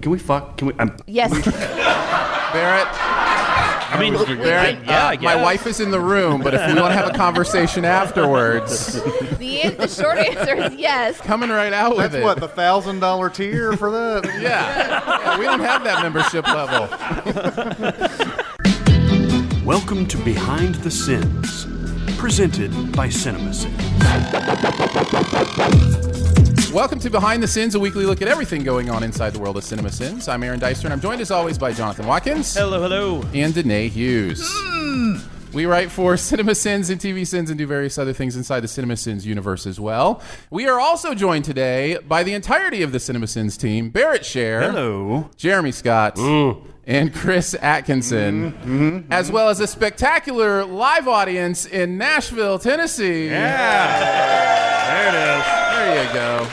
Can we fuck? Can we? Yes. Barrett. I mean, Barrett, I guess. my wife is in the room, but if we want to have a conversation afterwards, The short answer is yes. coming right out with That's it. what, the $1,000 tier for that? Yeah, we don't have that membership level. Welcome to Behind the Sins, presented by CinemaSins. Welcome to Behind the Sins, a weekly look at everything going on inside the world of CinemaSins. I'm Aaron Dyster, and I'm joined as always by Jonathan Watkins. Hello, hello. And Danae Hughes. We write for CinemaSins and TV Sins and do various other things inside the CinemaSins universe as well. We are also joined today by the entirety of the CinemaSins team, Barrett Scher, Hello. Jeremy Scott, and Chris Atkinson, as well as a spectacular live audience in Nashville, Tennessee. Yeah. There it is. There you go.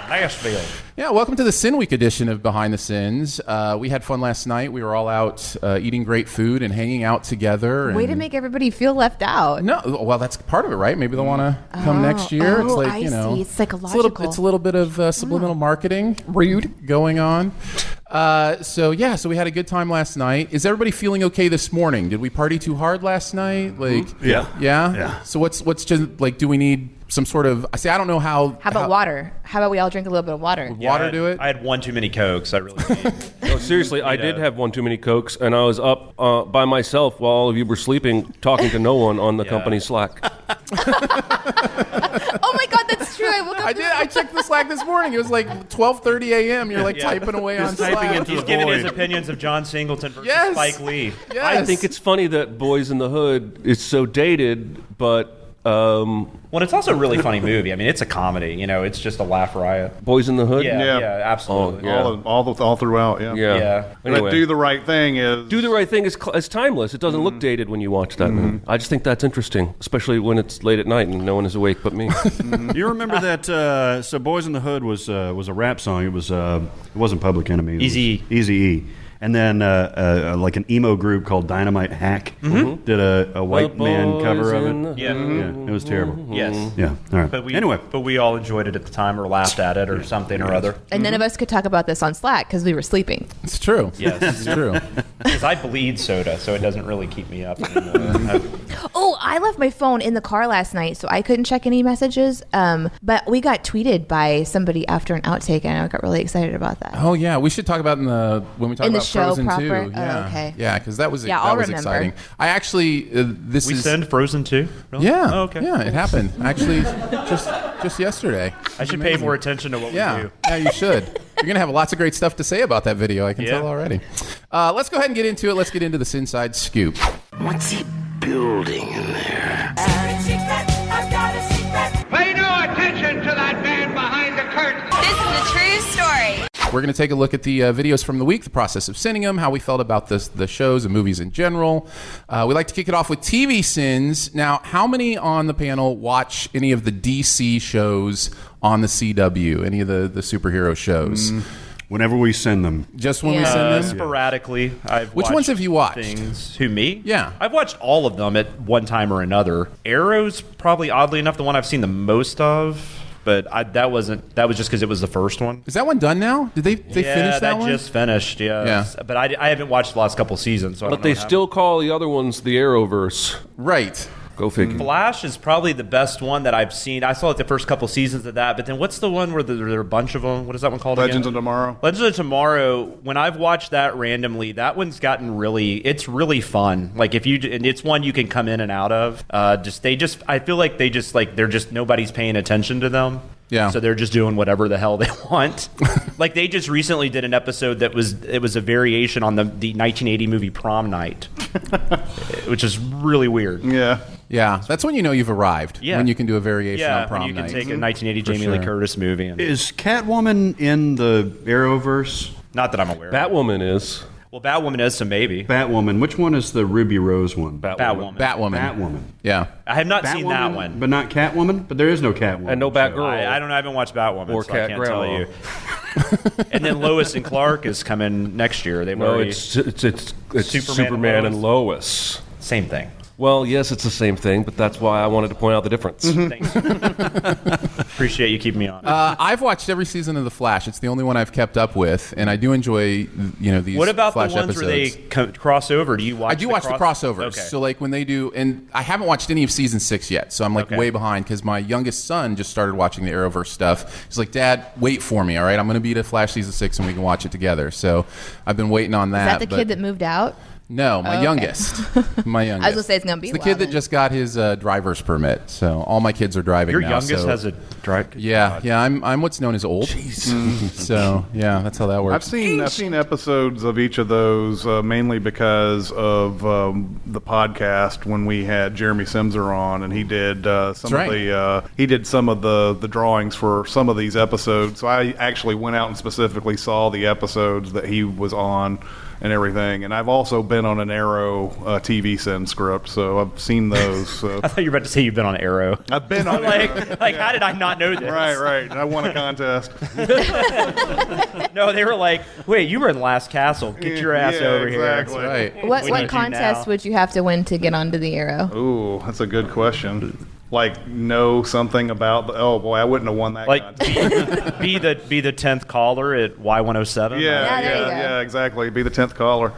Nashville. Yeah, welcome to the Sin Week edition of Behind the Sins. We had fun last night. We were all out eating great food and hanging out together. Way to make everybody feel left out. No, well, that's part of it, right? Maybe they'll want to come next year. It's like, I see. It's psychological. It's a little bit of subliminal marketing going on. So we had a good time last night. Is everybody feeling okay this morning? Did we party too hard last night? Like, Yeah. Yeah. So what's just like? Do we need some sort of? I don't know how. How about water? How about we all drink a little bit of water? Water do it? I had one too many Cokes. I really did. No, seriously, I did have one too many Cokes, and I was up by myself while all of you were sleeping, talking to no one on the company Slack. Oh my God, that's true. I woke up. I did. I checked the Slack this morning. It was like 12:30 a.m. You're like typing away on typing Slack. into He's the giving void. his opinions of John Singleton versus Yes. Spike Lee. Yes. I think it's funny that Boys in the Hood is so dated, but Well, it's also a really funny movie. I mean, it's a comedy. You know, it's just a laugh riot. Boys in the Hood? Yeah, Yeah. absolutely. Oh, yeah. All throughout, yeah. Yeah. But Anyway, Do the Right Thing is... Do the Right Thing is timeless. It doesn't look dated when you watch that. I just think that's interesting, especially when it's late at night and no one is awake but me. You remember that? So, "Boys in the Hood" was a rap song. It wasn't Public Enemy. It was Eazy-E. Eazy-E. And then like an emo group called Dynamite Hack did a white man cover of it. Yeah. Yeah, it was terrible. Yes. Yeah. All right. But Anyway, we all enjoyed it at the time, or laughed at it, or something or other. And none of us could talk about this on Slack because we were sleeping. It's true. Yes. It's true. Because I bleed soda, so it doesn't really keep me up anymore. Oh, I left my phone in the car last night, so I couldn't check any messages. But we got tweeted by somebody after an outtake, and I got really excited about that. Oh yeah, we should talk about when we talk In the about show Frozen proper? 2. Oh, Yeah, okay. Yeah, because that was I'll remember. exciting. I actually we send Frozen 2? Really? Yeah. Oh, okay. Yeah, it happened actually just yesterday. I should pay more attention to what we Yeah, do. yeah, you should. You're gonna have lots of great stuff to say about that video. I can tell Yeah. already. Let's go ahead and get into it. Let's get into the SinSide Scoop. What's he building in there? Pay no attention to that man behind the curtain. This is a true story. We're going to take a look at the videos from the week, the process of sending them, how we felt about the shows and movies in general. We like to kick it off with TV Sins. Now, how many on the panel watch any of the DC shows on the CW, any of the superhero shows? whenever we send them. Just when we send them? Sporadically. Which ones have you watched? Things. Who, me? Yeah. I've watched all of them at one time or another. Arrow's probably, oddly enough, the one I've seen the most of. But that was just because it was the first one. Is that one done now? Did they finish that one? Yeah, that just finished, yeah. But I haven't watched the last couple seasons. So I But don't they know how- still call the other ones the Arrowverse. Right. Go figure. Flash is probably the best one that I've seen. I saw like the first couple seasons of that, but then what's the one where there are a bunch of them? What is that one called Legends again? of Tomorrow. Legends of Tomorrow, when I've watched that randomly, that one's gotten it's really fun. Like and it's one you can come in and out of. I feel like they're just nobody's paying attention to them. Yeah. So they're just doing whatever the hell they want. Like they just recently did an episode that was a variation on the 1980 movie Prom Night, which is really weird. Yeah. Yeah, that's when you know you've arrived. Yeah. When you can do a variation on Prom when you can Night. take a 1980 For Jamie Lee sure. Curtis movie. And, Is Catwoman in the Arrowverse? not that I'm aware of. Batwoman is. Well, Batwoman is, so maybe. Batwoman. Which one is the Ruby Rose one? Batwoman. Batwoman. Yeah. I have not seen that Batwoman, one. But not Catwoman? But there is no Catwoman. And no Batgirl. I don't know. I haven't watched Batwoman, Or so I can't Catgrandma. tell you. And then Lois and Clark is coming next year. They've No, already it's Superman Superman and Lois. same thing. Well, yes, it's the same thing, but that's why I wanted to point out the difference. Thanks. Appreciate you keeping me on. I've watched every season of The Flash. It's the only one I've kept up with, and I do enjoy, these What about Flash the ones episodes. where they cross over? Do you watch? I do watch the crossovers. Okay. So like when they do, and I haven't watched any of season 6 yet, so I'm like way behind because my youngest son just started watching the Arrowverse stuff. He's like, Dad, wait for me, all right? I'm going to be to Flash season 6 and we can watch it together. So I've been waiting on that. Is that the kid that moved out? No, my youngest. My youngest. I was going to say it's going to be the kid that then. just got his driver's permit. So all my kids are driving Your now. youngest so. has a drive. Yeah, yeah. I'm what's known as old. So yeah, that's how that works. I've seen episodes of each of those mainly because of the podcast when we had Jeremy Simser on, and he did some of the drawings for some of these episodes. So I actually went out and specifically saw the episodes that he was on and everything. And I've also been on an Arrow CinemaSins script, so I've seen those. So. I thought you were about to say you've been on Arrow. I've been on Arrow. How did I not know this? Right. I won a contest. No, they were like, wait, you were in Last Castle. Get your ass over exactly. here. Right. We What need you contest now. would you have to win to get onto the Arrow? Ooh, that's a good question. Like, know something about oh boy, I wouldn't have won that contest. Be the 10th caller at Y107. Yeah, there you go. Yeah, exactly. Be the 10th caller.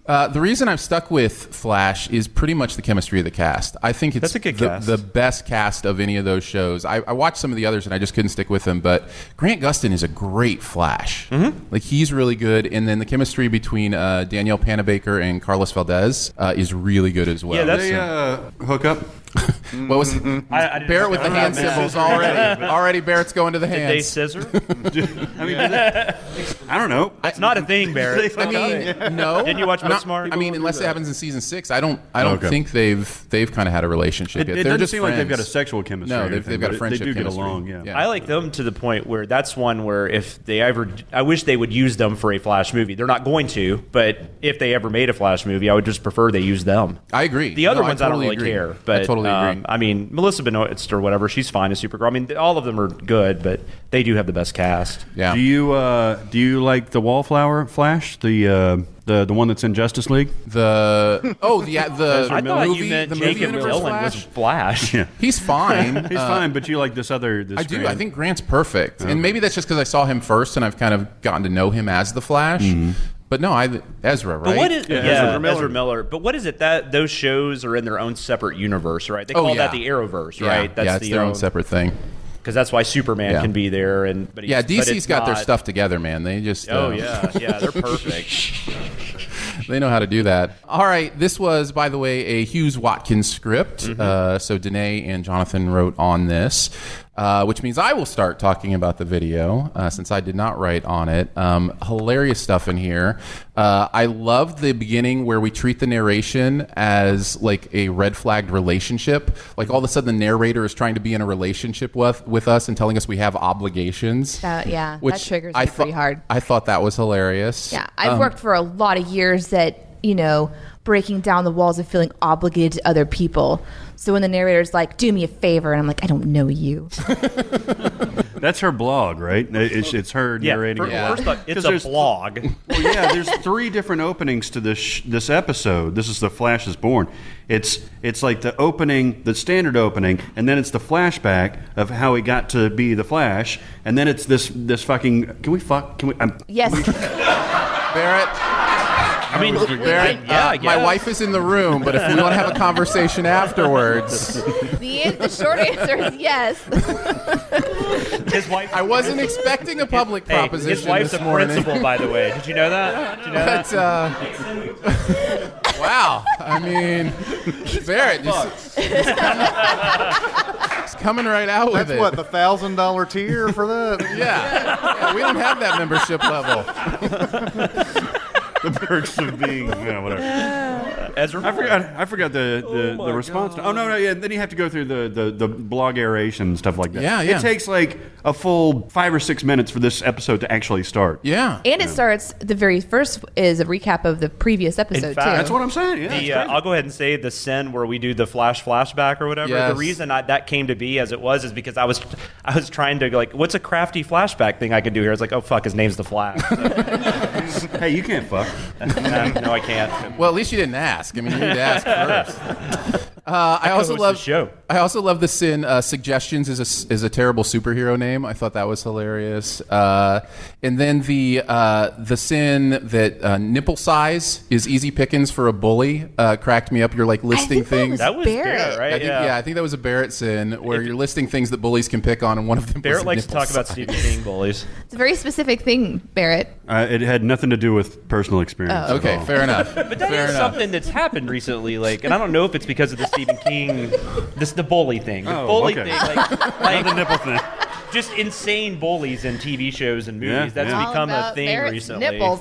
The reason I've stuck with Flash is pretty much the chemistry of the cast. I think it's That's a good cast. the best cast of any of those shows. I watched some of the others and I just couldn't stick with them, but Grant Gustin is a great Flash. Like, he's really good, and then the chemistry between Danielle Panabaker and Carlos Valdez is really good as well. Yeah, that's They hook up. What was I didn't Barrett with the know hand that. symbols already? Already Barrett's going to the Did they hands. scissor? I mean, I don't know. It's not a thing, Barrett. I mean, no. Didn't you watch Not- Booksmart? I mean, unless it happens in season 6, I don't Okay. think they've kind of had a relationship yet. It They're doesn't just seem friends. like they've got a sexual chemistry. No, or they've anything, got a but friendship They do chemistry. get along. Yeah. I like them to the point where that's one where if they ever, I wish they would use them for a Flash movie. They're not going to, but if they ever made a Flash movie, I would just prefer they use them. I agree. The other No, ones I don't totally really agree. care. But I totally agree. I mean, Melissa Benoist or whatever, she's fine as Supergirl. I mean, all of them are good, but they do have the best cast. Yeah. Do you like the Wallflower Flash, the one that's in Justice League? The I thought movie, you meant the movie Jacob universe Dylan was Flash? Yeah. Flash. He's fine. He's fine, but you like this other. This I do. Grant. I think Grant's perfect, and maybe that's just because I saw him first, and I've kind of gotten to know him as the Flash. But no, Ezra, right? But what is Ezra Miller. Ezra Miller? But what is it that those shows are in their own separate universe, right? They call yeah. that the Arrowverse, Yeah, right? That's it's their own separate thing. because that's why Superman Yeah. can be there. But DC's got their not- stuff together, man. They just Oh yeah, they're perfect. They know how to do that. All right, this was, by the way, a Hughes Watkins script. So Danae and Jonathan wrote on this, which means I will start talking about the video since I did not write on it. Hilarious stuff in here. I love the beginning where we treat the narration as like a red flagged relationship. Like all of a sudden the narrator is trying to be in a relationship with us and telling us we have obligations. That which triggers I me pretty hard. I thought that was hilarious. Yeah, I've worked for a lot of years at, breaking down the walls of feeling obligated to other people. So when the narrator's like, do me a favor, and I'm like, I don't know you. That's her blog, right? It's her narrating. First off, it's 'Cause a there's- blog. Well, yeah, there's 3 different openings to this episode. This is The Flash is Born. It's like the opening, the standard opening, and then it's the flashback of how he got to be the Flash, and then it's this fucking. Can we fuck? Can we? Yes. Barrett. I mean, Barrett, I my guess. wife is in the room, but if we want to have a conversation afterwards, The short answer is yes. His wife. I wasn't expecting a public proposition His wife's this a morning. principal, by the way. Did you know that? Did you know that? But, wow. I mean, Barrett, just coming right out with That's it. what, the $1,000 tier for that? Yeah, we don't have that membership level. The perks of being whatever. Ezra. I forgot the response. Oh no, yeah. Then you have to go through the blog aeration and stuff like that. Yeah. It takes like a full 5 or 6 minutes for this episode to actually start. Yeah. And it starts, the very first is a recap of the previous episode, fact, too. That's what I'm saying. Yeah, it's crazy. I'll go ahead and say the sin where we do the flashback or whatever. Yes. The reason that came to be as it was is because I was trying to what's a crafty flashback thing I could do here? It's like, oh fuck, his name's the Flash. Hey, you can't fuck. No, I can't. Well, at least you didn't ask. I mean, you need to ask first. I also love the show. I also love the Sin suggestions is a terrible superhero name. I thought that was hilarious. And then the Sin that nipple size is easy pickings for a bully cracked me up. You're like listing things. That was Barrett, right? I think that was a Barrett Sin where you're listing things that bullies can pick on, and one of them. Barrett was likes to nipple talk about size. Stephen King bullies. It's a very specific thing, Barrett. It had nothing to do with personal experience. Oh. Okay, fair enough. But that is something that's happened recently, like, and I don't know if it's because of the Stephen King, the bully thing, Okay. thing, like the nipple thing. just insane bullies in TV shows and movies. That's yeah. become All a about thing Barrett's recently. nipples.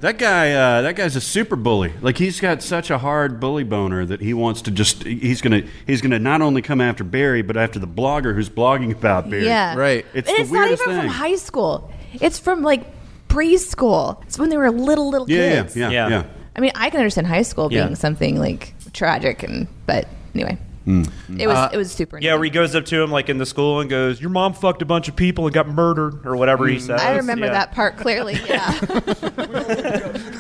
That guy's a super bully. Like, he's got such a hard bully boner that he wants to he's gonna not only come after Barry, but after the blogger who's blogging about Barry. Yeah. Right. It's And the it's not weirdest even thing. from high school. It's from like preschool. It's when they were little kids. Yeah. I mean, I can understand high school being Yeah. something like tragic, but anyway, it was super. Yeah, where he goes up to him like in the school and goes, "Your mom fucked a bunch of people and got murdered," or whatever he says. I remember Yeah. that part clearly. Yeah.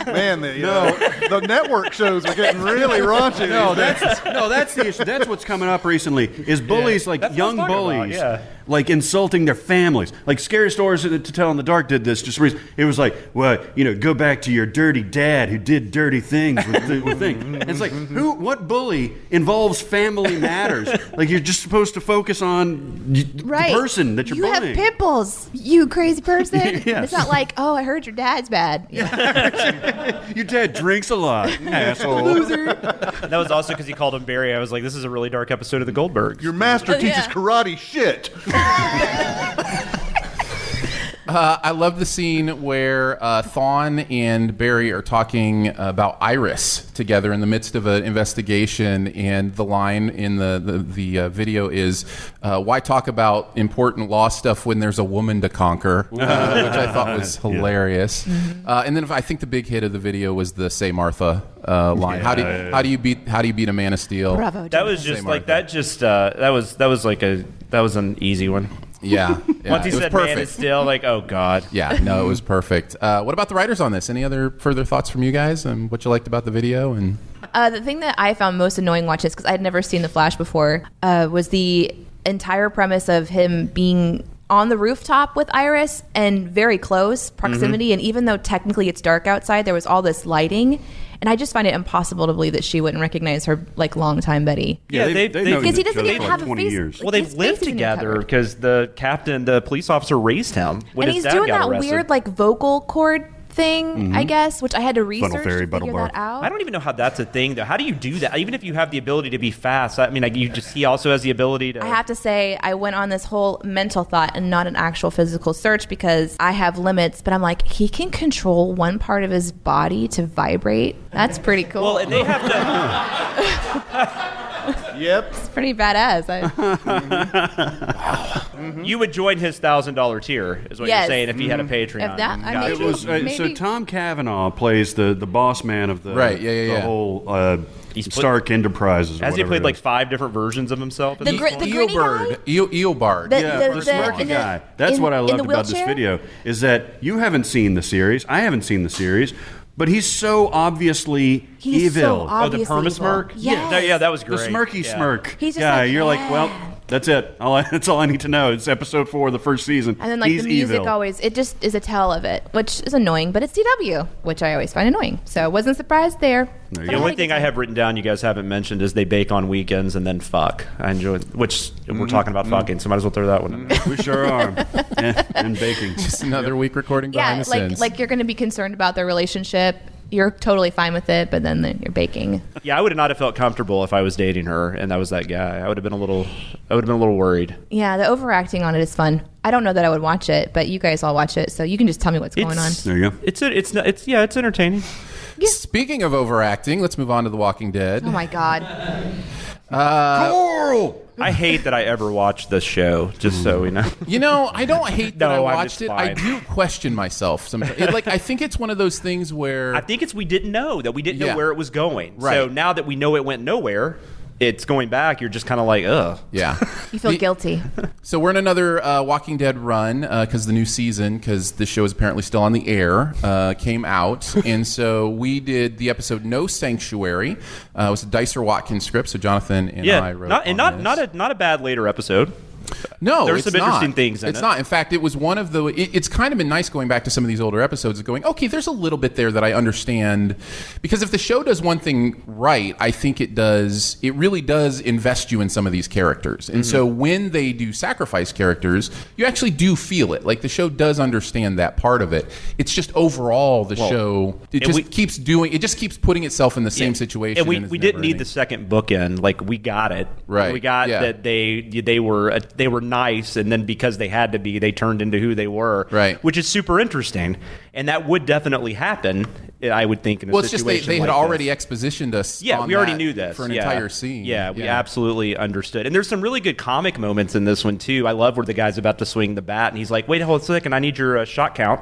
Man, the network shows are getting really raunchy. No, these days. that's the issue. That's what's coming up recently. Is bullies That's what young I'm talking about, bullies, yeah. like insulting their families. Like Scary Stories to Tell in the Dark did this just recently. It was like, well, go back to your dirty dad who did dirty things with things. And it's like, what bully involves family matters? Like, you're just supposed to focus on the person that you're you bullying. have pimples, you crazy person. Yes. It's not like, oh, I heard your dad's bad. Your dad drinks a lot, asshole. That was also because he called him Barry. I was like, this is a really dark episode of the Goldbergs. Your master teaches yeah. karate shit. I love the scene where Thawne and Barry are talking about Iris together in the midst of an investigation, and the line in the video is, "Why talk about important law stuff when there's a woman to conquer?" Which I thought was hilarious. And then I think the big hit of the video was the "Say Martha" line. How do you beat a Man of Steel? Bravo. That was just like that. Just that was an easy one. Yeah. Once he it was said perfect. Man is Still, like, oh god. Yeah, no, it was perfect. What about the writers on this? Any other further thoughts from you guys and what you liked about the video? And The thing that I found most annoying watching, because I had never seen The Flash before, was the entire premise of him being on the rooftop with Iris and very close proximity. And even though technically it's dark outside, there was all this lighting. And I just find it impossible to believe that she wouldn't recognize her like longtime Betty. Yeah, they've known Because he each doesn't other even for have like a 20 face. years. Well, His they've face lived isn't even together covered. because the police officer raised him when And his he's dad doing got that arrested. weird like vocal cord thing, I guess, which I had to research Fairy, to figure Buttlebur. that out. I don't even know how that's a thing, though. How do you do that? Even if you have the ability to be fast, I mean, like, he also has the ability to. I have to say, I went on this whole mental thought and not an actual physical search because I have limits, but I'm like, he can control one part of his body to vibrate. That's pretty cool. Well, and they have to. Yep. It's pretty badass. You would join his $1,000 tier, is what Yes. you're saying, if he had a Patreon. If that- I Gotcha. mean, It was so Maybe. Tom Cavanaugh plays the boss man of the Right, yeah. the whole He's put- Stark Enterprises. Or Has he whatever played it like is. 5 different versions of himself? At The this gr- point? the gritty guy? Eobard. Yeah, the smirky in the- guy. That's in- what I in loved the about this wheelchair? video is that you haven't seen the series. I haven't seen the series, but he's so obviously He's so evil. obviously the perma smirk? evil. Yes. Yeah, that was The great. smirky Yeah. smirk He's just guy. like, You're like, yeah. well, that's it. That's all I need to know. It's episode 4 of the first season. And then like he's the music evil. always, it just is a tell of it, which is annoying, but it's CW, which I always find annoying. So I wasn't surprised there. There you But The go. only thing I have written down you guys haven't mentioned is they bake on weekends and then fuck. I enjoy which we're talking about fucking, so might as well throw that one in there. We sure are. and baking. Just another week recording behind Yeah, the like scenes. like you're going to be concerned about their relationship. You're totally fine with it, but then you're baking. Yeah, I would not have felt comfortable if I was dating her and that was that guy. I would have been a little worried. Yeah, the overacting on it is fun. I don't know that I would watch it, but you guys all watch it, so you can just tell me what's going on. There you go. It's entertaining. Speaking of overacting, let's move on to The Walking Dead. Oh my god. Coral! I hate that I ever watched this show, just so we know. You know, I don't hate that I No, I'm watched just it. I fine. do question myself sometimes. I think it's one of those things where I think we didn't know Yeah. where it was going. Right. So now that we know it went nowhere, it's going back, you're just kind of like, ugh. Yeah. You feel guilty. So we're in another Walking Dead run because the new season, because this show is apparently still on the air, came out. And so we did the episode No Sanctuary. It was a Dicer Watkins script, so Jonathan and I wrote not a bad later episode. No, there's some interesting things in it. It's not. In fact, it was one of the. It's kind of been nice going back to some of these older episodes, going, okay, there's a little bit there that I understand, because if the show does one thing right, I think it does. It really does invest you in some of these characters, and so when they do sacrifice characters, you actually do feel it. Like the show does understand that part of it. It's just overall the show. It just keeps doing. It just keeps putting itself in the same situation. And we didn't need the second bookend. Like we got it. Right. We got that they were nice, and then because they had to be, they turned into who they were, right? Which is super interesting, and that would definitely happen, I would think, in a situation. Well, it's just they had already expositioned us. Yeah, we already knew this for an entire scene. Yeah, we absolutely understood. And there's some really good comic moments in this one too. I love where the guy's about to swing the bat, and he's like, "Wait, hold a second, I need your shot count."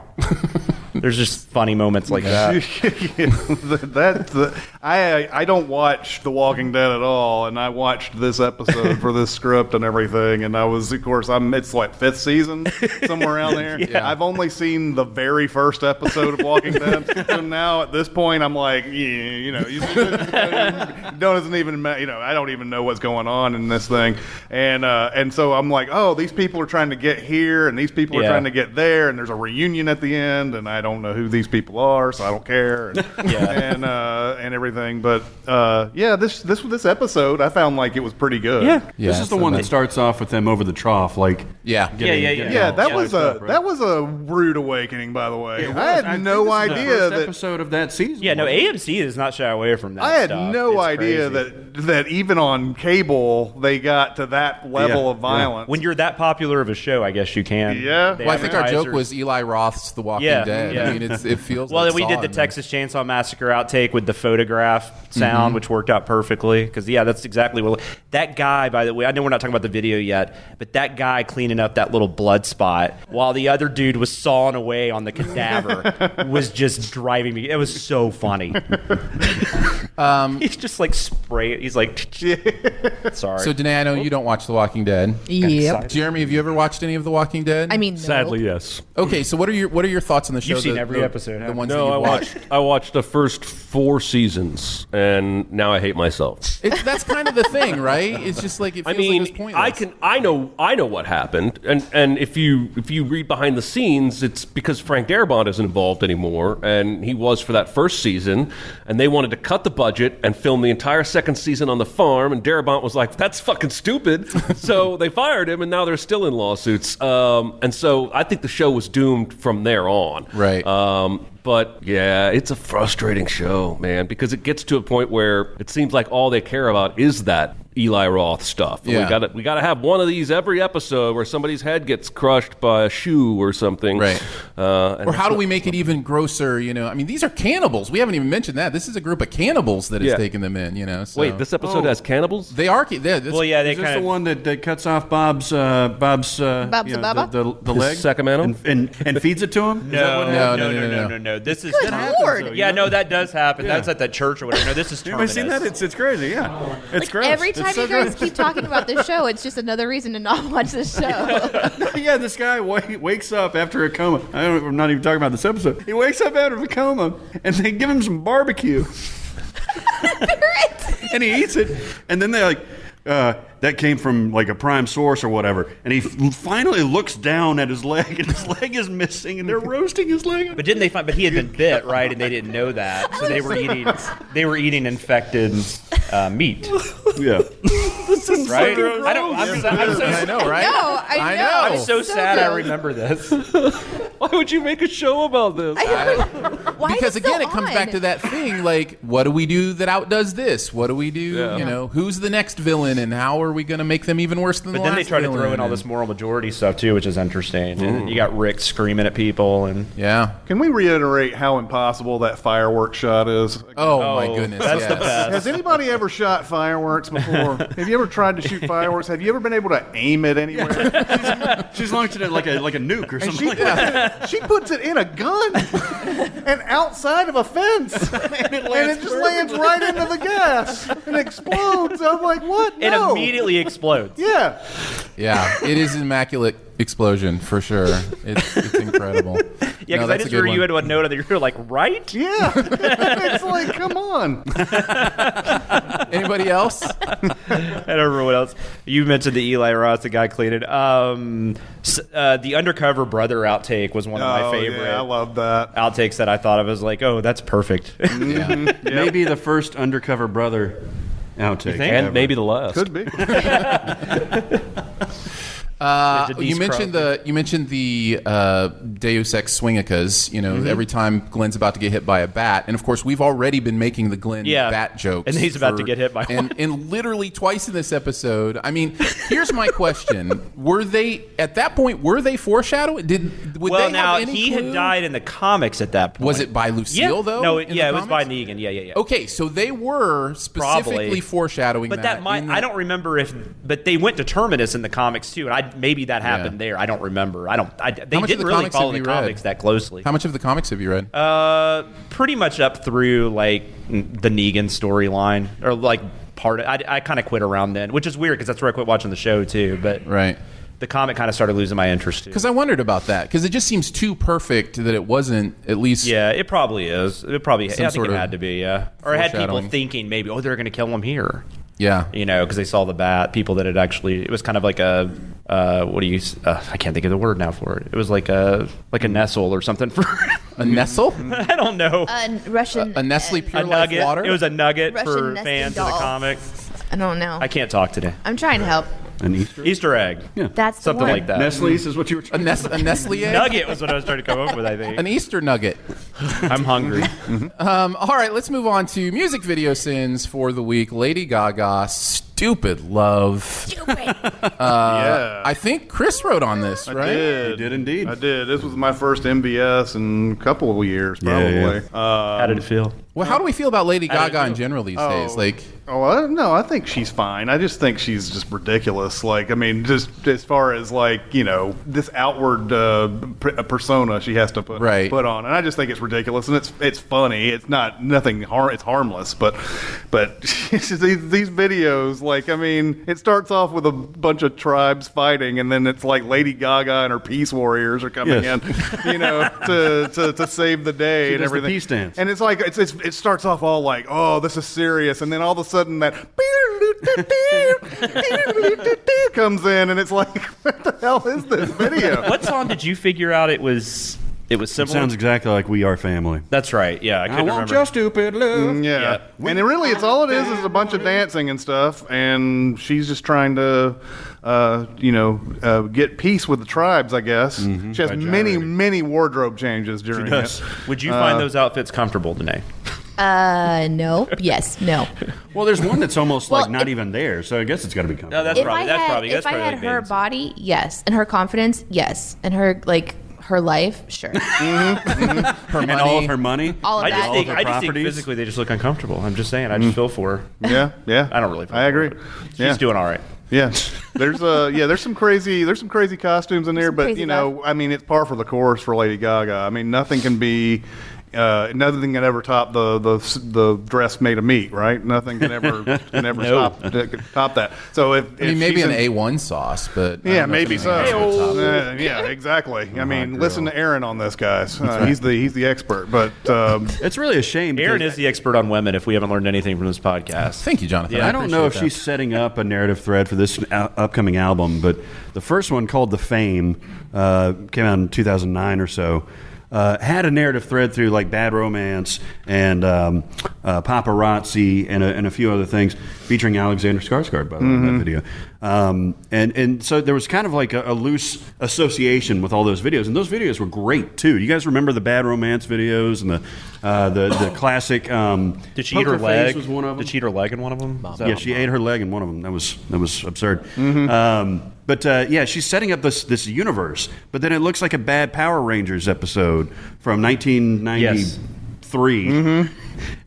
There's just funny moments like that. I don't watch The Walking Dead at all, and I watched this episode for this script and everything, and I was, of course, it's like 5th season, somewhere around there. Yeah. I've only seen the very first episode of Walking Dead, so now at this point I'm like, you doesn't even, I don't even know what's going on in this thing, and so I'm like, oh, these people are trying to get here, and these people are trying to get there, and there's a reunion at the end, and I don't know who these people are, so I don't care, and everything. But this episode, I found like it was pretty good. Yeah, this is the one that starts off with them over the trough, like That was a rude awakening, by the way. I had no idea the first that episode of that season. Yeah, no, AMC does not shy away from that. I had stuff. no It's idea crazy. that even on cable they got to that level of violence. When you're that popular of a show, I guess you can. Yeah. Well, I think our joke was Eli Roth's The Walking Dead. Yeah. I mean, it feels well, like we did the Texas Chainsaw Massacre outtake with the photograph sound, which worked out perfectly. Because, that's exactly what... That guy, by the way, I know we're not talking about the video yet, but that guy cleaning up that little blood spot while the other dude was sawing away on the cadaver was just driving me... It was so funny. He's just like spray... He's like... Sorry. So, Danae, I know you don't watch The Walking Dead. Yep. Jeremy, have you ever watched any of The Walking Dead? I mean, Sadly, yes. Okay, so what are your thoughts on the show? You've seen every episode, The haven't ones No, that you've watched. I watched the first 4 seasons, and now I hate myself. That's kind of the thing, right? It's just like it feels like it's pointless. I know what happened, and if you read behind the scenes, it's because Frank Darabont isn't involved anymore, and he was for that first season, and they wanted to cut the budget and film the entire second season on the farm, and Darabont was like, "That's fucking stupid," so they fired him, and now they're still in lawsuits, and so I think the show was doomed from there on. Right. But yeah, it's a frustrating show, man, because it gets to a point where it seems like all they care about is that Eli Roth stuff. Yeah. We gotta have one of these every episode where somebody's head gets crushed by a shoe or something. Right. And or how do we make it even grosser? I mean, these are cannibals. We haven't even mentioned that. This is a group of cannibals that has taken them in. So. Wait, this episode has cannibals? They are. They Is this the one that cuts off Bob's the leg Sacramento? and feeds it to him? No. This is Good Lord. Yeah, no, that does happen. That's at that church or whatever. No, this is Terminus. Have you seen that? It's crazy. Yeah, it's gross. Every time It's so you guys gross. keep talking about this show, it's just another reason to not watch this show. Yeah, this guy wakes up after a coma. I'm not even talking about this episode. He wakes up out of a coma, and they give him some barbecue. And he eats it, and then they're like, that came from like a prime source or whatever. And he finally looks down at his leg, and his leg is missing, and they're roasting his leg. But didn't they find? But he had been bit, right? And they didn't know that, so they were eating infected meat. Yeah. This is right. I don't. I know, right? I know. I'm so sad. I gross. remember this. Why would you make a show about this? Why Because is again, still it comes on? back to that thing, like, what do we do that outdoes this? What do we do? Yeah. Who's the next villain, and how are we going to make them even worse than But the then last they try to throw villain? in all this moral majority stuff too, which is interesting. And you got Rick screaming at people, and Yeah. Can we reiterate how impossible that fireworks shot is? Oh, my goodness. that's yes. the best. Has anybody ever shot fireworks before? Have you ever tried to shoot fireworks? Have you ever been able to aim it anywhere? She's launched it like a nuke or something like that. She puts it in a gun and outside of a fence, and it just lands right into the gas and explodes. I'm like, what? It No. immediately explodes. Yeah. Yeah, it is an immaculate explosion for sure. It's incredible. Yeah, because I just heard you into a note that you're like, right? Yeah. It's like, come on. Anybody else? I don't remember what else. You mentioned the Eli Roth, the guy cleaning. The undercover brother outtake was one of my favorite. Yeah, I love that. Outtakes that I thought of as like, oh, that's perfect. Yeah. Maybe the first undercover brother outtake. And maybe the last. Could be. You mentioned the Deus Ex Swingicas. You know, every time Glenn's about to get hit by a bat, and of course we've already been making the Glenn bat jokes, and he's about to get hit by one. And literally twice in this episode. I mean, here's my question: were they at that point? Were they foreshadowing? Would they have any he clue? had died in the comics at that point. Was it by Lucille though? No, in the it was by comics? Negan. Yeah. Okay, so they were specifically Probably. foreshadowing But that. I don't remember but they went to Terminus in the comics too, and maybe that happened there. I don't remember. They much of didn't the really comics follow have the you read? comics that closely. How much of the comics have you read? Pretty much up through like the Negan storyline, or like part of, I kind of quit around then, which is weird because that's where I quit watching the show too. But Right. the comic kind of started losing my interest too. Because I wondered about that. Because it just seems too perfect that it wasn't at least. Yeah, it probably is. I think sort it of had to be. Yeah, or it had people foreshadowing. thinking maybe, oh, they're going to kill him here. Yeah. You know, because they saw the bat. People that had actually, it was kind of like a I can't think of the word now for it. It was like a nestle or something for A nestle? I don't know. Russian. A Nestle Pure A Life nugget. water? It was a nugget Russian for nesting fans of the doll. comics. I don't know. I can't talk today. I'm trying to help. An Easter? Easter egg. Yeah. That's the Something one. like that. Nestle's is what you were A Nestle egg? Nugget was what I was trying to come up with, I think. An Easter nugget. I'm hungry. All right, let's move on to music video sins for the week. Lady Gaga, Stupid Love. Stupid. Yeah. I think Chris wrote on this, right? You did indeed. I did. This was my first MVS in a couple of years, probably. Yeah. How did it feel? Well, how do we feel about Lady Gaga in general these days? Like, No, I think she's fine. I just think she's just ridiculous. Like, I mean, just as far as like, you know, this outward persona she has to put on, and I just think it's ridiculous, and it's funny. It's nothing. It's harmless, but these videos, like, I mean, it starts off with a bunch of tribes fighting, and then it's like Lady Gaga and her peace warriors are coming in, you know, to save the day She and does the everything. peace dance. And it's like it starts off all like, oh, this is serious, and then all of a sudden that comes in, and it's like, what the hell is this video? What song did you figure out it was It similar? sounds exactly like We Are Family. That's right. Yeah, I I couldn't want remember. your stupid love. Yeah. And it's all it is a bunch of dancing and stuff, and she's just trying to, get peace with the tribes, I guess. She has many wardrobe changes during it. Would you find those outfits comfortable, Danae? No. Yes. No. Well, there's one that's almost Well, like not even there, so I guess it's got to be comfortable. No, that's If probably. I That's had, probably. That's if I probably had like her Bane's. body, yes, and her confidence, yes, and her her life, sure. her and money. all of her money. All of I that. just think her I just think properties. physically they just look uncomfortable. I'm just saying. I just feel for her. Yeah. I don't really. Feel I agree. For her. She's Yeah. doing all right. Yeah, there's some crazy costumes in there, but crazy you know, love. I mean, it's par for the course for Lady Gaga. I mean, nothing can ever top the dress made of meat, right? Nothing can ever No. top that. So if maybe she's an in- A1 sauce, but I Yeah, don't know if maybe so. anything else would top it. Yeah, exactly. I mean, girl. listen to Aaron on this, guys. He's the expert. But It's really a shame. Aaron because is the expert on women. If we haven't learned anything from this podcast, Thank you, Jonathan. I don't know if appreciate she's setting up a narrative thread for this upcoming album, but the first one called The Fame came out in 2009 or so. Had a narrative thread through like Bad Romance and Paparazzi and a few other things featuring Alexander Skarsgård, by the way, in that video. And so there was kind of like a loose association with all those videos, and those videos were great too. You guys remember the Bad Romance videos and the classic? did she eat her Poker Face leg? was one of them. Did she eat her leg in one of them? Is that- Yeah, she ate her leg in one of them. That was absurd. But she's setting up this universe. But then it looks like a bad Power Rangers episode from 1993.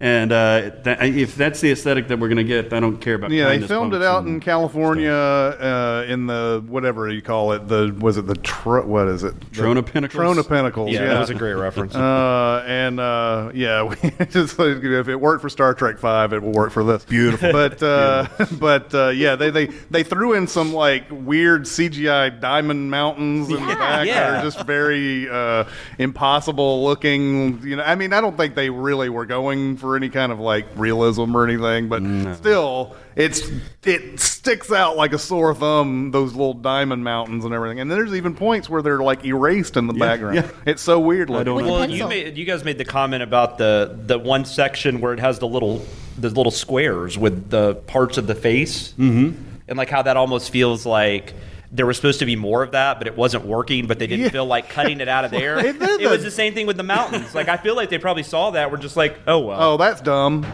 And if that's the aesthetic that we're going to get, I don't care about. Yeah, they kindness, filmed it punks, out and in California in the whatever you call it. What is it? Trona Pinnacles? Trona Pinnacles. Yeah, Yeah, that was a great reference. If it worked for Star Trek V, it will work for this. Beautiful. But yeah, they threw in some like weird CGI diamond mountains in the back that are just very impossible looking. You know, I mean, I don't think they really were going for any kind of like realism or anything, but still, it sticks out like a sore thumb. Those little diamond mountains and everything, and then there's even points where they're like erased in the background. Yeah. It's so weird. I don't know. Well, you guys made the comment about the one section where it has the little squares with the parts of the face, and like how that almost feels like there was supposed to be more of that, but it wasn't working. But they didn't feel like cutting it out of there. It was the same thing with the mountains. Like I feel like they probably saw that. We're just like, oh well. Oh, that's dumb.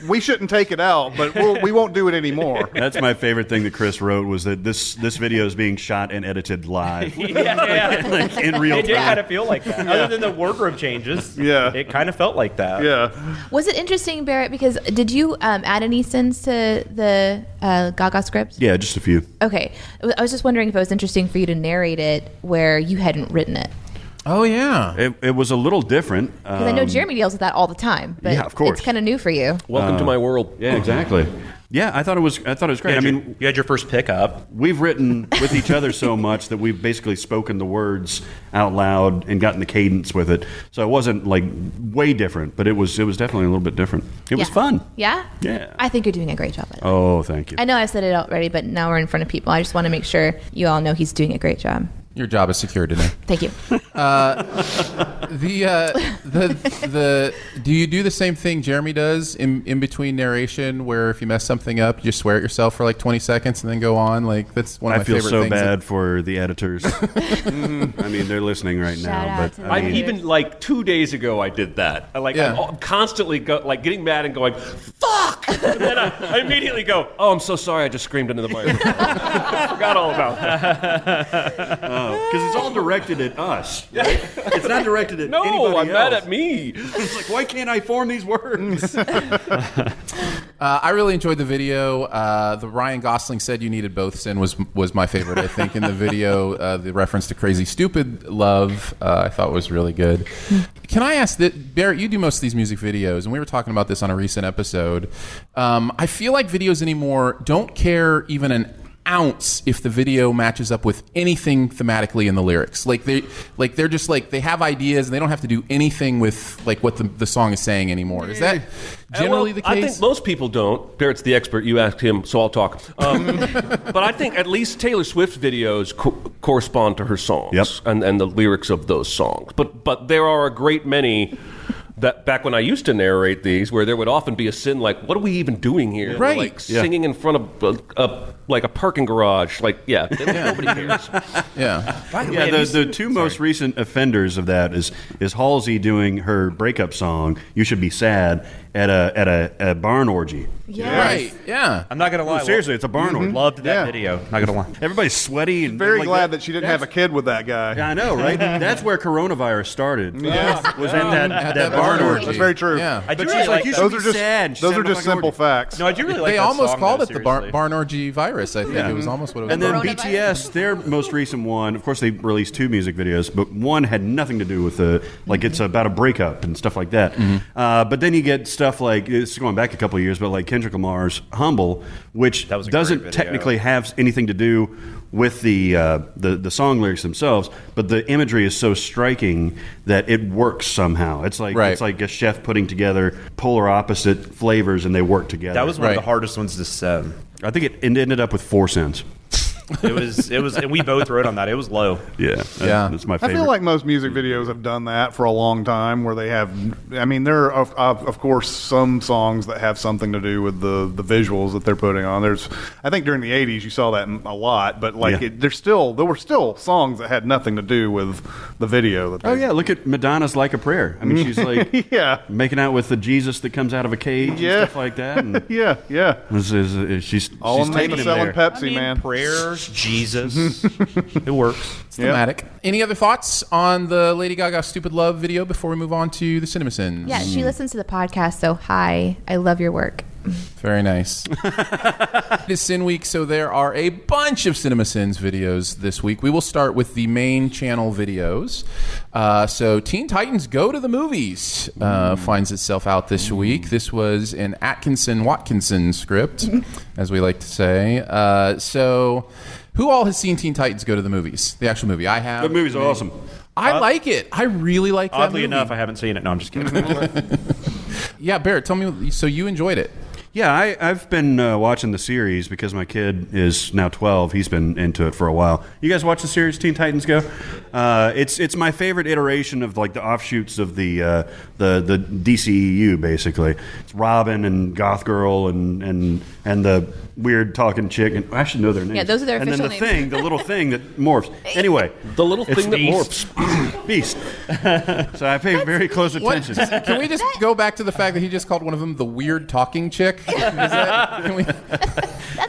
We shouldn't take it out, but we won't do it anymore. That's my favorite thing that Chris wrote was that this video is being shot and edited live. Like in real It did time. kind of feel like that. Other than the wardrobe changes, it kind of felt like that. Yeah. Was it interesting, Barrett? Because did you add any sins to the Gaga scripts? Yeah, just a few. Okay, I was just wondering if it was interesting for you to narrate it where you hadn't written it. Oh yeah, It was a little different. Because I know Jeremy deals with that all the time, but yeah, of course. it's kind of new for you. Welcome to my world. Yeah, exactly. Yeah, I thought it was great. I mean, You had your first pickup. we've written with each other so much that we've basically spoken the words out loud and gotten the cadence with it. So it wasn't like way different, but it was definitely a little bit different. It was fun. Yeah? Yeah. I think you're doing a great job at it. Oh, thank you. I know I've said it already, but now we're in front of people. I just want to make sure you all know he's doing a great job. your job is secure today. Thank you. Do you do the same thing Jeremy does in between narration, where if you mess something up, you just swear at yourself for like 20 seconds and then go on? Like that's one of my I feel favorite so things. bad for the editors. I mean, they're listening right Shout now, out but to I I mean, even like 2 days ago I did that. I'm constantly getting mad and going, "Fuck!" And then I immediately go, "Oh, I'm so sorry. I just screamed into the microphone. I forgot all about that." because it's all directed at us. Right? It's not directed at anybody No, I'm mad else. at me. It's like, why can't I form these words? I really enjoyed the video. The Ryan Gosling said you needed both sin was my favorite. I think in the video, the reference to Crazy Stupid Love I thought was really good. Can I ask that, Barrett? You do most of these music videos, and we were talking about this on a recent episode. I feel like videos anymore don't care even an ounce if the video matches up with anything thematically in the lyrics. They're just like they have ideas and they don't have to do anything with like what the song is saying anymore. Is that generally the case? I think most people don't. Barrett's the expert. You asked him, so I'll talk. But I think at least Taylor Swift's videos correspond to her songs and the lyrics of those songs. But there are a great many that back when I used to narrate these, where there would often be a sin like, "What are we even doing here?" Right. Like singing in front of a parking garage. Like, nobody cares. Yeah. Yeah, the two most recent offenders of that is Halsey doing her breakup song "You Should Be Sad" at a barn orgy. Yes. Right. Yeah. I'm not gonna lie. Seriously, it's a barn orgy. Loved that Yeah. video. Not gonna lie. Everybody's sweaty and Very like glad that she didn't have a kid with that guy. Yeah, I know, right? That's where coronavirus started. Yeah. Was at that barn barn orgy. orgy. That's very true. Yeah. I do But really she's like, like you that. should Those be are just sad. those are just simple facts. No, I do really like They that almost song, called though, it the seriously. barn orgy virus. I think it was almost what it was. And then called. BTS, their most recent one, of course, they released two music videos, but one had nothing to do with it's about a breakup and stuff like that. But then you get stuff like, it's going back a couple of years, but like Kendrick Lamar's "Humble," which That was a doesn't great video. technically have anything to do with the song lyrics themselves, but the imagery is so striking that it works somehow. It's like it's like a chef putting together polar opposite flavors and they work together. That was one of Right. the hardest ones to set. I think it ended up with 4 cents. It was, and we both wrote on that. It was low. Yeah, that's my I favorite. feel like most music videos have done that for a long time, where they have. I mean, there are of course some songs that have something to do with the visuals that they're putting on. I think during the '80s you saw that a lot, but like there were still songs that had nothing to do with the video. That they, Oh yeah, look at Madonna's "Like a Prayer." I mean, she's like making out with the Jesus that comes out of a cage and stuff like that. And yeah. she's All in the name taking of him selling there. Pepsi, I mean, man. prayer universe, Jesus. It works. It's thematic. Any other thoughts on the Lady Gaga Stupid Love video before we move on to the CinemaSins? Yeah, she listens to the podcast, so hi. I love your work. Very nice. It is Sin Week, so there are a bunch of CinemaSins videos this week. We will start with the main channel videos. So Teen Titans Go to the Movies finds itself out this week. This was an Atkinson-Watkinson script, as we like to say. So who all has seen Teen Titans Go to the Movies? The actual movie. I have. The movie's awesome. I like it. I really like that movie. Oddly enough, I haven't seen it. No, I'm just kidding. Yeah, Barrett, tell me, so you enjoyed it. Yeah, I've been watching the series because my kid is now 12. He's been into it for a while. You guys watch the series Teen Titans Go? It's my favorite iteration of like the offshoots of the DCEU. Basically, it's Robin and Goth Girl and the weird talking chick. And I should know their names. Yeah, those are their and official then names. the little thing that morphs. Anyway, The little it's thing that morphs. Beast. So I pay very close attention. Can we just go back to the fact that he just called one of them the weird talking chick?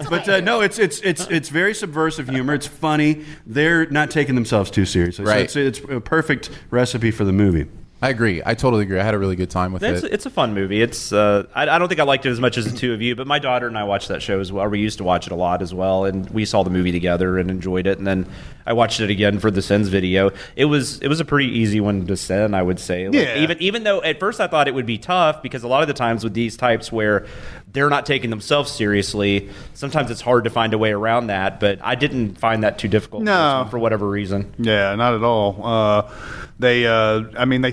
But no, it's very subversive humor. It's funny. They're not taking themselves too seriously. Right. So it's a perfect recipe for the movie. I agree. I totally agree. I had a really good time with it. It's a fun movie. It's I don't think I liked it as much as the two of you, but my daughter and I watched that show as well. We used to watch it a lot as well, and we saw the movie together and enjoyed it. And then I watched it again for the Sins video. It was a pretty easy one to send, I would say. Like, even though at first I thought it would be tough, because a lot of the times with these types where they're not taking themselves seriously, sometimes it's hard to find a way around that. But I didn't find that too difficult. No. For whatever reason. Yeah, not at all. They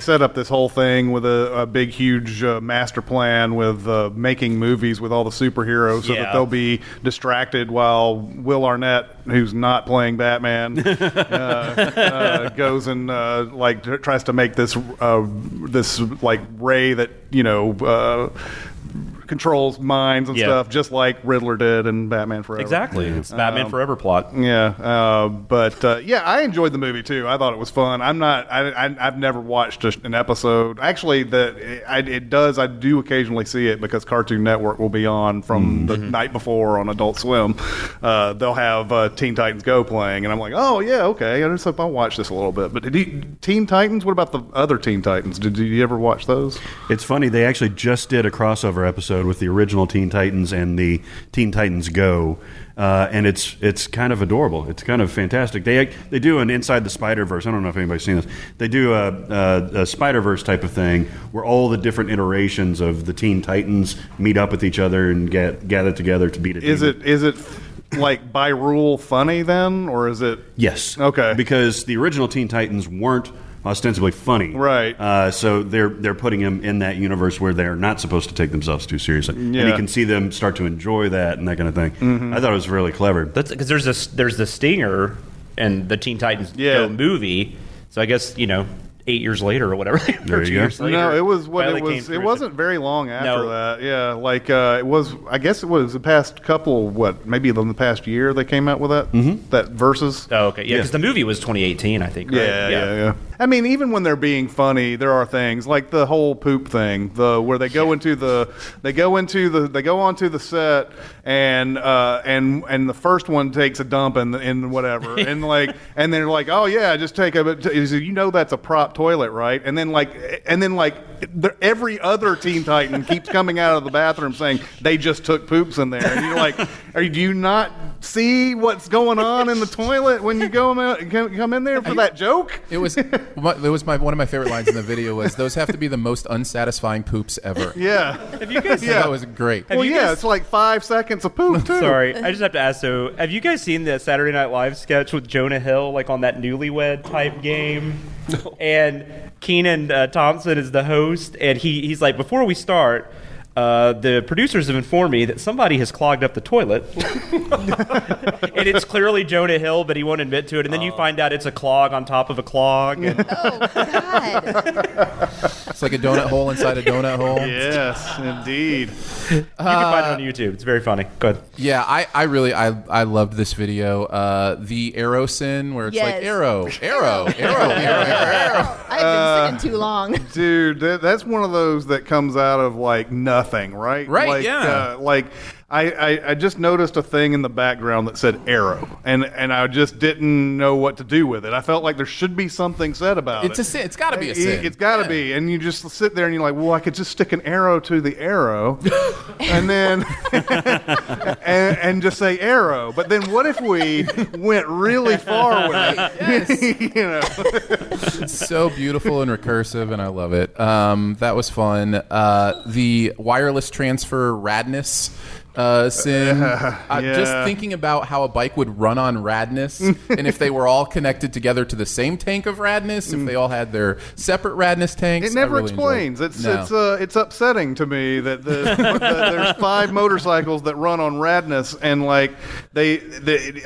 set up this whole thing with a big, huge master plan with making movies with all the superheroes so that they'll be distracted while Will Arnett, who's not playing Batman, goes and tries to make this ray that controls minds and stuff, just like Riddler did in Batman Forever. Exactly. It's Batman Forever plot. I enjoyed the movie too. I thought it was fun. I've never watched an episode. Actually, I do occasionally see it because Cartoon Network will be on from the night before on Adult Swim. They'll have Teen Titans Go playing, and I'm like, oh yeah, okay. I just hope I'll watch this a little bit. But Teen Titans? What about the other Teen Titans? Did you ever watch those? It's funny. They actually just did a crossover episode with the original Teen Titans and the Teen Titans Go, and it's kind of adorable. It's kind of fantastic. They do an Inside the Spider-Verse. I don't know if anybody's seen this. They do a Spider-Verse type of thing where all the different iterations of the Teen Titans meet up with each other and gather together to beat a demon. Is it like by rule funny then, or is it? Yes. Okay. Because the original Teen Titans weren't ostensibly funny, right? So they're putting him in that universe where they're not supposed to take themselves too seriously, and you can see them start to enjoy that and that kind of thing. I thought it was really clever. That's because there's the Stinger and the Teen Titans Go movie. So I guess 8 years later or whatever. There you go. No, it was what it was. It wasn't very long after that. Yeah, it was. I guess it was the past couple. Maybe in the past year they came out with that. That Versus. Oh, okay. Yeah, because the movie was 2018, I think. Right? Yeah. I mean, even when they're being funny, there are things like the whole poop thing, where they go onto the set and the first one takes a dump in whatever and they're like, oh yeah, just take that's a prop toilet, right? And then every other Teen Titan keeps coming out of the bathroom saying they just took poops in there, and you're like, do you not see what's going on in the toilet when you come in there for that joke? It was one of my favorite lines in the video was, those have to be the most unsatisfying poops ever. Yeah. Have you guys? That was great. It's like 5 seconds of poop too. Sorry, I just have to ask. So, have you guys seen the Saturday Night Live sketch with Jonah Hill, like on that Newlywed type game? No. And Kenan Thompson is the host, and he's like, before we start, the producers have informed me that somebody has clogged up the toilet. And it's clearly Jonah Hill, but he won't admit to it. And then you find out it's a clog on top of a clog. And Oh, God. It's like a donut hole inside a donut hole. Yes, indeed. you can find it on YouTube. It's very funny. Go ahead. Yeah, I loved this video. The arrow sin, where it's like arrow. I've been singing too long. Dude, that's one of those that comes out of like nothing, right? Right, like, yeah. I just noticed a thing in the background that said Arrow, and I just didn't know what to do with it. I felt like there should be something said about it. It's a sin. It's got to be a sin. It's got to be. And you just sit there and you're like, well, I could just stick an arrow to the arrow, and then and just say Arrow. But then what if we went really far with it? Yes. It's so beautiful and recursive, and I love it. That was fun. The wireless transfer radness sin. Just thinking about how a bike would run on radness, and if they were all connected together to the same tank of radness, if they all had their separate radness tanks. It never really explains. It's upsetting to me that there's 5 motorcycles that run on radness, and like they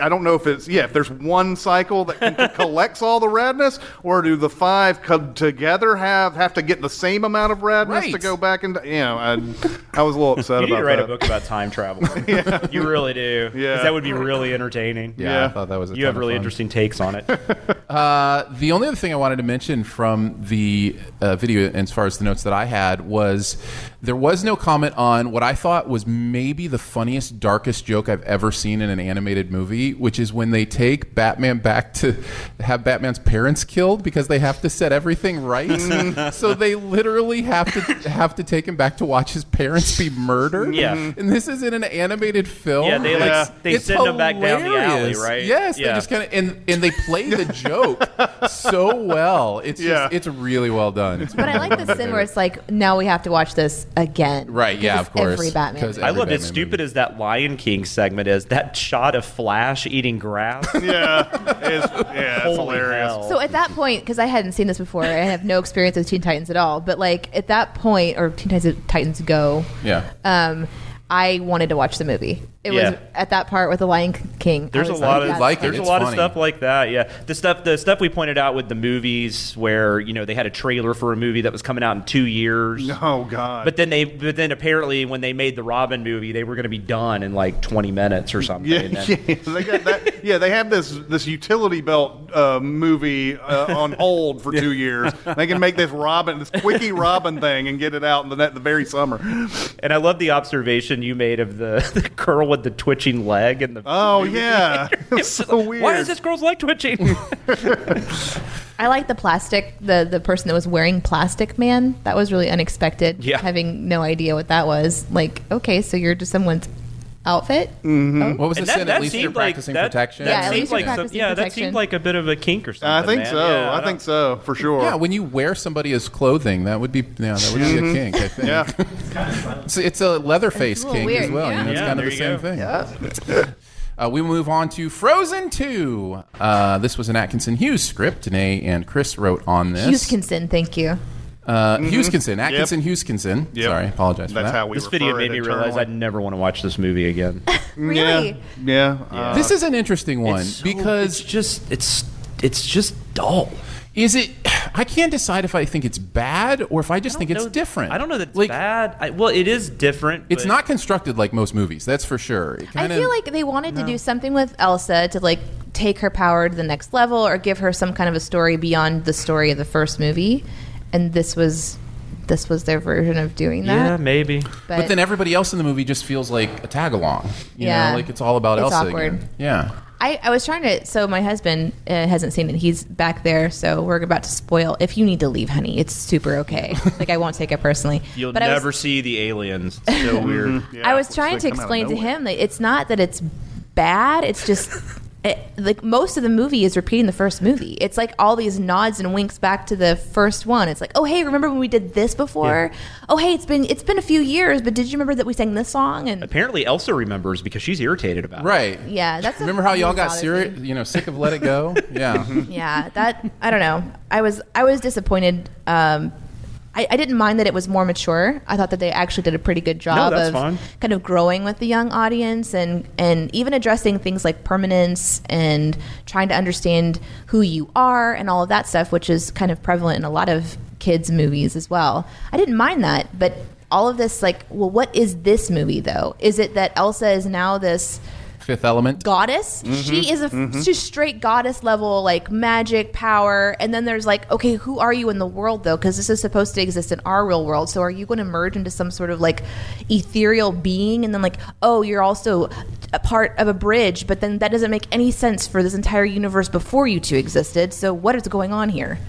I don't know if if there's one cycle that collects all the radness, or do the 5 together have to get the same amount of radness to go back into. I was a little upset about that. You need to write a book about time travel. You really do. Yeah, 'cause that would be really entertaining. Yeah, I thought that was. You have really interesting takes on it. The only other thing I wanted to mention from the video, as far as the notes that I had, was there was no comment on what I thought was maybe the funniest, darkest joke I've ever seen in an animated movie, which is when they take Batman back to have Batman's parents killed because they have to set everything right. So they literally have to take him back to watch his parents be murdered. Yeah, and this is in an animated film. Yeah, they send him back down the alley, right? Yes, they just kind of and they play the joke so well. It's just it's really well done. But I like the sin where it's like, now we have to watch this again. Right, yeah, of course. Every Batman. I loved it. Stupid as that Lion King segment is, that shot of Flash eating grass. It's hilarious. Hell. So at that point, because I hadn't seen this before, I have no experience with Teen Titans at all, but like at that point, or Teen Titans Go, I wanted to watch the movie. It was at that part with the Lion King. There's a lot of stuff like that. Yeah, the stuff we pointed out with the movies where they had a trailer for a movie that was coming out in 2 years. Oh God! But then apparently when they made the Robin movie, they were going to be done in like 20 minutes or something. They got that. They have this utility belt movie on hold for 2 years. They can make this quickie Robin thing and get it out in the very summer. And I love the observation you made of the girl with the twitching leg and the it's so weird. Why is this girl's leg twitching? I like the plastic, the person that was wearing Plastic Man. That was really unexpected. Yeah, having no idea what that was. Like, okay, so you're just someone's outfit. Mm-hmm. Oh. What was the sin? At least you're practicing protection. That seemed like a bit of a kink or something. I think so. Yeah, I think so for sure. Yeah, when you wear somebody as clothing, that would be a kink. I think. Yeah, it's a Leatherface kink weird, as well. yeah. It's kind of the same thing. Yeah. We move on to Frozen 2. This was an Atkinson Hughes script. Danae and Chris wrote on this. Hugheskinson, thank you. Hugheskinson, Atkinson Hugheskinson. Yep. Sorry, apologize for that. This video made me realize I'd never want to watch this movie again. Really? Yeah. This is an interesting one because it's just dull. Is it? I can't decide if I think it's bad or if I just think it's different. I don't know that it's bad. It is different. It's not constructed like most movies, that's for sure. I feel like they wanted to do something with Elsa to like take her power to the next level or give her some kind of a story beyond the story of the first movie, and this was their version of doing that. Yeah, maybe. But then everybody else in the movie just feels like a tag along. You know, like it's all about Elsa awkward. Again. Yeah. I was trying to. So my husband hasn't seen it. He's back there, so we're about to spoil. If you need to leave, honey, it's super okay. Like I won't take it personally. You'll never see the aliens. It's so weird. I was trying to explain to him that it's not that it's bad. It's just. Like most of the movie is repeating the first movie. It's like all these nods and winks back to the first one. It's like, oh hey, remember when we did this before? Yeah. Oh hey, it's been a few years, but did you remember that we sang this song? And apparently Elsa remembers because she's irritated about it. Right. Yeah, that's. Remember how y'all got sick of Let It Go? Yeah. Yeah, that I don't know. I was disappointed. I didn't mind that it was more mature. I thought that they actually did a pretty good job of kind of growing with the young audience and even addressing things like permanence and trying to understand who you are and all of that stuff, which is kind of prevalent in a lot of kids' movies as well. I didn't mind that, but all of this, like, well, what is this movie, though? Is it that Elsa is now this Fifth Element. goddess. She is she's straight goddess level, like magic power. And then there's like, okay, who are you in the world though? Because this is supposed to exist in our real world. So are you going to merge into some sort of like ethereal being? And then like, oh, you're also a part of a bridge, but then that doesn't make any sense for this entire universe before you two existed. So what is going on here?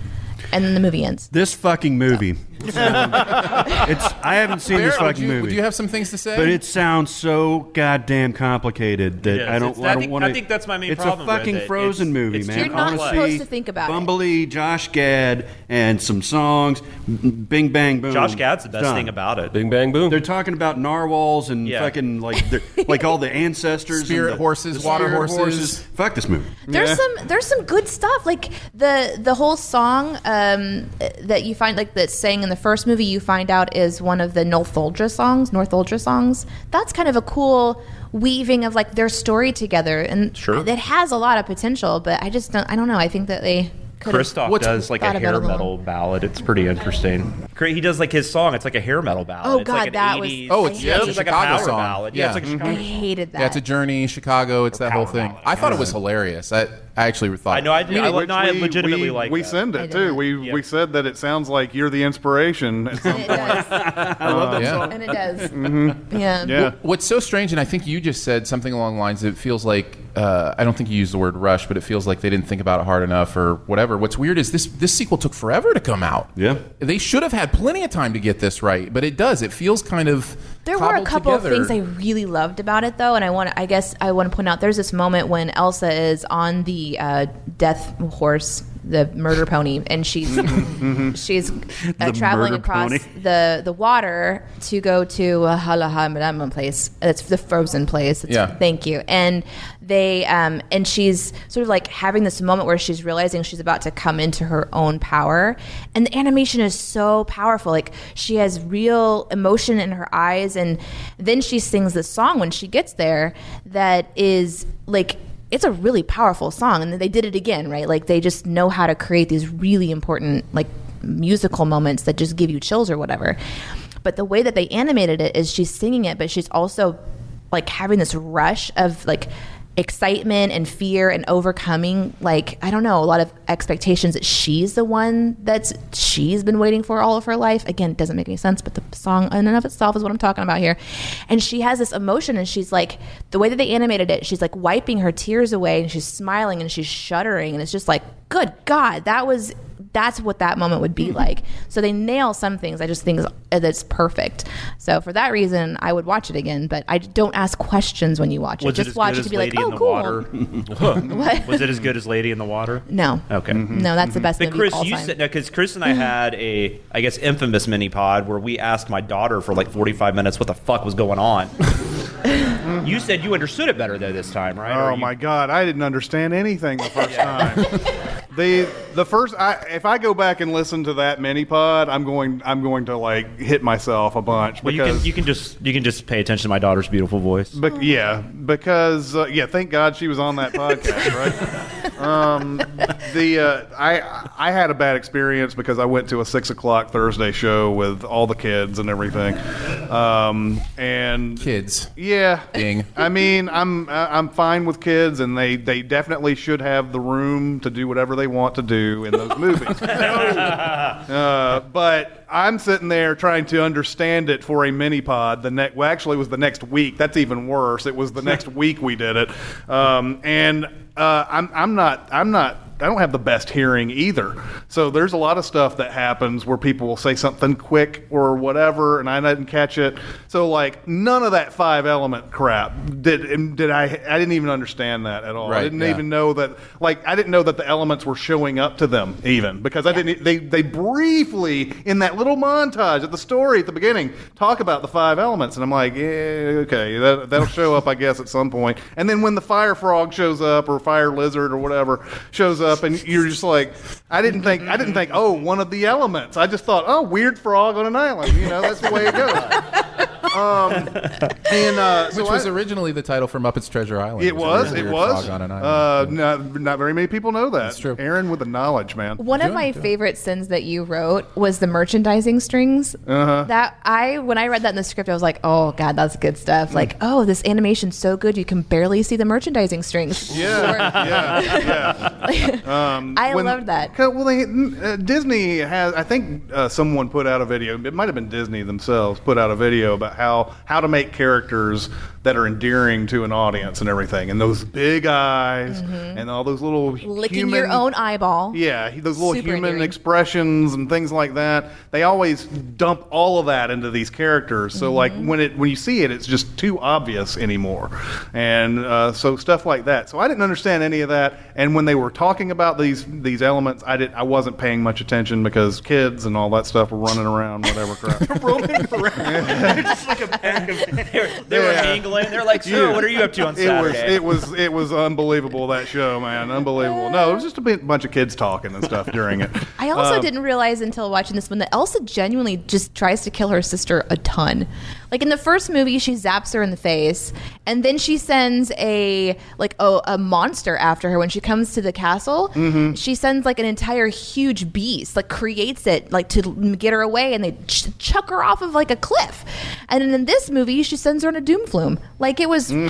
And then the movie ends. This fucking movie. I haven't seen this fucking movie. Do you have some things to say? But it sounds so goddamn complicated that Yes, I don't want to. I think that's my main it's problem a fucking with it. Frozen movie, man. You're not supposed to think about it. Bumblebee, Josh Gad, and some songs. Bing Bang Boom. Josh Gad's the best Done. thing about it. Bing bang boom. They're talking about narwhals and Yeah. fucking like all the ancestors, Spirit and horses, the water spirit horses. Fuck this movie. There's some good stuff, like the whole song that you find, like that's sang in the first movie, you find out is one of the Northuldra songs. That's kind of a cool weaving of like their story together, and it has a lot of potential. But I don't know. I think that they Christoph does like a hair metal ballad. It's pretty interesting. He does like his song. It's like a hair metal ballad. Oh it's God, like an that 80s, was. it's like a a Chicago power song. ballad. Yeah, it's like a Chicago I hated that. Yeah, it's a journey, Chicago. It's that whole thing. I thought it was hilarious. I actually thought. I know. I legitimately like. We that. send it too. We said that it sounds like you're the inspiration at some And it point. does. I love that Yeah. song. And it does. Yeah. Yeah. What's so strange, and I think you just said something along the lines, it feels like, I don't think you used the word rush, but it feels like they didn't think about it hard enough or whatever. What's weird is this sequel took forever to come out. Yeah. They should have had plenty of time to get this right, but it does. It feels kind of There were a cobbled couple together. of things I really loved about it, though, and I guess I want to point out there's this moment when Elsa is on the death horse, the murder pony, and she's traveling murder across pony. the water to go to Halahamadaman place. It's the frozen place. Thank you. And they and she's sort of like having this moment where she's realizing she's about to come into her own power, and the animation is so powerful. Like she has real emotion in her eyes, and then she sings this song when she gets there that is like, it's a really powerful song. And then they did it again, right? Like they just know how to create these really important like musical moments that just give you chills or whatever. But the way that they animated it is she's singing it, but she's also like having this rush of like excitement and fear and overcoming, like, I don't know, a lot of expectations that she's the one she's been waiting for all of her life. Again, it doesn't make any sense, but the song in and of itself is what I'm talking about here. And she has this emotion, and she's like, the way that they animated it, she's like wiping her tears away, and she's smiling and she's shuddering, and it's just like, good God, that's what that moment would be like. So they nail some things. I just think that's perfect. So for that reason, I would watch it again, but I don't ask questions when you watch it. Just watch it to be like, oh, cool. What? Was it as good as Lady in the Water? No. Okay. No, that's the best But movie Chris, of all you time. said, because Chris and I had a, I guess, infamous mini pod where we asked my daughter for like 45 minutes what the fuck was going on. You said you understood it better though this time, right? Oh my God, I didn't understand anything the first time. The first, if I go back and listen to that mini pod, I'm going to like hit myself a bunch. Well, because you can just pay attention to my daughter's beautiful voice. Because thank God she was on that podcast, right? I had a bad experience because I went to a 6:00 Thursday show with all the kids and everything, and kids. Yeah, Ding. I mean, I'm fine with kids, and they definitely should have the room to do whatever they want to do in those movies. But I'm sitting there trying to understand it for a mini pod. Actually, it was the next week. That's even worse. It was the next week we did it, and I'm not. I don't have the best hearing either. So there's a lot of stuff that happens where people will say something quick or whatever, and I didn't catch it. So like none of that 5 element crap did I didn't even understand that at all. Right, I didn't even know that, like, I didn't know that the elements were showing up to them even, because I didn't. They briefly in that little montage at the story at the beginning talk about the 5 elements, and I'm like, yeah, okay, that'll show up I guess at some point. And then when the fire frog shows up, or fire lizard or whatever shows up, and you're just like, I didn't think, oh, one of the elements. I just thought, oh, weird frog on an island. You know, that's the way it goes. Which was originally the title for Muppets Treasure Island. It was. Weird frog on an island. Not very many people know that. That's true. Aaron with the knowledge, man. One of my favorite sins that you wrote was the merchandising strings. That when I read that in the script, I was like, oh god, that's good stuff. Like, oh, this animation's so good you can barely see the merchandising strings. I loved that. Well, Disney has. I think someone put out a video. It might have been Disney themselves put out a video about how to make characters that are endearing to an audience and everything, and those big eyes and all those little licking your own eyeball. Yeah, those little Super human endearing. expressions and things like that. They always dump all of that into these characters. So like when you see it, it's just too obvious anymore, and so stuff like that. So I didn't understand any of that. And when they were talking about these elements, I wasn't paying much attention because kids and all that stuff were running around, whatever crap. Rolling around. Just like a pack of. They were mingling. They're like, "Sir, what are you up to on Saturday?" It was unbelievable, that show, man. Unbelievable. No, it was just a bunch of kids talking and stuff during it. I also didn't realize until watching this one that Elsa genuinely just tries to kill her sister a ton. Like in the first movie, she zaps her in the face, and then she sends a monster after her when she comes to the castle. She sends like an entire huge beast, like creates it like to get her away, and they chuck her off of like a cliff. And then in this movie, she sends her on a doom flume. Like it was. And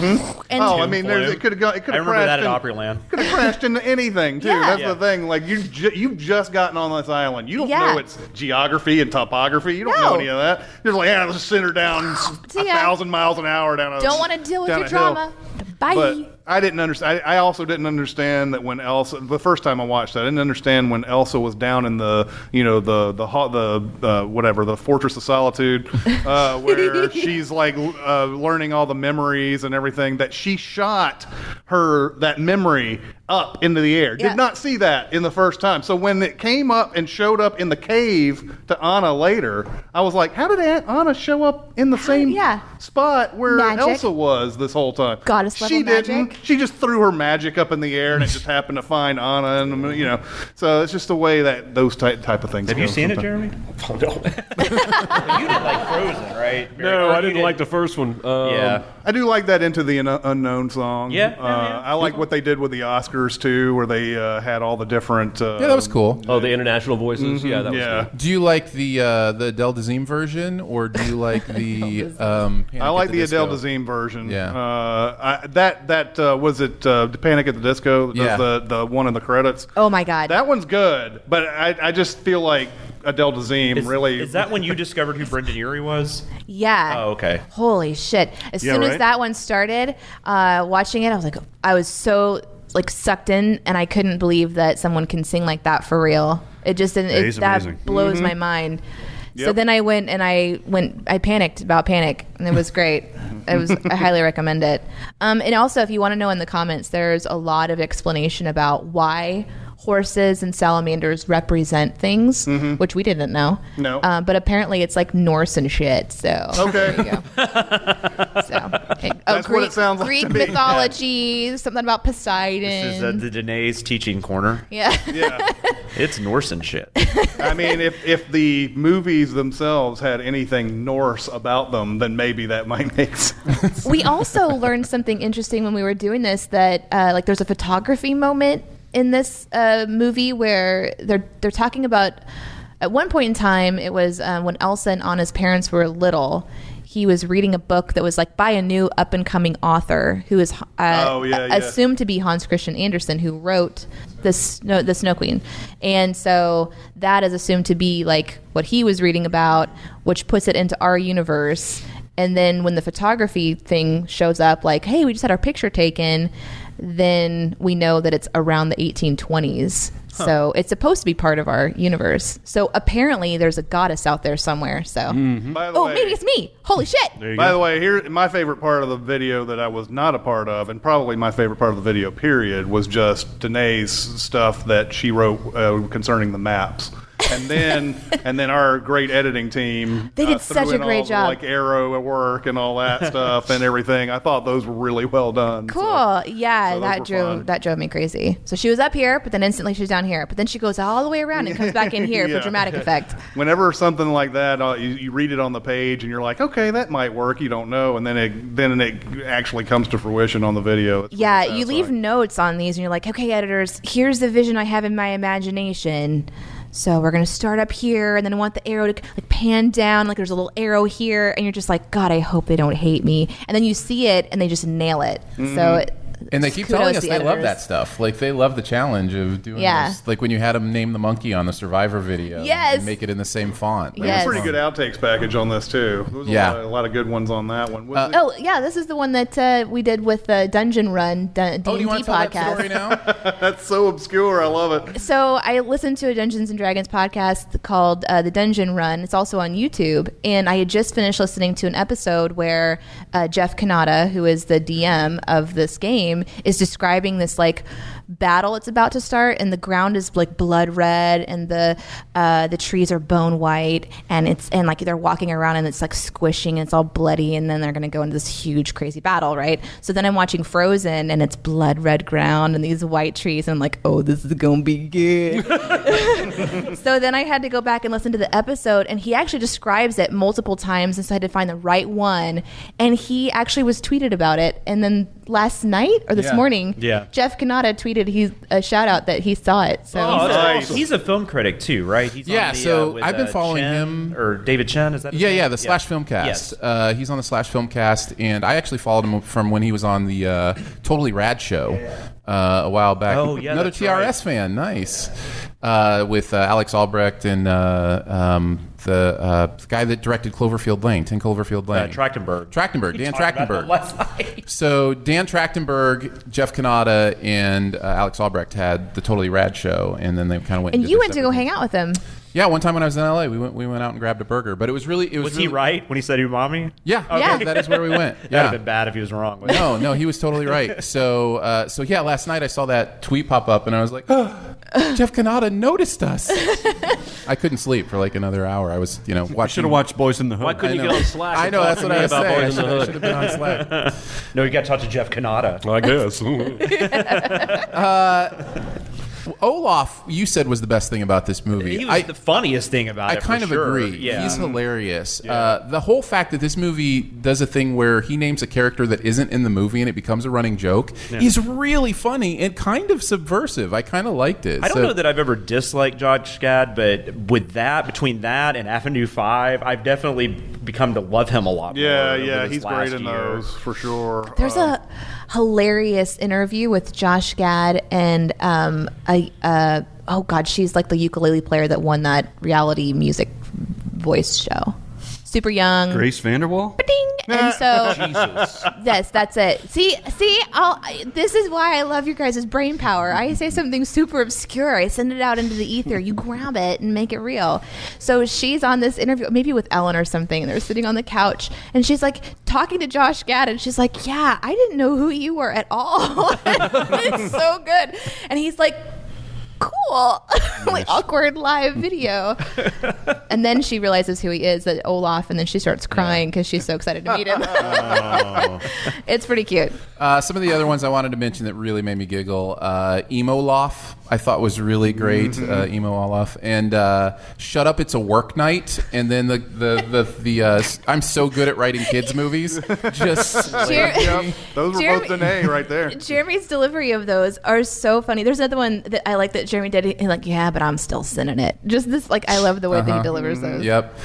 I mean, it could have gone. It could I have remember that crashed at Opryland. Could have crashed into anything too. Yeah. That's the thing. Like you've just gotten on this island. You don't know its geography and topography. You don't know any of that. You're just like, let's just send her down 1,000 miles an hour down a. Don't want to deal with down your a hill. drama. Bye. But I didn't understand. I also didn't understand that when Elsa, the first time I watched that, I didn't understand when Elsa was down in the Fortress of Solitude, where she's like learning all the memories and everything, that she shot that memory up into the air. Yeah. Did not see that in the first time. So when it came up and showed up in the cave to Anna later, I was like, how did Anna show up in the same spot where Magic. Elsa was this whole time? Goddess level She didn't. magic. She just threw her magic up in the air, and it just happened to find Anna, and so it's just the way that those type of things. Have go you seen it, sometimes. Jeremy? Oh, no. You didn't like Frozen, right? No, I didn't like the first one. Yeah. I do like that Into the Unknown song. Yeah. I like what they did with the Oscars too, where they had all the different. Yeah, that was cool. Oh, the international voices. Yeah, that was good. Do you like the Adele Dazeem version, or do you like the? I like the Adele Dazeem version. Was it Panic at the Disco? That does the one in the credits. Oh my god, that one's good, but I just feel like Adele Dazeem really. Is that when you discovered who Brendan Urie was? Yeah. Oh, okay. Holy shit! As soon as that one started, watching it, I was so like sucked in, and I couldn't believe that someone can sing like that for real. It just didn't. That blows my mind. So then I went and I panicked about Panic, and it was great. I highly recommend it. And also, if you want to know in the comments, there's a lot of explanation about why horses and salamanders represent things, which we didn't know. No. But apparently it's like Norse and shit. So okay. There you go. That's what it sounds like Greek to me. mythology, something about Poseidon. This is the Danae's teaching corner. Yeah. It's Norse and shit. I mean, if the movies themselves had anything Norse about them, then maybe that might make sense. We also learned something interesting when we were doing this, that like there's a photography moment in this movie where they're talking about, at one point in time, it was when Elsa and Anna's parents were little. He was reading a book that was like by a new up and coming author who is assumed to be Hans Christian Andersen, who wrote the Snow Queen, and so that is assumed to be like what he was reading about, which puts it into our universe. And then when the photography thing shows up, like, hey, we just had our picture taken, then we know that it's around the 1820s. So it's supposed to be part of our universe. So apparently there's a goddess out there somewhere. So maybe it's me. Holy shit. By the way, here my favorite part of the video that I was not a part of, and probably my favorite part of the video period, was just Danae's stuff that she wrote concerning the maps. and then our great editing team. They did such threw a in great all the, job. like arrow at work and all that stuff and everything. I thought those were really well done. Cool. So Yeah, those were fun. that drove me crazy. So she was up here, but then instantly she's down here. But then she goes all the way around and comes back in here Yeah. for dramatic effect. Whenever something like that, you read it on the page and you're like, okay, that might work. You don't know, and then it actually comes to fruition on the video. It's Yeah, really you leave satisfying. notes on these and you're like, okay, editors, here's the vision I have in my imagination. So we're going to start up here, and then I want the arrow to like pan down, like there's a little arrow here, and you're just like, God, I hope they don't hate me. And then you see it, and they just nail it. So And they keep kudos telling us to they the love editors. that stuff. Like, they love the challenge of doing Yeah. this. Like when you had them name the monkey on the Survivor video. Yes. And make it in the same font. Yes. Pretty good outtakes package on this too. There was Yeah. a lot of good ones on that one. Was it- Oh, yeah, this is the one that we did with the Dungeon Run D&D Oh, do you want to tell that podcast. story now? That's so obscure. I love it. So I listened to a Dungeons and Dragons podcast called The Dungeon Run. It's also on YouTube. And I had just finished listening to an episode where Jeff Kanata, who is the DM of this game, is describing this like battle it's about to start, and the ground is like blood red, and the trees are bone white, and like they're walking around and it's like squishing and it's all bloody, and then they're gonna go into this huge crazy battle, right? So then I'm watching Frozen and it's blood red ground and these white trees, and I'm like, oh, this is gonna be good. So then I had to go back and listen to the episode, and he actually describes it multiple times, and so I had to find the right one, and he actually was tweeted about it, and then last night or this Yeah. morning, Yeah. Jeff Kanata tweeted he's a shout out that he saw it. So Oh, that's Nice. awesome. He's a film critic too, right? He's Yeah, on the, so with, I've been following Chen, him- or David Chen. Is that his Yeah, name? yeah, the Slash Filmcast. Yes. He's on the Slash Filmcast, and I actually followed him from when he was on the Totally Rad show a while back. Oh, yeah, Another that's TRS right. fan, nice. With Alex Albrecht and the guy that directed Cloverfield Lane, 10 Cloverfield Lane. Trachtenberg. Trachtenberg, We Dan talked about Trachtenberg. that last night. So Dan Trachtenberg, Jeff Kanata, and Alex Albrecht had the Totally Rad show, and then they kind of went. and did you their went to go separate hang things. out with him. Yeah, one time when I was in LA, we went out and grabbed a burger, but it was Was really, he right when he said umami? Yeah, Yeah. that is where we went. That'd Yeah. have been bad if he was wrong. No, he was totally right. So yeah, last night I saw that tweet pop up, and I was like, oh, Jeff Kanata noticed us. I couldn't sleep for like another hour. I was, watching. Should have watched Boys in the Hood. Why couldn't I you know. get on Slack? I and know, talk that's to what me I was about saying. Boys in the I Hood? should have been on Slack. No, you got to talk to Jeff Kanata. I guess. Olaf, you said, was the best thing about this movie. He was the funniest thing about I it. kind for of sure. agree. Yeah. He's hilarious. The whole fact that this movie does a thing where he names a character that isn't in the movie and it becomes a running joke is really funny and kind of subversive. I kind of liked it. I don't know that I've ever disliked Josh Gad, but between that and Avenue 5, I've definitely become to love him a lot more. Yeah, over yeah, this he's last great in year. those for sure. There's a hilarious interview with Josh Gad and oh god, she's like the ukulele player that won that reality music voice show. Super young. Grace Vanderwall? Ding. And so Jesus. yes, that's it. See, this is why I love your guys' brain power. I say something super obscure, I send it out into the ether, you grab it and make it real. So she's on this interview, maybe with Ellen or something, and they're sitting on the couch, and she's like talking to Josh Gad, and she's like, yeah, I didn't know who you were at all. It's so good. And he's like, cool. Like awkward live video. And then she realizes who he is, that Olaf, and then she starts crying because she's so excited to meet him. It's pretty cute. Some of the other ones I wanted to mention that really made me giggle. Emo Olaf, I thought was really great. Emo Olaf, and Shut Up, It's a Work Night, and then the I'm so good at writing kids movies. Just Yep, those were both an A right there. Jeremy's delivery of those are so funny. There's another one that I like that Jeremy did. He's like, yeah, but I'm still sinning it. Just this, like, I love the way that he delivers those. Yep.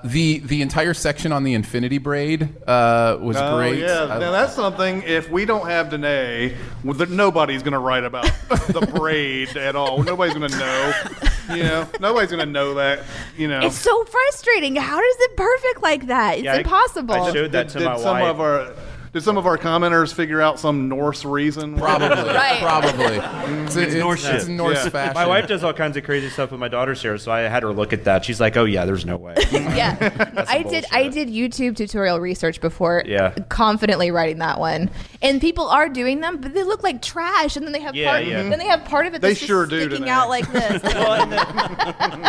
The entire section on the Infinity Braid was Oh, great. yeah. Now, that's something, if we don't have Danae, nobody's going to write about the braid at all. Nobody's going to know. Nobody's going to know that. It's so frustrating. How does it perfect like that? It's Yeah, impossible. I showed that to my Some wife. of our... Did some of our commenters figure out some Norse reason? Probably. Right. Probably. It's Norse shit. It's Norse Yeah. fashion. My wife does all kinds of crazy stuff with my daughters here, so I had her look at that. She's like, "Oh yeah, there's no way." Yeah, I did YouTube tutorial research before confidently writing that one, and people are doing them, but they look like trash, and then they have then they have part of it that's sure just do sticking today. out like this. Well,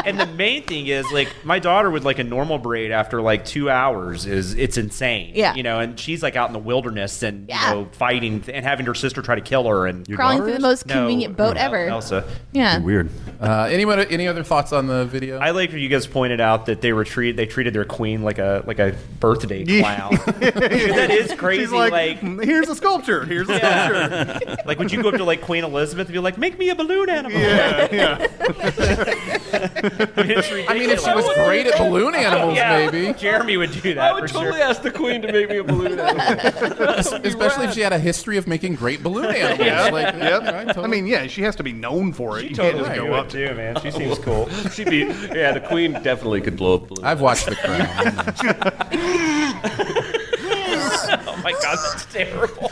and the main thing is, like, my daughter with like a normal braid after like 2 hours it's insane. Yeah. You know, and she's like out in the wilderness and Yeah. you know, fighting and having her sister try to kill her and Crawling through the most convenient boat ever. Elsa. Yeah. Weird. Any other thoughts on the video? I like when you guys pointed out that they treated their queen like a birthday clown. That is crazy. She's like, here's a sculpture. Here's a sculpture. Like, would you go up to like Queen Elizabeth and be like, make me a balloon animal? Yeah. I mean, if she was great at balloon animals, maybe. Jeremy would do that. I would for totally sure. ask the queen to make me a balloon animal. Especially if she had a history of making great balloon animals. Yep. Like, Yep. right, totally. I mean, yeah, she has to be known for it. She You totally can't just do go it up to too, man. She seems cool. She'd be, yeah, the queen definitely could blow up balloons. I've watched The Crown. Oh my god, that's terrible.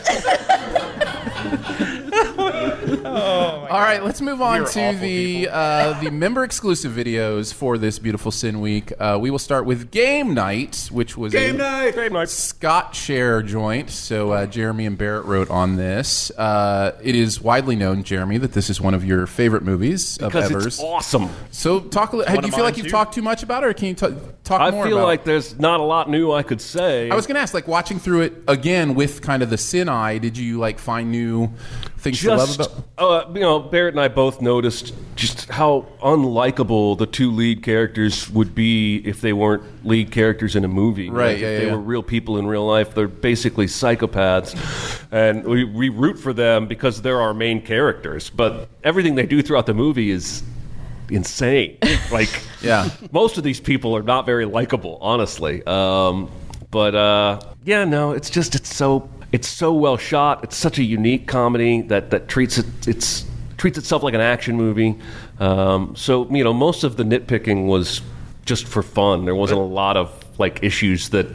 All right, let's move on You're to awful the member exclusive videos for this beautiful Sin Week. We will start with Game Night, which was Game night. Scott Share joint. So Jeremy and Barrett wrote on this. It is widely known, Jeremy, that this is one of your favorite movies of because Evers. it's awesome. So talk. Do you of feel mine, like you've too. talked too much about it, or can you talk I more feel about like there's not a lot new I could say. I was going to ask, like, watching through it again with kind of the Sin eye, did you like find new things to love about? You know, Barrett and I both noticed just how unlikable the two lead characters would be if they weren't lead characters in a movie. Right, Like, yeah, if they yeah. were real people in real life. They're basically psychopaths. And we root for them because they're our main characters. But everything they do throughout the movie is insane. Like, Yeah. most of these people are not very likable, honestly. Yeah, no, it's so well shot. It's such a unique comedy that treats itself like an action movie. So you know, most of the nitpicking was just for fun. There wasn't a lot of like issues that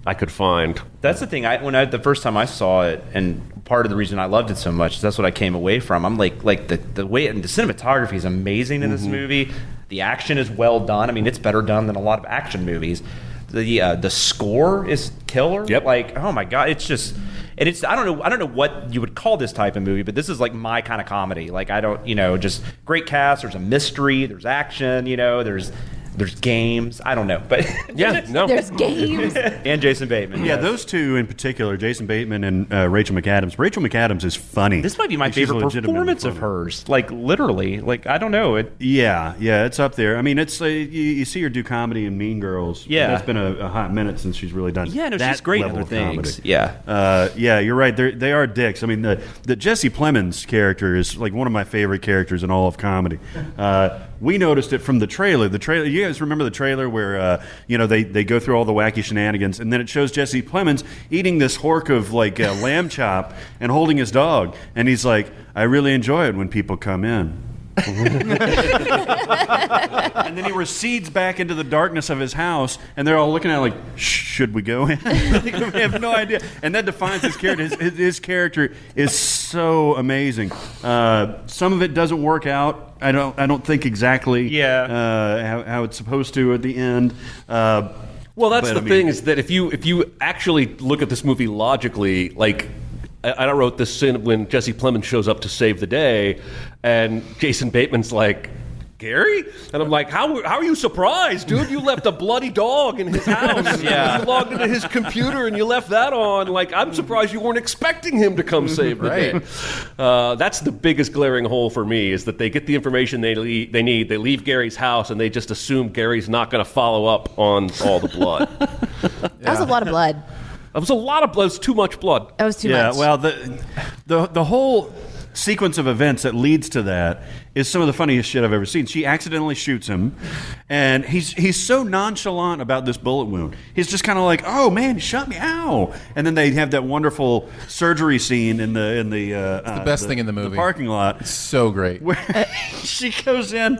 I could find. That's the thing. The first time I saw it, and part of the reason I loved it so much is that's what I came away from. I'm like the way, and the cinematography is amazing in this movie. The action is well done. I mean, it's better done than a lot of action movies. The score is killer. Yep. Like, oh my god, it's just. And it's I don't know what you would call this type of movie, but this is like my kind of comedy. Like, I don't, just great cast. There's a mystery. There's action. There's games. I don't know, but Yeah, no. There's games. and Jason Bateman. Yeah, yes. those two in particular, Jason Bateman and Rachel McAdams. Rachel McAdams is funny. This might be my Like, she's favorite legitimately performance of funny. hers. Like, literally. Like, I don't know. Yeah, it's up there. I mean, it's you see her do comedy in Mean Girls. Yeah. It's been a hot minute since she's really done. Yeah, no, that she's great in level other of comedy. things. Yeah. Yeah, you're right. They are dicks. I mean, the Jesse Plemons character is like one of my favorite characters in all of comedy. We noticed it from the trailer. The trailer. You guys remember the trailer where they go through all the wacky shenanigans, and then it shows Jesse Plemons eating this hork of like lamb chop and holding his dog, and he's like, "I really enjoy it when people come in." And then he recedes back into the darkness of his house, and they're all looking at him like, should we go in? Like, we have no idea. And that defines his character. His character is so amazing. Some of it doesn't work out. I don't think exactly how it's supposed to at the end. Well, that's the thing is that if you actually look at this movie logically, like I wrote this scene when Jesse Plemons shows up to save the day, and Jason Bateman's like, "Gary?" And I'm like, how are you surprised, dude? You left a bloody dog in his house. Yeah. You logged into his computer and you left that on. Like, I'm surprised you weren't expecting him to come save the day. That's the biggest glaring hole for me, is that they get the information they need. They leave Gary's house, and they just assume Gary's not going to follow up on all the blood. That was a lot of blood. It was a lot of blood. It was too much blood. That was too much. Yeah, well, the whole sequence of events that leads to that is some of the funniest shit I've ever seen. She accidentally shoots him, and he's so nonchalant about this bullet wound. He's just kind of like, "Oh man, you shot me, ow!" And then they have that wonderful surgery scene in the the best thing in the movie. the parking lot, So great. where she goes in.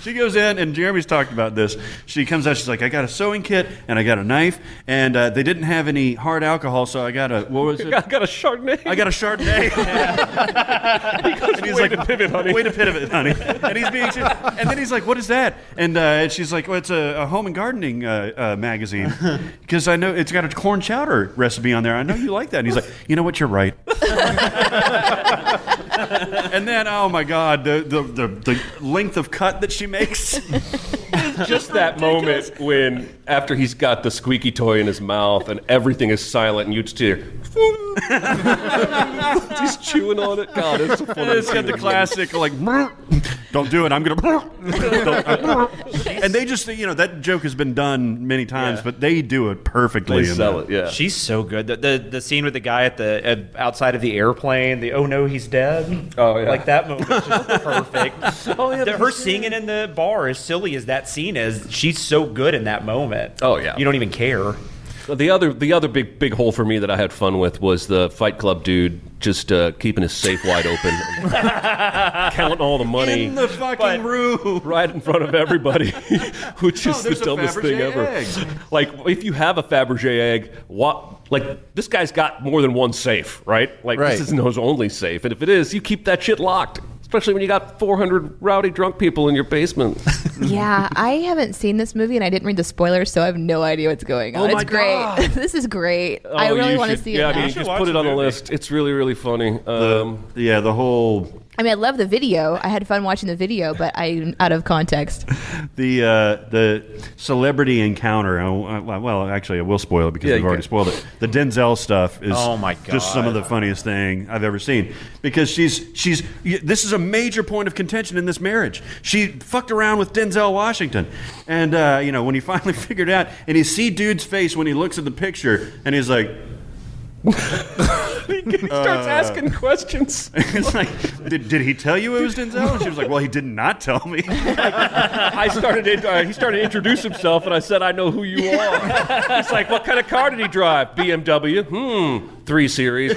She goes in, and Jeremy's talked about this. She comes out, she's like, I got a sewing kit, and I got a knife, and they didn't have any hard alcohol, so I got a, what was it? I got a Chardonnay. I got a Chardonnay. And he's like, to pivot, honey. Way to pivot, honey. And he's being serious. And then he's like, what is that? And she's like, well, it's a home and gardening magazine. Because I know it's got a corn chowder recipe on there. I know you like that. And he's like, you know what? You're right. And then, oh my God, the length of cut that she makes. Just that moment when, after he's got the squeaky toy in his mouth and everything is silent and you just hear, he's chewing on it. God, it's so funny. It's got the classic, like, don't do it, I'm going to. And they just, that joke has been done many times, but they do it perfectly. They sell it, yeah. She's so good. The scene with the guy at the outside of the airplane, the oh no, he's dead. Oh, yeah. Like that moment is just perfect. Oh, yeah, her singing in the bar, as silly as that scene is, she's so good in that moment. Oh, yeah. You don't even care. The other big hole for me that I had fun with was the Fight Club dude just keeping his safe wide open, counting all the money in the fucking room, right in front of everybody, which is the dumbest thing ever. Egg. Like, if you have a Fabergé egg, this guy's got more than one safe, right? Like, this isn't his only safe, and if it is, you keep that shit locked. Especially when you got 400 rowdy drunk people in your basement. Yeah, I haven't seen this movie and I didn't read the spoilers, so I have no idea what's going on. Oh my it's great. God. This is great. I really want to see it now. Yeah, just put it on the list. It's really, really funny. The whole... I mean, I love the video. I had fun watching the video, but I'm out of context. The celebrity encounter. Well, actually, I will spoil it because we've already spoiled it. The Denzel stuff is just some of the funniest thing I've ever seen. Because this is a major point of contention in this marriage. She fucked around with Denzel Washington, and when he finally figured it out, and you see dude's face when he looks at the picture, and he's like. He starts asking questions. It's like, did he tell you it was Denzel? And she was like, well, he did not tell me. He started to introduce himself, and I said, I know who you are. He's like, what kind of car did he drive? BMW? 3 Series.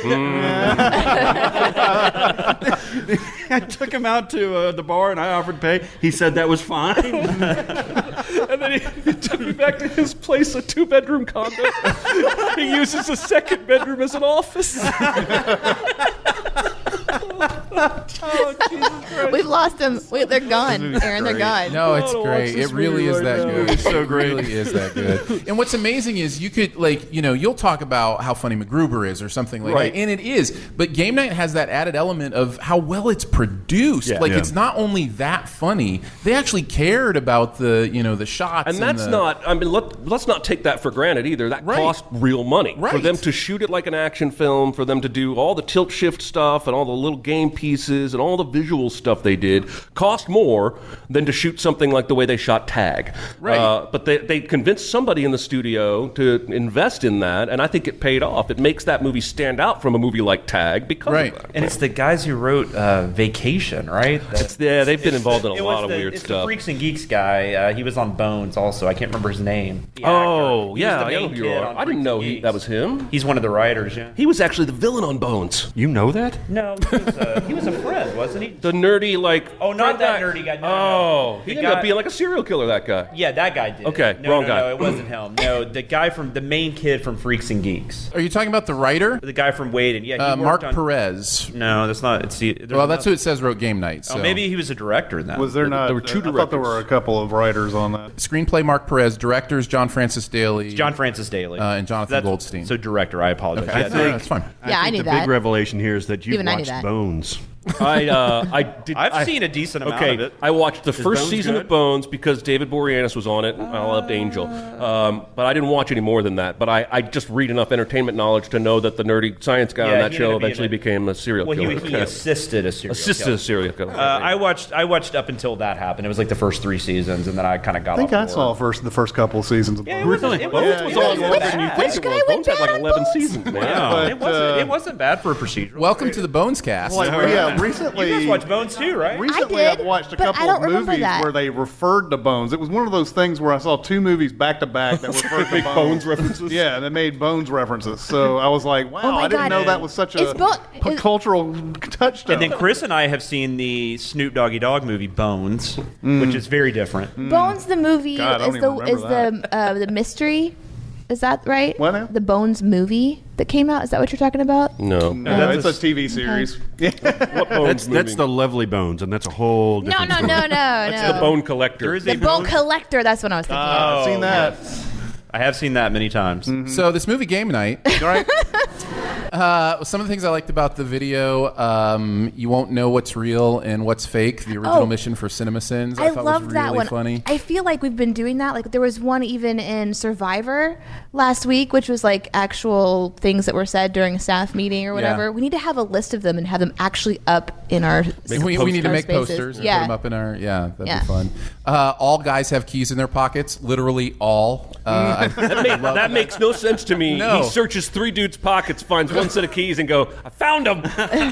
I took him out to the bar, and I offered to pay. He said that was fine. And then he took me back to his place, a 2-bedroom condo. He uses a second bedroom as an office. Oh, Jesus Christ. We've lost them. They're gone. Aaron, they're gone. No, it's great. It really is that good. It's so great. It really is that good. And what's amazing is you could, you'll talk about how funny MacGruber is or something like that, and it is. But Game Night has that added element of how well it's produced. It's not only that funny, they actually cared about the shots. And that's not, I mean, let's not take that for granted either. That cost real money. For them to shoot it like an action film, for them to do all the tilt shift stuff and all the little game pieces and all the visual stuff they did cost more than to shoot something like the way they shot Tag. But they convinced somebody in the studio to invest in that, and I think it paid off. It makes that movie stand out from a movie like Tag because of that. And it's the guys who wrote Vacation, right? They've been involved in a lot of weird it's stuff. The Freaks and Geeks guy. He was on Bones also. I can't remember his name. I know who you are. I didn't know that was him. He's one of the writers, yeah. He was actually the villain on Bones. You know that? No, he was a friend, wasn't he? The nerdy, Oh, not that nerdy guy. No. He ended up being like a serial killer, that guy. Yeah, that guy did. Okay, wrong guy. No, it wasn't him. No, the main kid from Freaks and Geeks. Are you talking about the writer? The guy from Wade, and he Mark worked on Perez. No, that's not. That's who it says wrote Game Night. So. Oh, maybe he was a director in that. Was there not? There were 2 directors. I thought there were a couple of writers on that. Screenplay Mark Perez, directors John Francis Daly. John Francis Daly. And Jonathan Goldstein. So director, I apologize. Okay. Yeah, that's fine. I knew the that. big revelation here is that you've Even I knew watched that. Bones. I've seen a decent amount of it. I watched the first Bones season good? of Bones because David Boreanaz was on it. I loved Angel. But I didn't watch any more than that. But I just read enough entertainment knowledge to know that the nerdy science guy on that he show ended up being eventually became a serial killer. Well, he assisted a serial killer. a serial killer. I watched up until that happened. It was like the first 3 seasons, and then I kind of got off I think I board. saw the first couple of seasons of Yeah, Bones. it Bones was on longer than you think it was. Bones had like 11 seasons, man. It wasn't bad for a procedural. Welcome to the Bones Cast. Like, recently, You guys watch Bones too, right? Recently, I did, I've watched a but I couple don't of remember movies that. where they referred to Bones. It was one of those things where I saw two movies back to back that referred to Big Bones references. Yeah, they made Bones references. So I was like, wow, Oh my I didn't God. know that was such Is a cultural touchstone. And then Chris and I have seen the Snoop Doggy Dogg movie Bones, which is very different. Bones the movie God, I don't is even remember the mystery. Is that right? What now? The Bones movie that came out. Is that what you're talking about? No. No, it's a TV series. What Bones That's movie? the Lovely Bones, and that's a whole No, different no, story. no, no, no. The Bone Collector. There is The a Bone Collector. That's what I was thinking. of. I've seen that. yes. I have seen that many times. So this movie Game Night. Right? Some of the things I liked about the video, you won't know what's real and what's fake. The original mission for CinemaSins, I thought loved was that really one. funny. I feel like we've been doing that. Like there was one even in Survivor last week, which was like actual things that were said during a staff meeting or whatever. Yeah. We need to have a list of them and have them actually up in our. We need to our make spaces. posters and Yeah. put them up in our. Yeah, that'd Yeah. be fun. All guys have keys in their pockets. Literally all. That makes no sense to me. No. He searches three dudes' pockets, finds one set of keys, and go, I found them.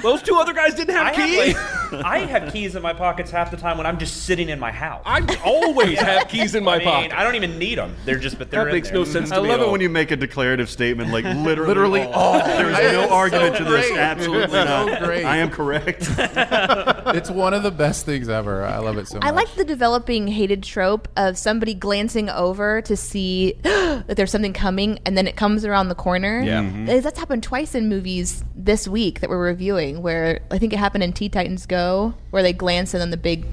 Those two other guys didn't have keys. I have keys in my pockets half the time when I'm just sitting in my house. I always have keys in my pocket. I don't even need them. They're just, but they're That in makes there. no sense I to me love at it all. when you make a declarative statement like literally all. There's It no is argument so to this. great. Absolutely It is so not. great. I am correct. It's one of the best things ever. I love it so much. I like the developing hated trope of somebody glancing over to see that there's something coming, and then it comes around the corner. Yeah. That's happened twice in movies this week that we're reviewing. Where I think it happened in Teen Titans Go, where they glance and then the big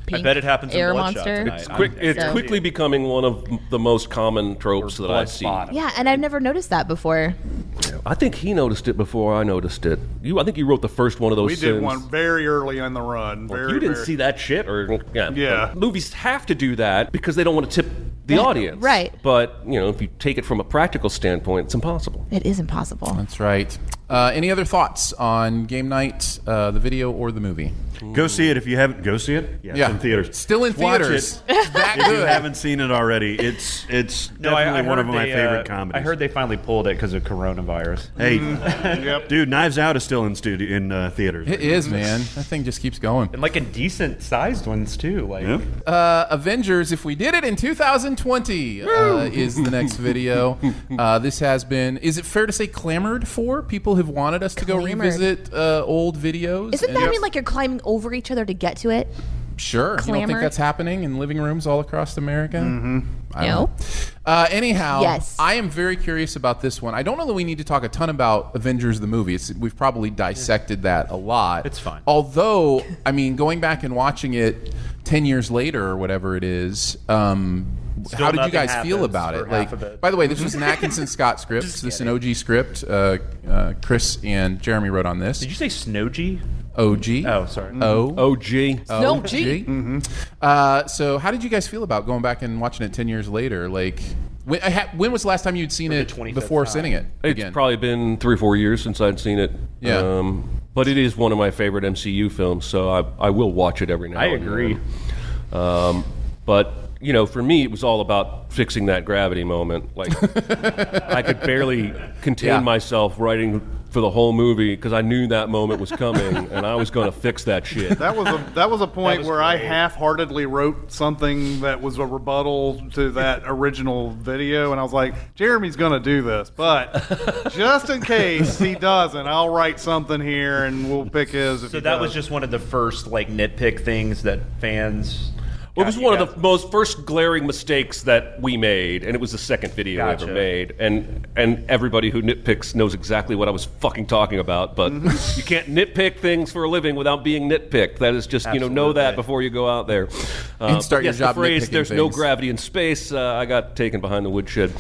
pink I bet it happens in air Bloodshot monster. tonight. It's So- quickly becoming one of the most common tropes that I see. Bloodspot. Yeah, and I've never noticed that before. I think he noticed it before I noticed it. I think you wrote the first one of those We sins. did one very early on the run. Very, You didn't very- see that shit, or Yeah. Movies have to do that because they don't want to tip the audience, Right. But if you take it from a practical standpoint, it's impossible. It is impossible. That's right. Any other thoughts on Game Night, the video or the movie? Go see it if you haven't. Go see it. Yeah, it's in theaters. Still in Watch theaters. it. It's that If you good. haven't seen it already, it's No, I definitely one heard of my they, favorite comedies. I heard they finally pulled it because of coronavirus. Hey, Yep. dude, Knives Out is still in theaters. It is, man. That thing just keeps going. And like in decent sized ones too. Like Yeah. Avengers If We Did It in 2020 is the next video. This has been, is it fair to say, clamored for? People have wanted us to go Clamored. revisit old videos. Isn't that and- mean like you're climbing over each other to get to it? Sure. You don't think Clamor? that's happening in living rooms all across America? I No. don't know. Anyhow, Yes. I am very curious about this one. I don't know that we need to talk a ton about Avengers the movie. We've probably dissected that a lot. It's fine. Although, I mean, going back and watching it 10 years later or whatever it is, how did you nothing guys feel happens about for it? half of it. By the way, this was an Atkinson Scott script. This is an OG script. Chris and Jeremy wrote on this. did you say Snowgy? OG. Oh, sorry. OG. So how did you guys feel about going back and watching it 10 years later? Like, when was the last time you'd seen the it 25th before time. seeing it It's again? probably been 3 or 4 years since I'd seen it. Yeah. But it is one of my favorite MCU films, so I will watch it every now I and agree. then. But for me, it was all about fixing that gravity moment. Like, I could barely contain myself writing for the whole movie because I knew that moment was coming, and I was going to fix that shit. That was a point was where I great. half-heartedly wrote something that was a rebuttal to that original video, and I was like, Jeremy's going to do this, but just in case he doesn't, I'll write something here and we'll pick his. If So he that was does. just one of the first like nitpick things that fans. Well, it was one of the most first glaring mistakes that we made, and it was the second video I Gotcha. ever made. And everybody who nitpicks knows exactly what I was fucking talking about. But you can't nitpick things for a living without being nitpicked. That is just know Absolutely. that before you go out there. And start but your yes, job the phrase nitpicking "There's no things. gravity in space." I got taken behind the woodshed.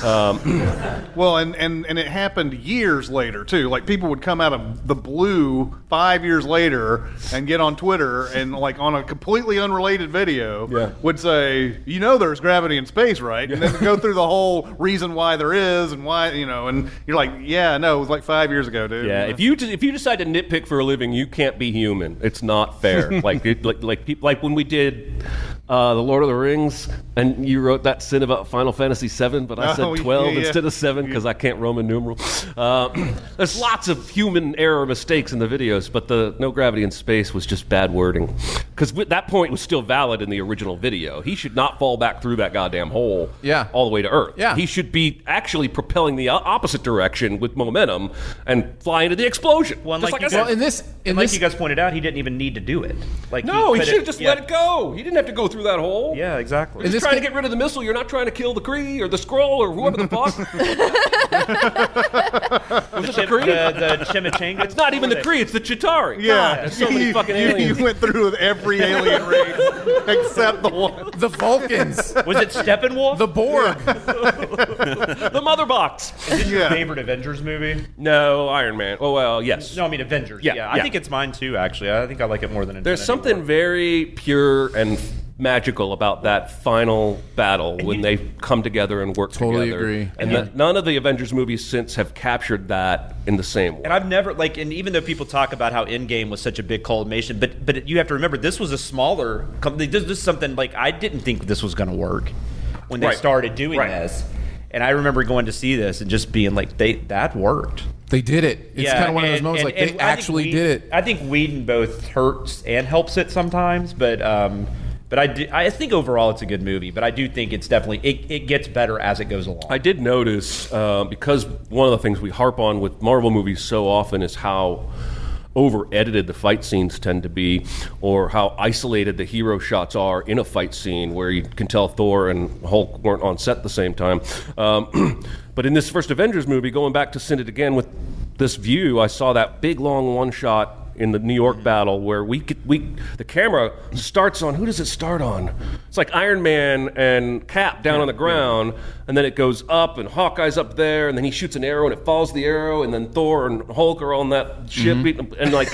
Well, and it happened years later too. Like people would come out of the blue 5 years later and get on Twitter and like on a completely unrelated video video would say, there's gravity in space, right? And then go through the whole reason why there is and why, and you're like, yeah, no, it was like 5 years ago, dude. Yeah, if you decide to nitpick for a living, you can't be human. It's not fair. like when we did The Lord of the Rings, and you wrote that sin about Final Fantasy VII, but I said 12 instead of 7 because I can't Roman numeral. There's lots of human error mistakes in the videos, but the no gravity in space was just bad wording. Because that point was still valid in the original video. He should not fall back through that goddamn hole all the way to Earth. Yeah. He should be actually propelling the opposite direction with momentum and fly into the explosion. Well, Just like I you said. guys, like you guys pointed out, he didn't even need to do it. Like he should have just let it go. He didn't have to go through that hole. Yeah, exactly. He's trying to get rid of the missile. You're not trying to kill the Kree or the Skrull or whoever the fuck. Was it the Kree? The Chimichanga? It's not even the Kree. It's the Chitauri. Yeah. God, there's so many fucking aliens. You went through with every alien race except the one. The Vulcans. Was it Steppenwolf? The Borg. The Mother Box. Is this your favorite Avengers movie? No, Iron Man. Oh, well, yes. No, I mean Avengers. Yeah. I think it's mine too, actually. I think I like it more than Infinity There's something War. very pure and magical about that final battle when they come together and work together. Totally agree. And none of the Avengers movies since have captured that in the same way. And I've never and even though people talk about how Endgame was such a big culmination, but you have to remember this was a smaller company. This is something I didn't think this was going to work when they started doing this. And I remember going to see this and just being like, that worked. They did it. It's kind of one of those moments they actually did it. I think Whedon both hurts and helps it sometimes, but I think overall it's a good movie. But I do think it's definitely it gets better as it goes along. I did notice because one of the things we harp on with Marvel movies so often is how over-edited the fight scenes tend to be, or how isolated the hero shots are in a fight scene where you can tell Thor and Hulk weren't on set at the same time. But in this first Avengers movie, going back to Sin It Again with this view, I saw that big, long one-shot in the New York battle where the camera starts on, who does it start on? It's like Iron Man and Cap down on the ground, and then it goes up, and Hawkeye's up there, and then he shoots an arrow, and it follows the arrow, and then Thor and Hulk are on that ship, and like...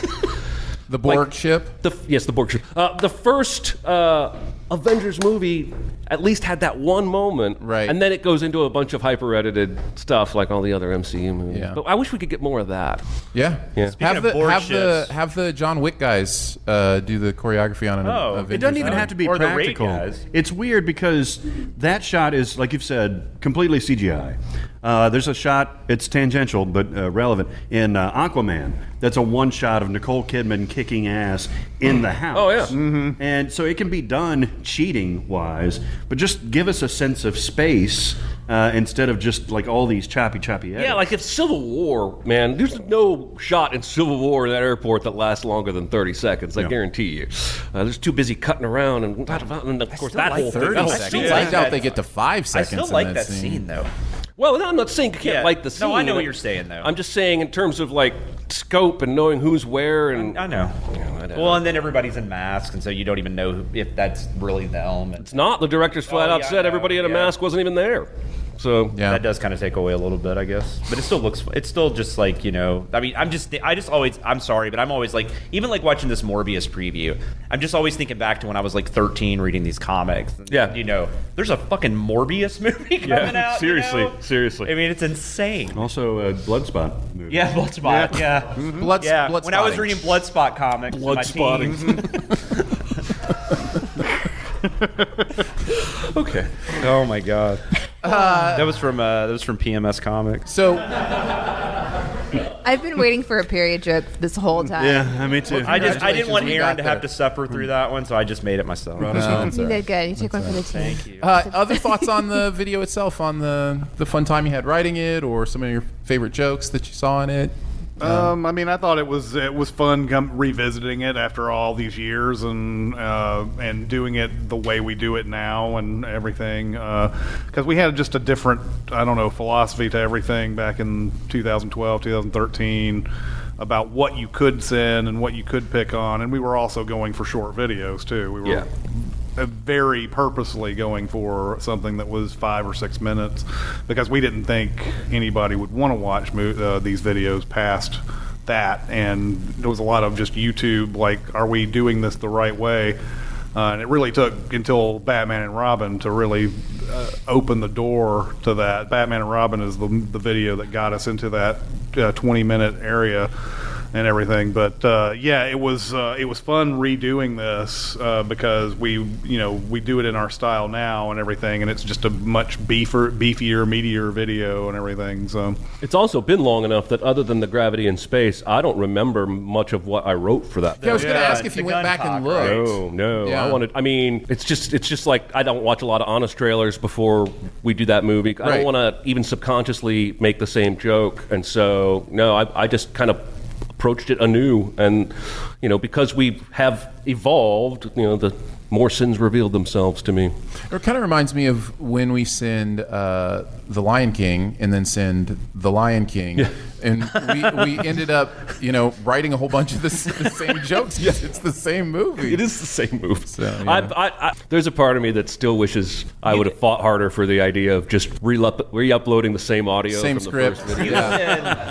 The Borg ship? Yes, the Borg ship. The first Avengers movie at least had that one moment, right? And then it goes into a bunch of hyper-edited stuff like all the other MCU movies. Yeah. But I wish we could get more of that. Yeah. Speaking of Borg ships. Have the John Wick guys do the choreography on an Avengers. It doesn't even have to be or practical. The Raid guys. It's weird because that shot is, like you've said, completely CGI. There's a shot, it's tangential but relevant, in Aquaman. That's a one shot of Nicole Kidman kicking ass in the house. Oh, yeah. Mm-hmm. And so it can be done cheating-wise, but just give us a sense of space instead of just like all these choppy edits. Yeah, like it's Civil War, man. There's no shot in Civil War in that airport that lasts longer than 30 seconds, I guarantee you. They're just too busy cutting around, and of course that whole 30 thing. seconds. I doubt they get to 5 seconds. I still like that scene, though. Well, I'm not saying you can't like the scene. No, I know what you're saying, though. I'm just saying in terms of like scope and knowing who's where. And I know. Well, and then everybody's in masks, and so you don't even know if that's really them. It's not. The director's flat out said everybody in a mask wasn't even there. So that does kind of take away a little bit, I guess. But it still looks. It's still just like, I mean, I'm sorry, but I'm always like, even like watching this Morbius preview, I'm just always thinking back to when I was like 13 reading these comics. And, there's a fucking Morbius movie coming out. Seriously. I mean, it's insane. Also, a Bloodspot movie. Yeah, Bloodspot. Yeah. Bloodspotting. When I was reading Bloodspot comics, Bloodspotting. Okay. Oh my god. That was from PMS Comics. So I've been waiting for a period joke this whole time. Yeah, me too. I didn't want we Aaron got to have there. to suffer through that one, so I just made it myself. You did good. You took one for the team. Thank you. other thoughts on the video itself, on the fun time you had writing it, or some of your favorite jokes that you saw in it? I mean, I thought it was fun revisiting it after all these years and doing it the way we do it now and everything. Because we had just a different, philosophy to everything back in 2012, 2013 about what you could send and what you could pick on. And we were also going for short videos, too. We were very purposely going for something that was 5 or 6 minutes because we didn't think anybody would want to watch these videos past that, and there was a lot of just YouTube, like, are we doing this the right way? And it really took until Batman and Robin to really open the door to that. Batman and Robin is the video that got us into that 20-minute area and everything. But yeah, it was fun redoing this because we do it in our style now and everything, and it's just a much beefier, meatier video and everything. So it's also been long enough that other than the gravity in space, I don't remember much of what I wrote for that. Yeah, I was going to ask if you went back and looked. No. Yeah. I mean, it's just like I don't watch a lot of honest trailers before we do that movie. I don't want to even subconsciously make the same joke, and so no, I just kind of approached it anew, and because we have evolved, the more sins revealed themselves to me. It kind of reminds me of when we send The Lion King and then send The Lion King. Yeah. And we ended up, writing a whole bunch of the same jokes. Yeah. It's the same movie. It is the same movie. So, yeah. I there's a part of me that still wishes I would have fought harder for the idea of just re-uploading the same audio same from script. the first video.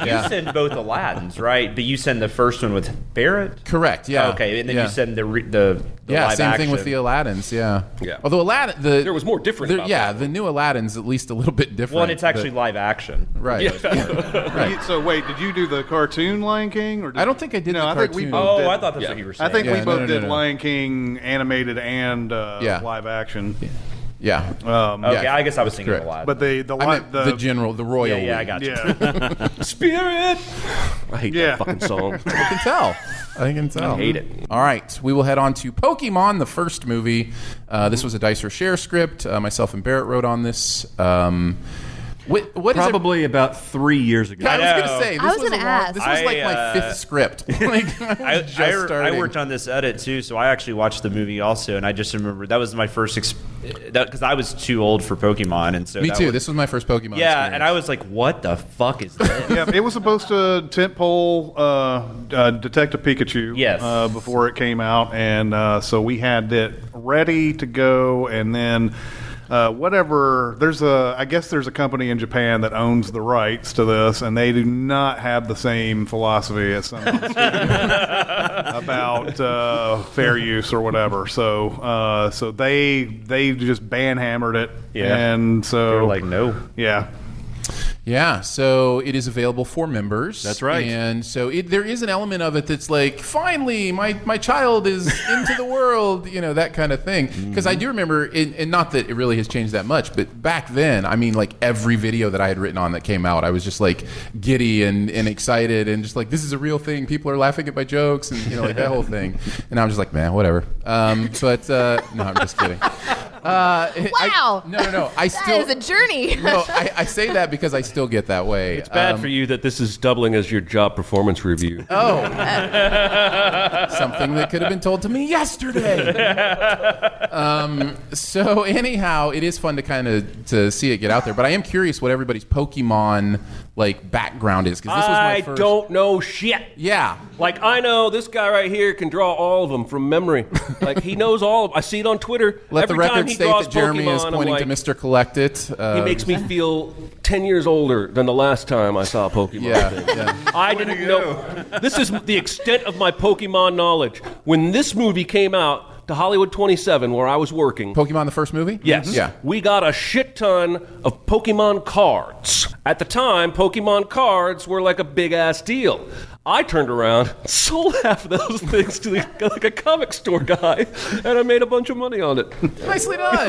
You send both Aladdins, right? But you send the first one with Barrett? Correct, yeah. Okay, and then you send the live same action. thing with the Aladdins, yeah. Yeah. Although Aladdin, there was more different about that. the new Aladdin's at least a little bit different. Well, and it's actually live action. Right. Yeah. Right. So wait, did you do the cartoon Lion King? Or I don't think I did the I cartoon. think we both did. I thought that's what you were saying. I think we both did no. Lion King animated and live action. Yeah. Okay, I guess I was thinking Correct. of Aladdin. But the royal. Yeah, I got you. Yeah. Spirit! I hate that fucking song. I can tell. I hate it. All right, we will head on to Pokemon, the first movie. This was a Dice or Share script. Myself and Barrett wrote on this. What is Probably about 3 years ago. I was going to say, I was gonna ask. This was like my fifth script. I worked on this edit too, so I actually watched the movie also, and I just remember that was my first because I was too old for Pokemon, and so Me too. This was my first Pokemon. Yeah, experience. and I was like, "What the fuck is this?" Yeah, it was supposed to tentpole Detective Pikachu before it came out, and so we had it ready to go, and then I guess there's a company in Japan that owns the rights to this, and they do not have the same philosophy as some about fair use or whatever. So they just banhammered it, and so they were like, no, Yeah, so it is available for members. That's right. And so there is an element of it that's like, finally, my child is into the world, that kind of thing. Because I do remember, and not that it really has changed that much, but back then, I mean, like every video that I had written on that came out, I was just like giddy and excited and just like, this is a real thing. People are laughing at my jokes and, like that whole thing. And I was just like, man, whatever. But no, I'm just kidding. Wow. No. That is a journey. No, I say that because I still get that way. It's bad for you that this is doubling as your job performance review. Oh. Something that could have been told to me yesterday. So anyhow, it is fun to kind of to see it get out there. But I am curious what everybody's Pokemon background is, because this was my first. I don't know shit. Yeah. Like, I know this guy right here can draw all of them from memory. Like, he knows all of them. I see it on Twitter. Let Every the record time he state draws that Jeremy Pokemon, is I'm pointing like, to Mr. Collect It. he makes me feel 10 years older than the last time I saw a Pokemon. Yeah. I didn't know. This is the extent of my Pokemon knowledge. When this movie came out, to Hollywood 27, where I was working. Pokemon, the first movie? Yes. Yeah. We got a shit ton of Pokemon cards. At the time, Pokemon cards were like a big-ass deal. I turned around, sold half of those things to like a comic store guy, and I made a bunch of money on it. Nicely done.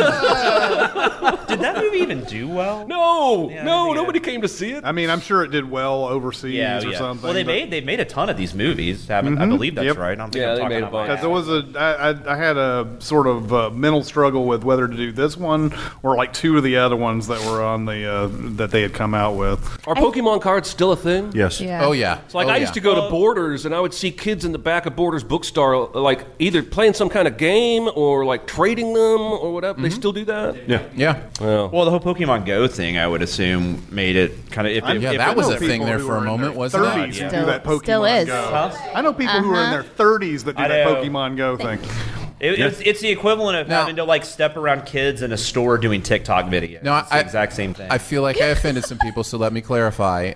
Did that movie even do well? No, nobody came to see it. I mean, I'm sure it did well overseas or something. Well, they made a ton of these movies. I believe that's right. I don't think I'm they made a talking bunch. Because I had a sort of mental struggle with whether to do this one or like two of the other ones that were on the that they had come out with. Are Pokemon cards still a thing? Yes. Yeah. Oh, yeah. It's like I used to go to Borders, and I would see kids in the back of Borders bookstore, like either playing some kind of game or like trading them or whatever. They still do that? Yeah. Well, the whole Pokemon Go thing, I would assume, made it kind of. That was a thing there for a moment, wasn't it? 30s who do that Pokemon Still is. Go. I know people who are in their 30s that do that Pokemon Go thing. It's the equivalent of having to like step around kids in a store doing TikTok videos. No, it's the exact same thing. I feel like I offended some people, so let me clarify.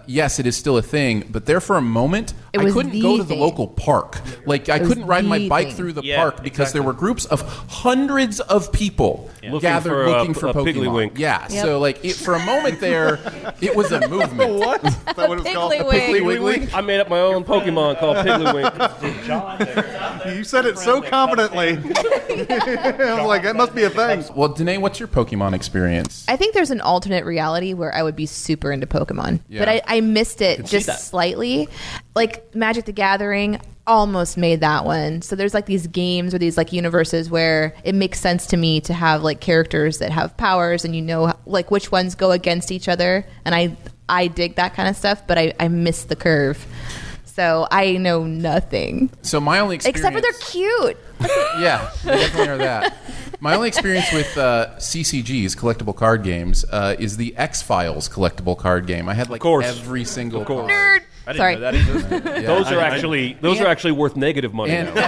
Yes, it is still a thing, but there for a moment, I couldn't go to the local park. Like, I couldn't ride my bike through the park because there were groups of hundreds of people gathered looking for Pokemon. Piggly-Wink. Yeah, so like for a moment there, it was a movement. What? Is that what it's called? Piggly-Wink? I made up my own Pokemon called Piggly-Wink. You said it so confidently. I was like, that must be a thing. Well, Danae, what's your Pokemon experience? I think there's an alternate reality where I would be super into Pokemon, Yeah. but I missed it just slightly. Like Magic the Gathering, almost made that one. So there's like these games or these like universes where it makes sense to me to have like characters that have powers, and you know like which ones go against each other. And I dig that kind of stuff, but I missed the curve. So I know nothing. So my only experience... Except for they're cute. Yeah, they definitely are that. My only experience with CCGs, collectible card games, is the X-Files collectible card game. I had like every single card. Nerd. I didn't Sorry. know that existed. Yeah, Those are actually worth negative money And, now.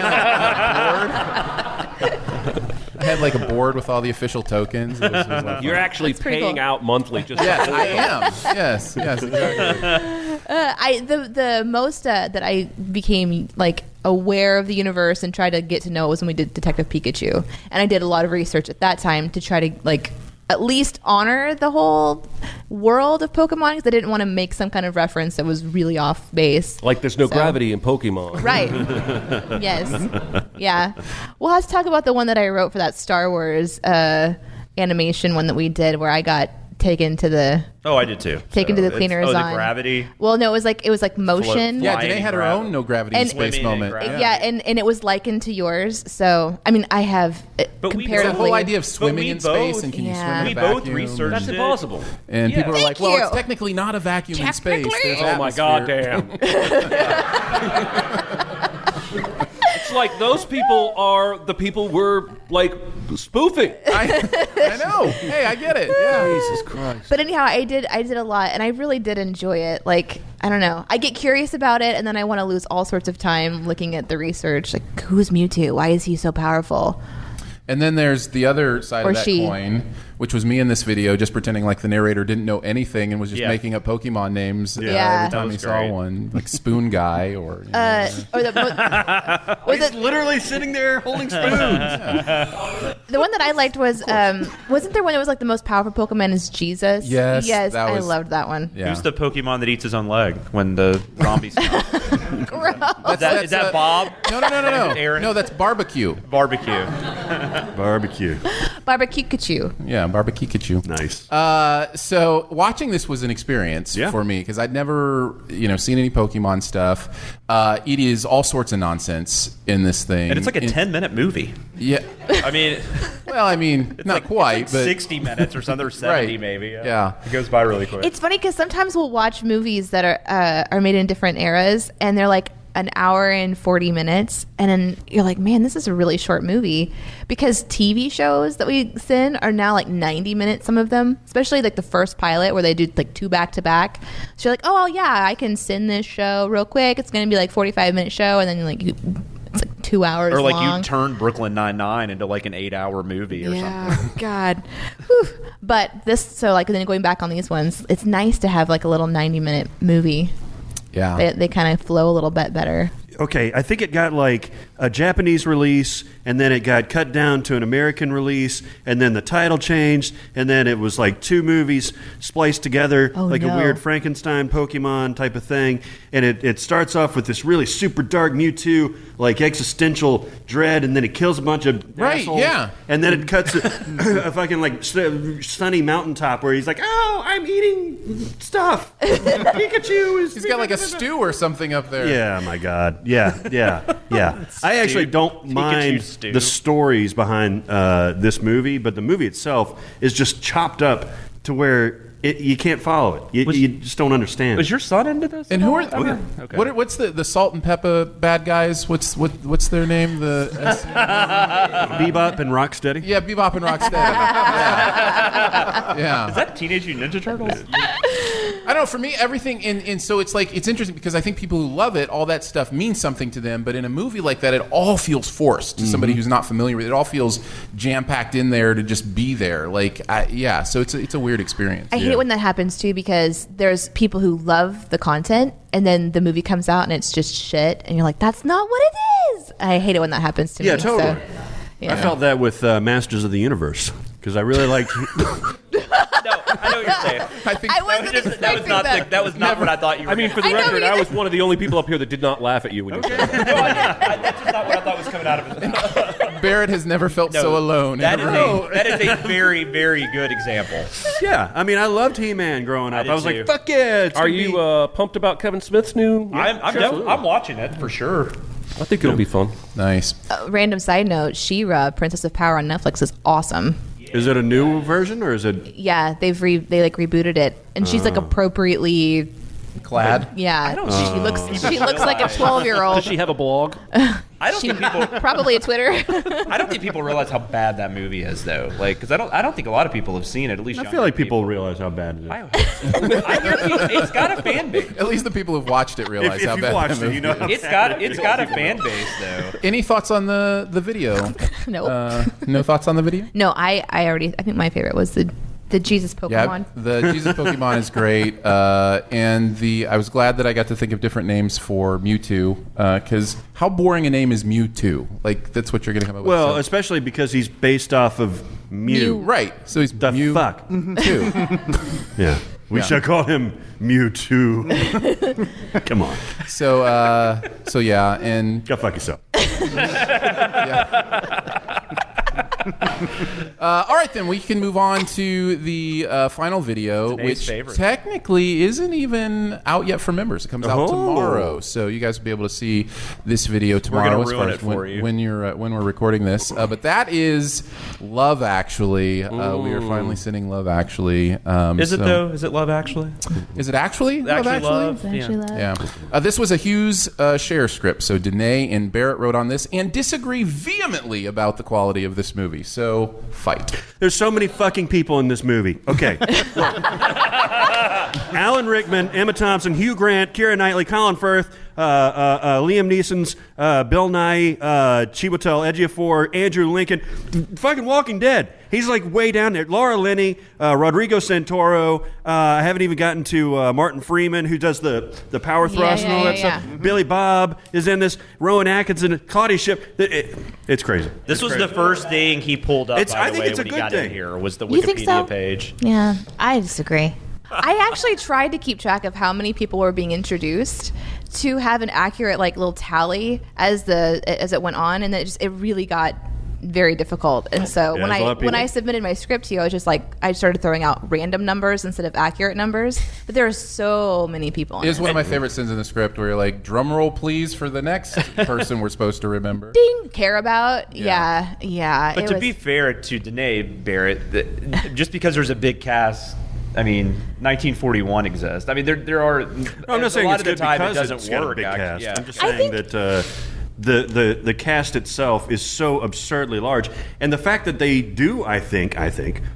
I had like a board with all the official tokens. It was like You're actually pretty paying cool. out monthly. Just Yes, I am. Yes, exactly. The most that I became like aware of the universe and tried to get to know was when we did Detective Pikachu, and I did a lot of research at that time to try to like at least honor the whole world of Pokemon, because I didn't want to make some kind of reference that was really off base. like there's no gravity in Pokemon. Right. Yes. Yeah. We'll have to talk about the one that I wrote for that Star Wars animation one that we did, where I got taken to the Oh, I did too. Taken to the cleaners the on gravity. Well, no, it was like motion. Yeah, Flying Danae had her gravity. own no gravity And- space Swimming in moment. gravity. Yeah, and it was likened to yours. So, I mean, I have But we- The comparatively. whole idea of swimming we in both- space and can you Yeah. swim in a We vacuum? both researched That's it. impossible. And people are like, Thank well, you. it's technically not a vacuum in space. There's Oh my atmosphere. goddamn. It's like those people are the people we're like spoofing. I know. Hey, I get it. Yeah. Jesus Christ. But anyhow, I did a lot, and I really did enjoy it. Like, I don't know, I get curious about it, and then I want to lose all sorts of time looking at the research. Like, who's Mewtwo? Why is he so powerful? And then there's the other side Or of that she. coin, which was me in this video, just pretending like the narrator didn't know anything and was just Yeah. making up Pokemon names Yeah. every time That he was saw great. one, like Spoon Guy or. You know, Or the was He's it literally sitting there holding spoons. the one that I liked was wasn't there one that was like the most powerful Pokemon is Jesus? Yes, yes, that I was- loved that one. yeah. Who's the Pokemon that eats his own leg when the zombies come? Is that Bob? No. Aaron? No, that's Barbecue. Barbecue. Barbecue. Barbecue Kachu. Yeah, Barbecue. Nice. So watching this was an experience Yeah. for me because I'd never, seen any Pokemon stuff. It is all sorts of nonsense in this thing, And it's like a 10-minute movie. Yeah. I mean, Well, I mean, not quite, it's like but 60 minutes or something, or 70 Right. maybe. Yeah. It goes by really quick. It's funny because sometimes we'll watch movies that are made in different eras, and they're like an hour and 40 minutes, and then you're like, man, this is a really short movie. Because TV shows that we send are now like 90 minutes, some of them, especially like the first pilot where they do like 2 back-to-back. So you're like, oh, yeah, I can send this show real quick. It's going to be like 45-minute show, and then it's like 2 hours or like long. you turn Brooklyn Nine-Nine into like an 8-hour movie or something. God. Whew. But then going back on these ones, it's nice to have like a little 90-minute movie. yeah. They kind of flow a little bit better. Okay, I think it got like a Japanese release, and then it got cut down to an American release, and then the title changed, and then it was like 2 movies spliced together, Oh, like no. a weird Frankenstein Pokemon type of thing. And it starts off with this really super dark Mewtwo, like existential dread, and then it kills a bunch of Right, assholes. yeah. And then it cuts a fucking like sunny mountaintop where he's like, "Oh, I'm eating stuff. Pikachu is." He's got like a stew or something up there. Yeah, my God. Yeah. I actually don't mind stew. the stories behind this movie, but the movie itself is just chopped up to where you can't follow it. You just don't understand. Was your son into this? And at who all? are Okay. what's the Salt and Pepper bad guys? What's their name? Bebop and Rocksteady? Yeah, Bebop and Rocksteady. Yeah. Is that Teenage Mutant Ninja Turtles? I don't know. For me, everything and so it's like it's interesting because I think people who love it, all that stuff means something to them. But in a movie like that, it all feels forced to somebody who's not familiar with it. It all feels jam packed in there to just be there. So it's a weird experience. I hate when that happens too because there's people who love the content and then the movie comes out and it's just shit, and you're like, that's not what it is. I hate it when that happens to me. Yeah, totally. So, yeah. I felt that with Masters of the Universe because I really liked. No, I know what you're saying. I think That was not what I thought you were. I mean, for the record, I was one of the only people up here that did not laugh at you when you said that. That's just not what I thought was coming out of his mouth. Barrett has never felt so alone. That is a very, very good example. Yeah, I mean, I loved He-Man growing up. did I was too. like, fuck yeah. Are you pumped about Kevin Smith's new? I'm watching it for sure. I think it'll be fun. Nice. Random side note: She-Ra, Princess of Power on Netflix is awesome. Is it a new version or is it? Yeah, they rebooted it, and she's like appropriately Glad. Yeah, she looks like a 12-year-old. Does she have a blog? I don't think people probably a Twitter. I don't think people realize how bad that movie is, though. Like, because I don't think a lot of people have seen it. At least I feel like people realize how bad it is. I hope so. I hear it's got a fan base. At least the people who've watched it realize If how you've bad watched that it, you movie know. is. It's got a fan base, though. Any thoughts on the video? No. No thoughts on the video? No, I think my favorite was the Jesus Pokemon. Yeah, the Jesus Pokemon is great, and I was glad that I got to think of different names for Mewtwo, because how boring a name is Mewtwo? Like, that's what you're going to come up with. Well, So- especially because he's based off of Mew. right? So he's The Mew fuck? too. Yeah. We Yeah. shall call him Mewtwo. Come on. So yeah, and Go fuck yourself. all right, then we can move on to the final video, Today's which favorite. technically isn't even out yet for members. It comes out Oh. tomorrow, so you guys will be able to see this video tomorrow. gonna as ruin far it as for when, you. when we're recording this. But that is Love Actually. We are finally sending Love Actually. Is it though? Is it Love Actually? Is it actually Love Actually Love? Actually, Yeah. love. Yeah. This was a Hughes share script, so Danae and Barrett wrote on this and disagree vehemently about the quality of this movie. So fight. There's so many fucking people in this movie. Okay. Alan Rickman, Emma Thompson, Hugh Grant, Keira Knightley, Colin Firth, Liam Neeson's, Bill Nye, Chiwetel Ejiofor, Andrew Lincoln, fucking Walking Dead. He's like way down there. Laura Linney, Rodrigo Santoro. I haven't even gotten to Martin Freeman, who does the power thrust and all that stuff. Billy Bob is in this. Rowan Atkinson, Claudia Shipp. It's crazy. This was the first thing he pulled up. I By the think way, it's a when he good got thing. in here was the You think Wikipedia so? page. Yeah, I disagree. I actually tried to keep track of how many people were being introduced to have an accurate like little tally as it went on, and it really got very difficult. And so Yeah, there's a lot of when people. I submitted my script to you, I was just like, I started throwing out random numbers instead of accurate numbers. But there are so many people in It is it. one of my favorite scenes in the script where you're like, drum roll please for the next person we're supposed to remember. Ding, care about. Yeah. But it to was- be fair to Danae Barrett, just because there's a big cast, I mean, 1941 exists. I mean, there are. I'm not saying a lot it's of the good time it because doesn't it's got a work. big cast. Yeah. I'm just saying that the cast itself is so absurdly large, and the fact that they do, I think,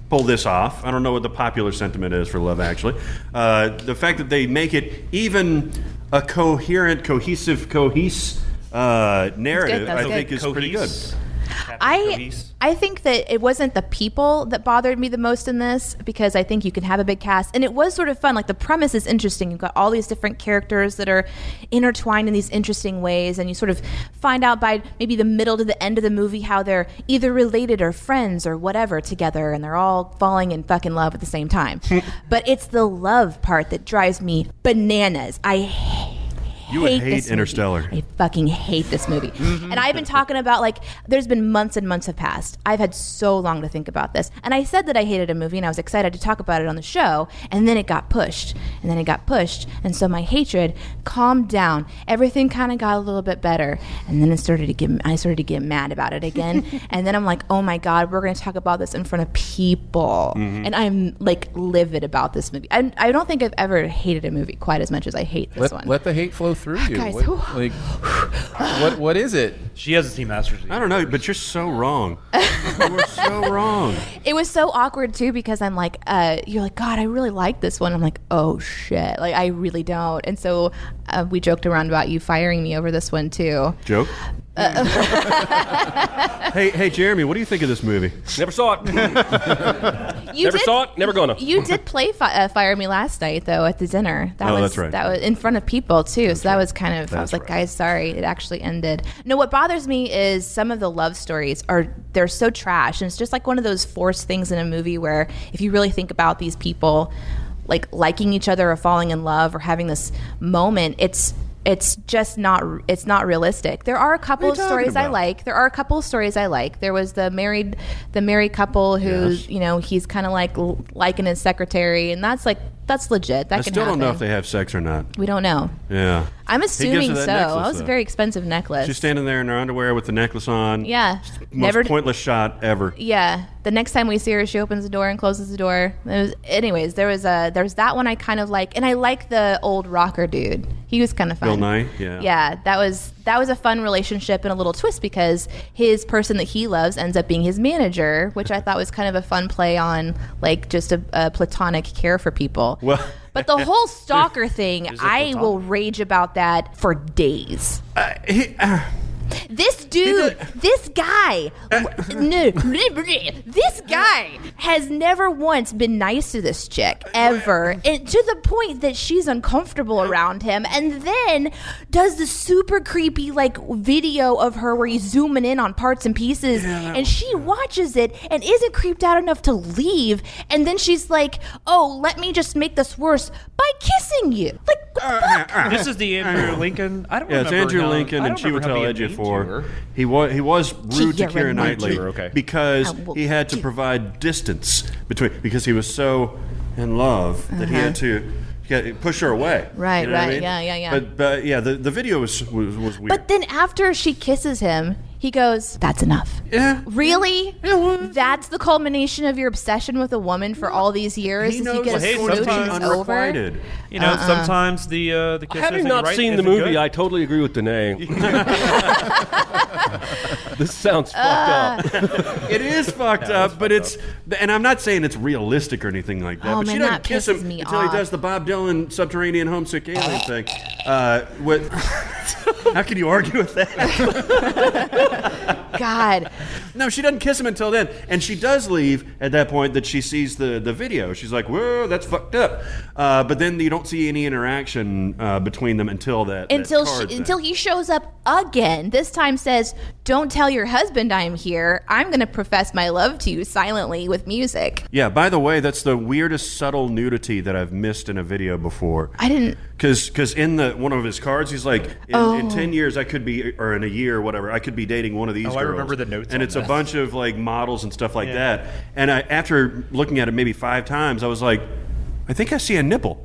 pull this off. I don't know what the popular sentiment is for Love Actually. The fact that they make it even a coherent, cohesive narrative, That's I think, good. is pretty good. I think that it wasn't the people that bothered me the most in this, because I think you can have a big cast, and it was sort of fun. Like, the premise is interesting. You've got all these different characters that are intertwined in these interesting ways, and you sort of find out by maybe the middle to the end of the movie how they're either related or friends or whatever together, and they're all falling in fucking love at the same time. But it's the love part that drives me bananas. You would hate this movie. Interstellar. I fucking hate this movie. And I've been talking about, like, there's been months and months have passed. I've had so long to think about this. And I said that I hated a movie, and I was excited to talk about it on the show, and then it got pushed. And then it got pushed. And so my hatred calmed down. Everything kind of got a little bit better. And then I started to get mad about it again. And then I'm like, oh my God, we're going to talk about this in front of people. And I'm, like, livid about this movie. I don't think I've ever hated a movie quite as much as I hate this one. Let the hate flow through you. Guys, What is it? She hasn't seen Masters. I don't know, but you're so wrong. You were so wrong. It was so awkward too because I'm like, you're like, God, I really like this one. I'm like, oh shit, like I really don't. And so we joked around about you firing me over this one too. Joke? Hey, Jeremy, what do you think of this movie? Never saw it. Never saw it. Never gonna. You did play fire me last night though at the dinner. That's right. That was in front of people too. So that was kind of. I was like, guys, sorry, it actually ended. No, what bothers me is some of the love stories they're so trash, and it's just like one of those forced things in a movie where if you really think about these people, like liking each other or falling in love or having this moment, it's just not realistic. There are a couple of stories I like. There was the married couple who's, he's kind of like liking his secretary, and that's legit. That I can still don't know happen. if they have sex or not. We don't know. Yeah. I'm assuming her so. that necklace, That was a though. very expensive necklace. She's standing there in her underwear with the necklace on. Yeah. Most pointless shot ever. Yeah. The next time we see her, she opens the door and closes the door. Anyways, there's that one I kind of like, and I like the old rocker dude. He was kind of fun. Bill Nye? Yeah. Yeah, that was a fun relationship and a little twist because his person that he loves ends up being his manager, which I thought was kind of a fun play on like just a platonic care for people. Well, but the whole stalker thing, I will rage about that for days. This dude, this guy has never once been nice to this chick, ever. And to the point that she's uncomfortable around him, and then does the super creepy like video of her where he's zooming in on parts and pieces, and she watches it and isn't creeped out enough to leave, and then she's like, oh, let me just make this worse by kissing you. Like, what the fuck? This is the Andrew Lincoln. I don't remember. it's Andrew him. Lincoln I and don't remember Chiwetel him being mean to Ejiofor. her. He was rude to Keira Knightley because he had to provide distance because he was so in love that he had to push her away. Right, You know what I mean? Yeah. But yeah, the video was weird. But then after she kisses him, he goes, that's enough. Yeah. Really? Yeah, well, That's the culmination of your obsession with a woman for all these years? he Is knows you get a it's smooch and it's over? unrequited. You know, sometimes the kiss Having isn't not right, seen the isn't movie, good. I totally agree with Danae. This sounds fucked up. It is fucked up, but and I'm not saying it's realistic or anything like that. Oh, but she man, doesn't that kiss pisses him me until he off. does the Bob Dylan subterranean homesick alien thing. How can you argue with that? God. No, she doesn't kiss him until then, and she does leave at that point that she sees the video. She's like, "Whoa, that's fucked up." But then you don't see any interaction between them until Until he shows up again. This time says, don't tell your husband I'm here. I'm going to profess my love to you silently with music. Yeah, by the way, that's the weirdest subtle nudity that I've missed in a video before. I didn't... Because in one of his cards, he's like, in 10 years, I could be, or in a year or whatever, I could be dating one of these girls. I remember the notes And on it's that. a bunch of like models and stuff like that. And after looking at it maybe 5 times, I was like, I think I see a nipple.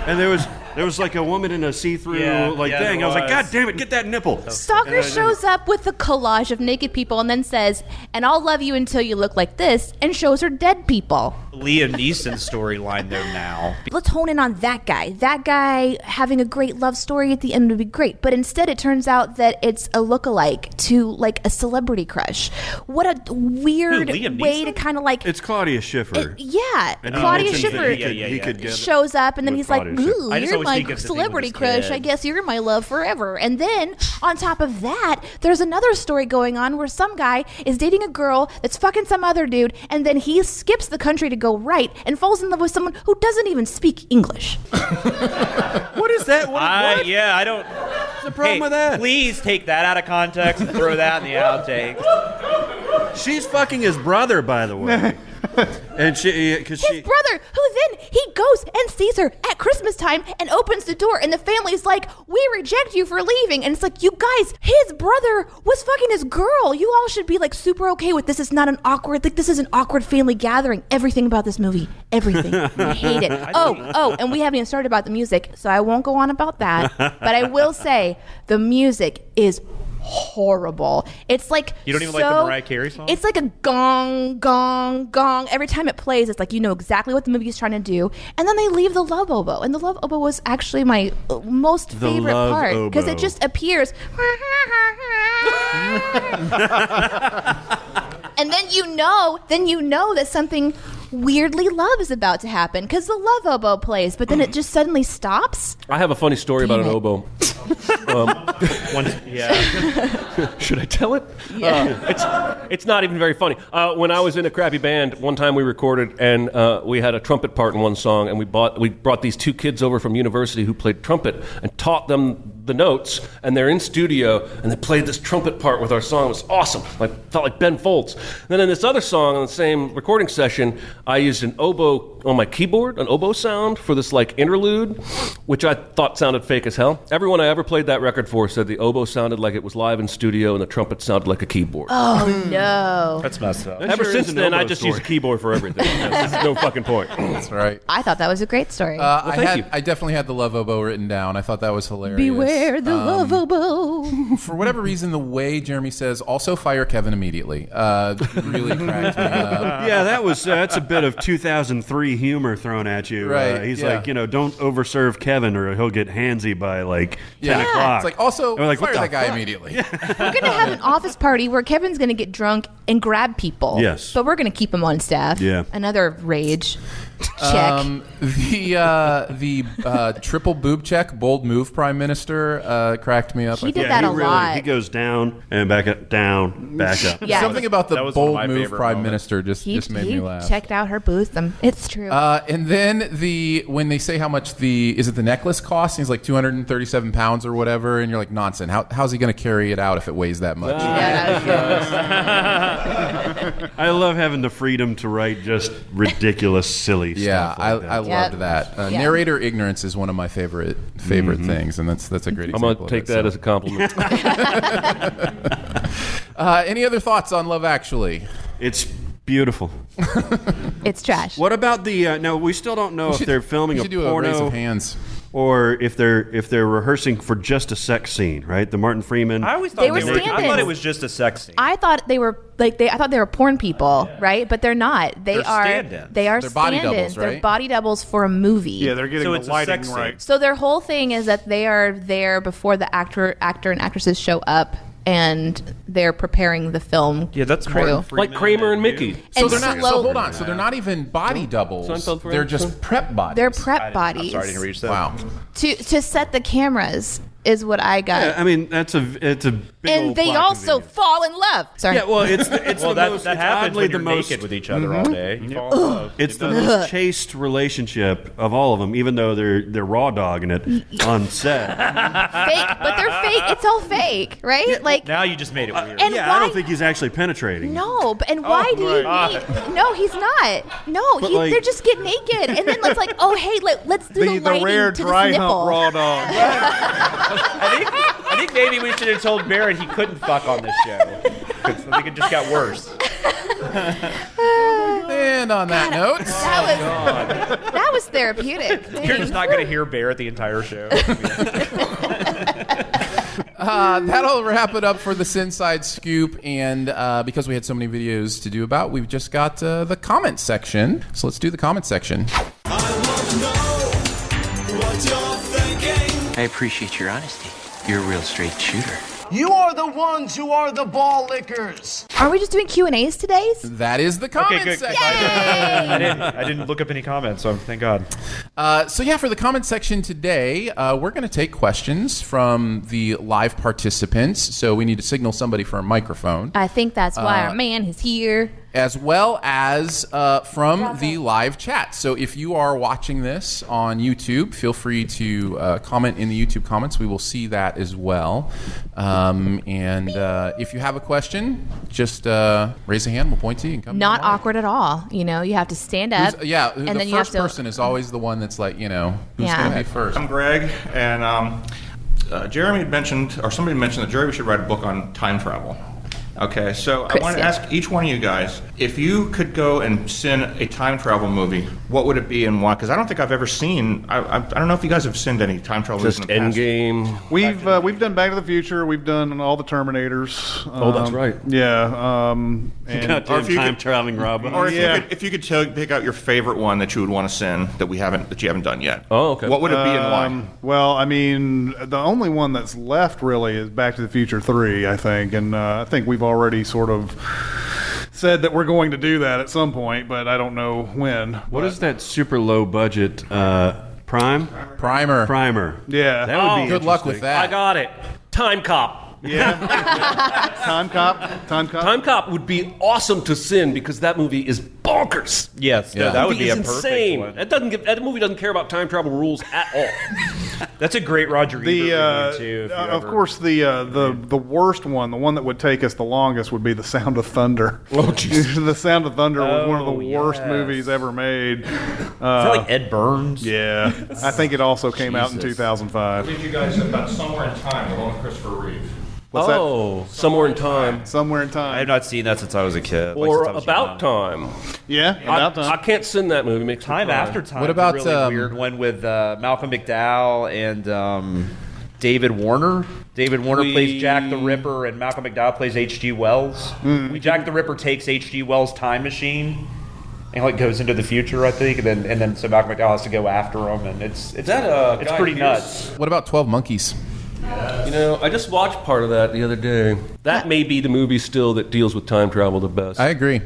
And there was like a woman in a see-through thing. I was like, God damn it, get that nipple. Stalker shows up with a collage of naked people and then says, and I'll love you until you look like this, and shows her dead people. Liam Neeson's storyline though now. Let's hone in on that guy. That guy having a great love story at the end would be great. But instead it turns out that it's a lookalike to like a celebrity crush. What a weird Liam way Neeson? to kind of like... It's Claudia Schiffer. Yeah. And he Claudia mentions that Schiffer he could get shows up and then with he's like, Claudia Schiffer. ooh, I just you're always my think of the thing celebrity with his crush. kid. I guess you're my love forever. And then on top of that, there's another story going on where some guy is dating a girl that's fucking some other dude, and then he skips the country to go right and falls in love with someone who doesn't even speak English. What is that? What? Yeah, I don't... What's the problem with that? Please take that out of context and throw that in the outtake. She's fucking his brother, by the way. And His brother, who then he goes and sees her at Christmas time and opens the door, and the family's like, we reject you for leaving. And it's like, you guys, his brother was fucking his girl. You all should be like super okay with this. It's not an awkward, like this is an awkward family gathering. Everything about this movie, everything. I hate it. And we haven't even started about the music, so I won't go on about that. But I will say the music is horrible. It's like You don't even like the Mariah Carey song? It's like a gong, gong, gong. Every time it plays, it's like you know exactly what the movie is trying to do. And then they leave the love oboe. And the love oboe was actually my most favorite love part because oboe. it just appears. And then you know that something weirdly love is about to happen because the love oboe plays, but then it just suddenly stops. I have a funny story about an oboe. Should I tell it? Yeah. It's not even very funny. When I was in a crappy band, one time we recorded and we had a trumpet part in one song, and we brought these 2 kids over from university who played trumpet and taught them the notes, and they're in studio and they played this trumpet part with our song. It was awesome. I felt like Ben Folds. Then in this other song on the same recording session, I used an oboe on my keyboard, an oboe sound for this like interlude, which I thought sounded fake as hell. Everyone I ever played that record for said the oboe sounded like it was live in studio and the trumpet sounded like a keyboard. Oh no. That's messed up. Ever since then, I just use a keyboard for everything. There's no fucking point. That's right. I thought that was a great story. I definitely had the love oboe written down. I thought that was hilarious. Beware the love oboe. For whatever reason, the way Jeremy says, also fire Kevin immediately, really cracked me up. Yeah, that's a bit of 2003 humor thrown at you. Right, He's yeah. like, don't overserve Kevin or he'll get handsy by like 10 Yeah. o'clock. It's like, also And we're like, fire what the that guy fuck? immediately. We're going to have an office party where Kevin's going to get drunk and grab people. Yes. But we're going to keep him on staff. Yeah. Another rage. Check. The triple boob check, bold move, Prime Minister cracked me up. He did that a lot. He goes down and back up, down, back up. Yeah. Something about the that was one of bold my move favorite Prime moments. Minister just made me laugh. Checked out her booth. It's true. And then when they say how much the necklace costs, he's like 237 pounds or whatever, and you're like, nonsense. How's he going to carry it out if it weighs that much? Yeah, that was good. I love having the freedom to write just ridiculous, silly Yeah, stuff. Like that. I loved that. Yeah. Narrator ignorance is one of my favorite things, and that's a great I'm example. going to take that as a compliment. Any other thoughts on Love Actually? It's beautiful. It's trash. What about the? No, we still don't know if they're filming We a should do a raise porno of hands. or if they're rehearsing for just a sex scene. Right, the Martin Freeman. I always thought They were I thought stand-ins. it was just a sex scene. I thought they were porn people, right? But they're not. They're stand-ins. They are They're body stand-ins. doubles, right? They're body doubles for a movie. Yeah, they're getting So the it's a lighting sex right. scene. So their whole thing is that they are there before the actor and actresses show up, and they're preparing the film. Yeah, that's crew. Martin Freeman Like Kramer and you. Mickey. So And they're not. So slowly- hold on. So they're not even body doubles. Seinfeld for They're episode? just prep bodies. They're prep bodies. I'm sorry, I didn't reach that. Wow. to set the cameras is what I got. Yeah, I mean, it's a big and old they plot also convenience. fall in love. Sorry. Yeah, well, it's the Well, that most. that It's happens oddly when you're the most. naked with each other all day. You fall in love. It's the most chaste relationship of all of them, even though they're raw dogging it on set. Fake, but they're fake. It's all fake, right? Like, Now you just made it weird. and Yeah, why? I don't think he's actually penetrating. No, but and why do you need? No, he's not. No, But, like- they're just get naked, and then it's like, oh hey, let's do the The lighting rare to dry this hump nipple. raw dog. I think maybe we should have told Barrett he couldn't fuck on this show. Because I think it just got worse. And on that note, That was therapeutic. You're just not going to hear Barrett the entire show. that'll wrap it up for the SinSide Scoop. And because we had so many videos to do about, we've just got the comment section. So let's do the comment section. I appreciate your honesty. You're a real straight shooter. You are the ones who are the ball lickers. Are we just doing Q&As today? That is the comment good. section. I didn't look up any comments, so thank God. So yeah, for the comment section today, we're going to take questions from the live participants. So we need to signal somebody for a microphone, I think that's why our man is here. as well as from the live chat. So if you are watching this on YouTube, feel free to comment in the YouTube comments. We will see that as well. And if you have a question, just raise a hand. We'll point to you and come. Not to the mic. awkward at all. You know, you have to stand up. And and the then you have first to. person is always the one that's like, who's Yeah. going to be first? I'm Greg, and Jeremy mentioned, or somebody mentioned that Jeremy should write a book on time travel. Okay, so Chris, I want to yeah. ask each one of you guys, if you could go and sin a time travel movie, what would it be and why? Because I don't think I've ever seen, I don't know if you guys have sinned any time travel movies Just in the past. Endgame. We've done Back to the Future. We've done all the Terminators. Oh, that's right. Yeah. And Goddamn time traveling Robo. Or if you could pick out your favorite one that you would want to sin that you haven't done yet. Oh, okay. What would it be and why? Well, I mean, the only one that's left really is Back to the Future 3, I think, and I think we've already sort of said that we're going to do that at some point, but I don't know when. What is that super low budget Primer? Yeah. That would be Good luck with that. I got it. Time Cop. Yeah. Time Cop. Time Cop would be awesome to sin because that movie is bonkers. Yes, Yeah. that would be a It's perfect insane. one. That movie doesn't care about time travel rules at all. That's a great Roger Ebert movie too. if you of ever- course, the worst one, the one that would take us the longest, would be The Sound of Thunder. Oh, Jesus. The Sound of Thunder was one of the Oh, worst yes. movies ever made. Is that like Ed Burns? Yeah, I think it also came out in 2005. Did you guys about Somewhere in Time, the one with Christopher Reeve? What's Somewhere in Time. that? Somewhere in I Time. have not seen that since I was a kid. like, Or since I was About young. Time. Yeah, About I Time. can't sin that movie. Makes me Time cry. After Time. What about, is a really weird one with Malcolm McDowell and David Warner. David Warner plays Jack the Ripper, and Malcolm McDowell plays H.G. Wells. Jack the Ripper takes H.G. Wells' time machine and like goes into the future, I think, and then so Malcolm McDowell has to go after him, and it's that, it's Guy pretty Pearce? nuts. What about 12 Monkeys? You know, I just watched part of that the other day. That may be the movie still that deals with time travel the best. I agree. It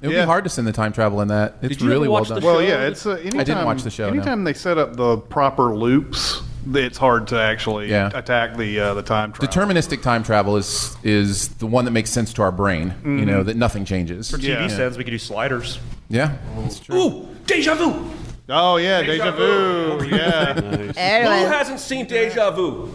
would Yeah. be hard to send the time travel in that. It's Did you ever really well watch the done. show? Well, yeah, it's anytime, I didn't watch the show, no. Anytime they set up the proper loops, it's hard to actually attack the time travel. Deterministic time travel is the one that makes sense to our brain. You know, that nothing changes. For TV sense, we could do sliders. Yeah, that's true. Ooh, Deja Vu. Oh yeah, Deja Vu. Yeah. Who Everyone. hasn't seen Deja Vu?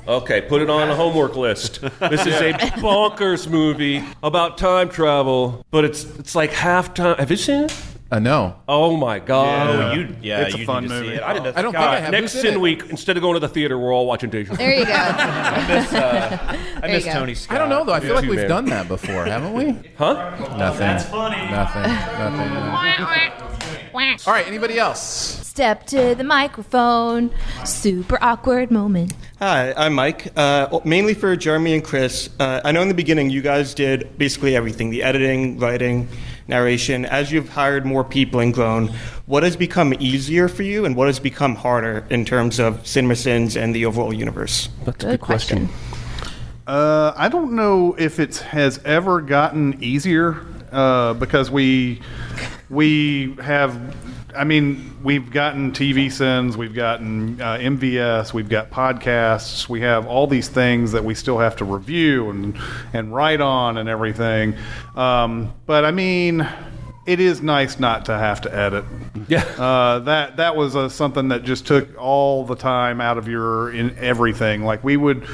Okay, put it on a homework list. This is a bonkers movie about time travel, but it's like half time. Have you seen it? No. Oh my god! It's a fun need to see movie. it. I don't think God, I have. next Who's in Sin it? Week, instead of going to the theater, we're all watching Deja Vu. There you go. I miss go. Tony Scott. I don't know though. I feel like too, we've man. done that before, haven't we? Huh? Nothing. That's funny. Nothing. All right. Anybody else? Step to the microphone. Super awkward moment. Hi, I'm Mike. Mainly for Jeremy and Chris. I know in the beginning you guys did basically everything, the editing, writing, narration. As you've hired more people and grown, what has become easier for you and what has become harder in terms of CinemaSins and the overall universe? That's a good question. I don't know if it has ever gotten easier because we have. I mean, we've gotten TV Sins, we've gotten MVS, we've got podcasts, we have all these things that we still have to review and write on and everything. But I mean, it is nice not to have to edit. Yeah. That was something that just took all the time out of in everything. Like we would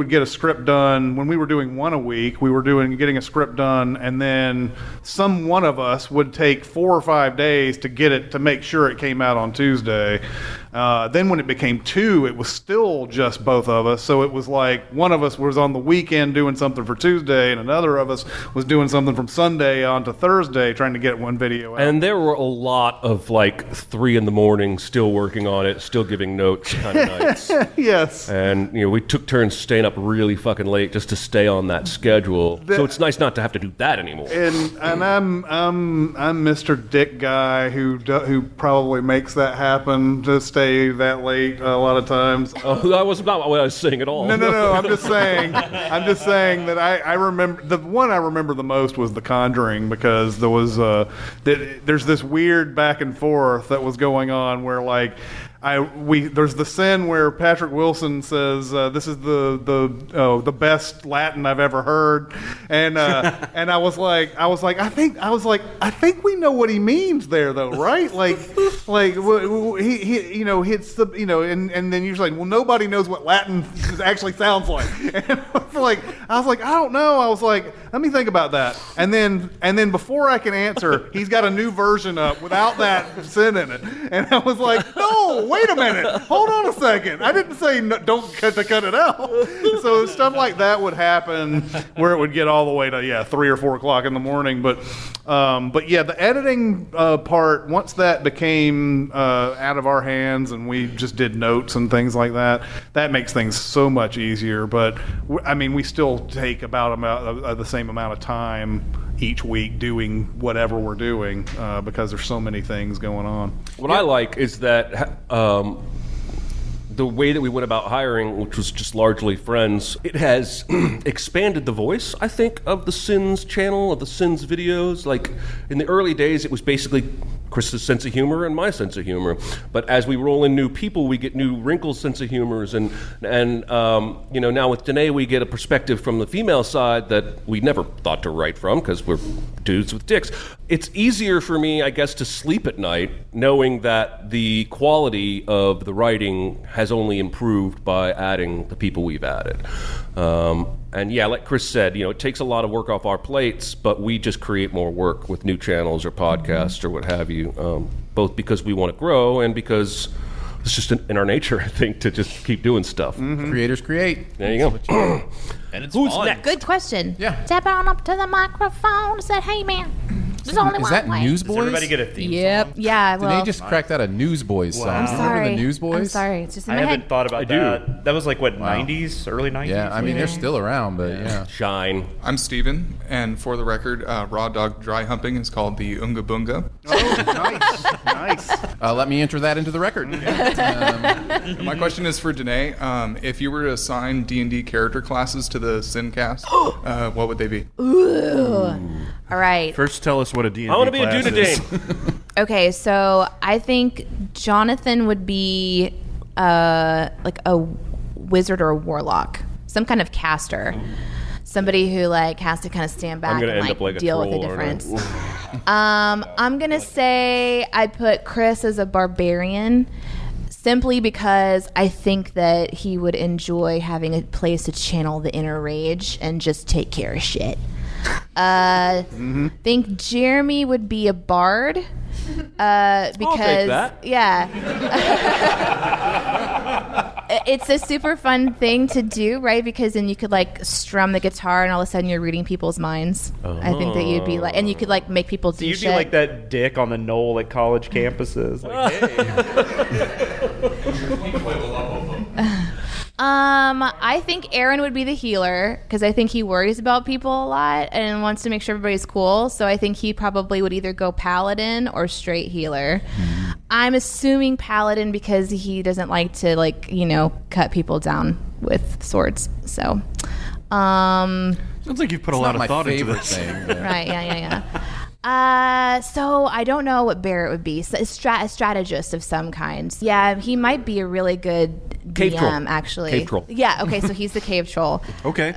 get a script done when we were doing one a week. We were getting a script done, and then some one of us would take 4 or 5 days to get it to make sure it came out on Tuesday. Then when it became 2, it was still just both of us. So it was like one of us was on the weekend doing something for Tuesday, and another of us was doing something from Sunday on to Thursday, trying to get one video out. And there were a lot of like 3 a.m. still working on it, still giving notes kind of nights. Yes. And we took turns staying up really fucking late just to stay on that schedule. So it's nice not to have to do that anymore. And I'm Mr. Dick guy who probably makes that happen to stay that late a lot of times. Oh, that was not what I was saying at all. No. I'm just saying that I remember the one I remember the most was The Conjuring, because there was there's this weird back and forth that was going on where like there's the scene where Patrick Wilson says this is the best Latin I've ever heard, and I was like I think we know what he means there though, right? He hits the and then you're like, well, nobody knows what Latin actually sounds like. And I don't know. I was like, let me think about that. And then before I can answer, he's got a new version up without that sin in it. And I was like, no, wait a minute. Hold on a second. I didn't say no, don't cut it out. So stuff like that would happen where it would get all the way to 3 or 4 o'clock in the morning. But yeah, the editing part, once that became out of our hands and we just did notes and things like that, that makes things so much easier. But I mean, we still take about the same amount of time each week doing whatever we're doing because there's so many things going on. What I like is that the way that we went about hiring, which was just largely friends, it has expanded the voice, I think, of the Sins channel, of the Sins videos. Like, in the early days, it was basically Chris's sense of humor and my sense of humor. But as we roll in new people, we get new wrinkles sense of humors. And now with Danae, we get a perspective from the female side that we never thought to write from because we're dudes with dicks. It's easier for me, I guess, to sleep at night knowing that the quality of the writing has only improved by adding the people we've added. And yeah, like Chris said, it takes a lot of work off our plates, but we just create more work with new channels or podcasts or what have you, both because we want to grow and because it's just in our nature, I think, to just keep doing stuff. Mm-hmm. Creators create. There you go. And it's Who's fun. next? Good question. Yeah. Step on up to the microphone and said, "Hey, man, there's only Is one that way." Newsboys? Does everybody get a theme Yep. song? Yeah. Well, Danae just cracked out a Newsboys song. I'm Do you sorry. remember the Newsboys? I'm sorry. It's just in I my haven't head. thought about do. that. That was like, what, 90s? Early 90s? Yeah, I mean, they're still around, but yeah. Shine. I'm Steven, and for the record, raw dog dry humping is called the Unga Bunga. Oh, nice. Let me enter that into the record. My question is for Danae. If you were to assign D&D character classes to the Sincast, what would they be? Ooh. All right. First, tell us what a D&D I want to be a class Dunedain. is. Okay, so I think Jonathan would be like a wizard or a warlock, some kind of caster, somebody who has to kind of stand back gonna and end up like a deal with the troll or a- difference. I'm gonna say I'd put Chris as a barbarian, simply because I think that he would enjoy having a place to channel the inner rage and just take care of shit. Think Jeremy would be a bard. Because that. yeah. It's a super fun thing to do, right? Because then you could strum the guitar and all of a sudden you're reading people's minds. I think that you'd be and you could make people do You'd shit. be like that dick on the knoll at college campuses. Like, hey. I think Aaron would be the healer because I think he worries about people a lot and wants to make sure everybody's cool. So I think he probably would either go paladin or straight healer. I'm assuming paladin because he doesn't like to cut people down with swords. So, Sounds like you've put a lot of my thought into favorite this. thing. right, yeah. So I don't know what Barrett would be. So a strategist of some kind. Yeah, he might be a really good Cave DM, troll. actually. Cave troll. Yeah, okay, so he's the cave troll. Okay.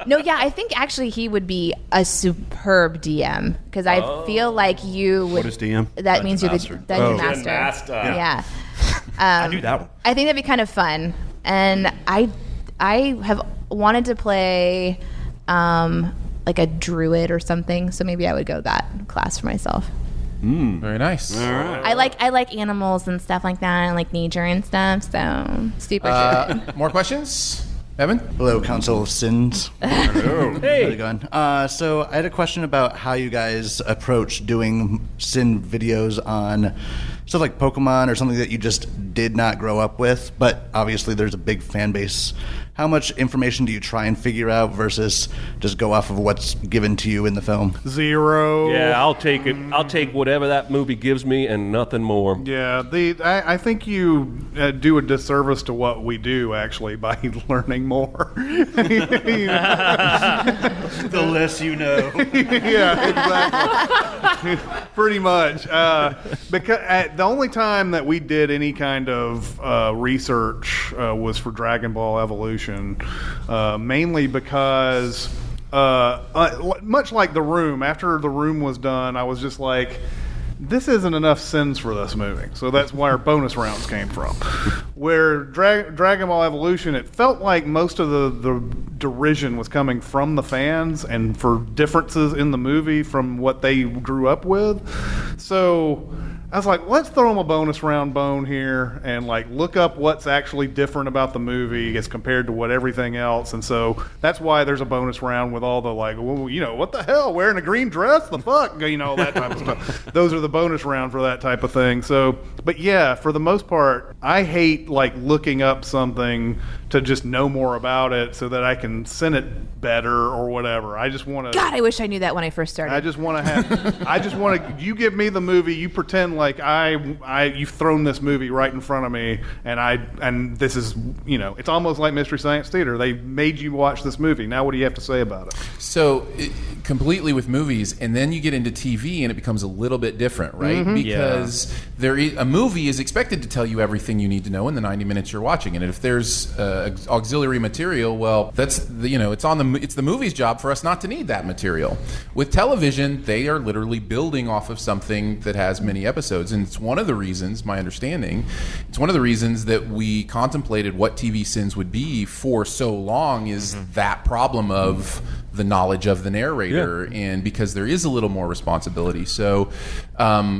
No, yeah, I think actually he would be a superb DM because I feel like you would. What is DM? That means you're the Master. dungeon Oh. master. Master. Yeah. I do that one. I think that'd be kind of fun, and I have wanted to play like a druid or something, so maybe I would go that class for myself. Very nice. All right. I like animals and stuff like that, and like nature and stuff. So super. More questions? Evan? Hello, Council of Sins. Hey. How's it going? So I had a question about how you guys approach doing Sin videos on stuff like Pokemon or something that you just did not grow up with, but obviously there's a big fan base. How much information do you try and figure out versus just go off of what's given to you in the film? Zero. Yeah, I'll take it. I'll take whatever that movie gives me and nothing more. Yeah, I think you do a disservice to what we do actually by learning more. The less you know. Yeah, exactly. Pretty much. Because the only time that we did any kind of research was for Dragon Ball Evolution, mainly because much like The Room, after The Room was done, I was just like, this isn't enough sins for this movie. So that's where our bonus rounds came from. Where Dragon Ball Evolution, it felt like most of the derision was coming from the fans and for differences in the movie from what they grew up with. So I was like, let's throw them a bonus round bone here and like look up what's actually different about the movie as compared to what everything else. And so that's why there's a bonus round with all the like, well, you know, what the hell, wearing a green dress, the fuck, you know, that type of stuff. Those are the bonus round for that type of thing. So, but yeah, for the most part, I hate like looking up something to just know more about it so that I can send it better or whatever. I just want to. God, I wish I knew that when I first started. I just want to. You give me the movie. You pretend like you've thrown this movie right in front of me, and this is, you know, it's almost like Mystery Science Theater. They made you watch this movie. Now, what do you have to say about it? So, completely with movies, and then you get into TV, and it becomes a little bit different, right? Mm-hmm. Because a movie is expected to tell you everything you need to know in the 90 minutes you're watching it. And if there's auxiliary material, well, that's it's the movie's job for us not to need that material. With television, they are literally building off of something that has many episodes, and it's one of the reasons, my understanding, it's one of the reasons that we contemplated what TV Sins would be for so long is that problem of the knowledge of the narrator, and because there is a little more responsibility. So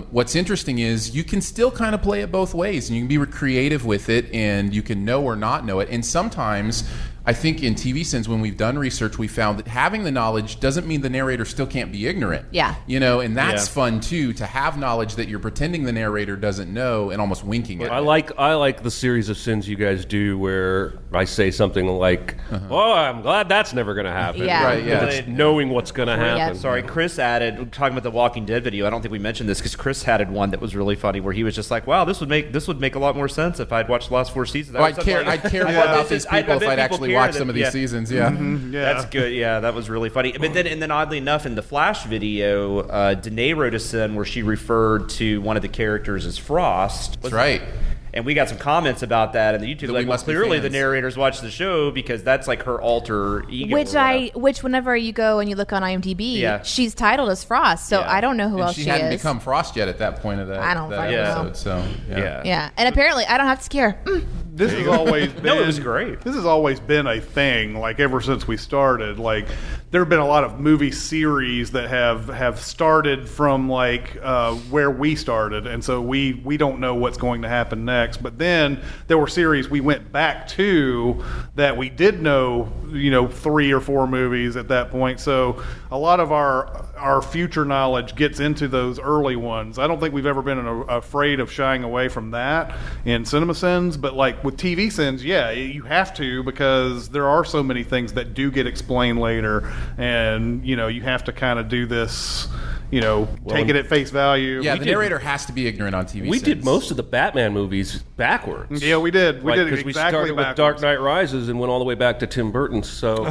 what's interesting is you can still kind of play it both ways, and you can be creative with it, and you can know or not know it. And sometimes I think in TV Sins, when we've done research, we found that having the knowledge doesn't mean the narrator still can't be ignorant. Yeah. You know, and that's fun too, to have knowledge that you're pretending the narrator doesn't know and almost winking at I like the series of sins you guys do where I say something like, "Oh, I'm glad that's never going to happen." Yeah. Right, yeah. It's knowing what's going to happen. Yeah. Sorry, Chris added, talking about the Walking Dead video, I don't think we mentioned this because Chris added one that was really funny where he was just like, wow, this would make a lot more sense if I'd watched the last 4 seasons. I'd care more about these people if I'd actually watched some of these seasons. Yeah. Mm-hmm. Yeah, that's good. Yeah, that was really funny. But then oddly enough, in the Flash video, Danae wrote a sin where she referred to one of the characters as Frost. That's right. And we got some comments about that in the YouTube. Like, well, clearly the narrators watch the show because that's like her alter ego. Which whenever you go and you look on IMDb, she's titled as Frost. So I don't know who else she is. She hadn't become Frost yet at that point of that. I don't that episode. So yeah. And apparently, I don't have to scare. This has always been. No, it was great. This has always been a thing. Like ever since we started, like there have been a lot of movie series that have started from like where we started, and so we don't know what's going to happen next. But then there were series we went back to that we did know, 3 or 4 movies at that point. So a lot of our future knowledge gets into those early ones. I don't think we've ever been afraid of shying away from that in CinemaSins, but like with TV Sins, you have to, because there are so many things that do get explained later, and you have to kind of do this. Take it at face value. Yeah, the narrator has to be ignorant on TV. We did most of the Batman movies backwards. Yeah, we did. We did because exactly we started backwards. with Dark Knight Rises and went all the way back to Tim Burton. So,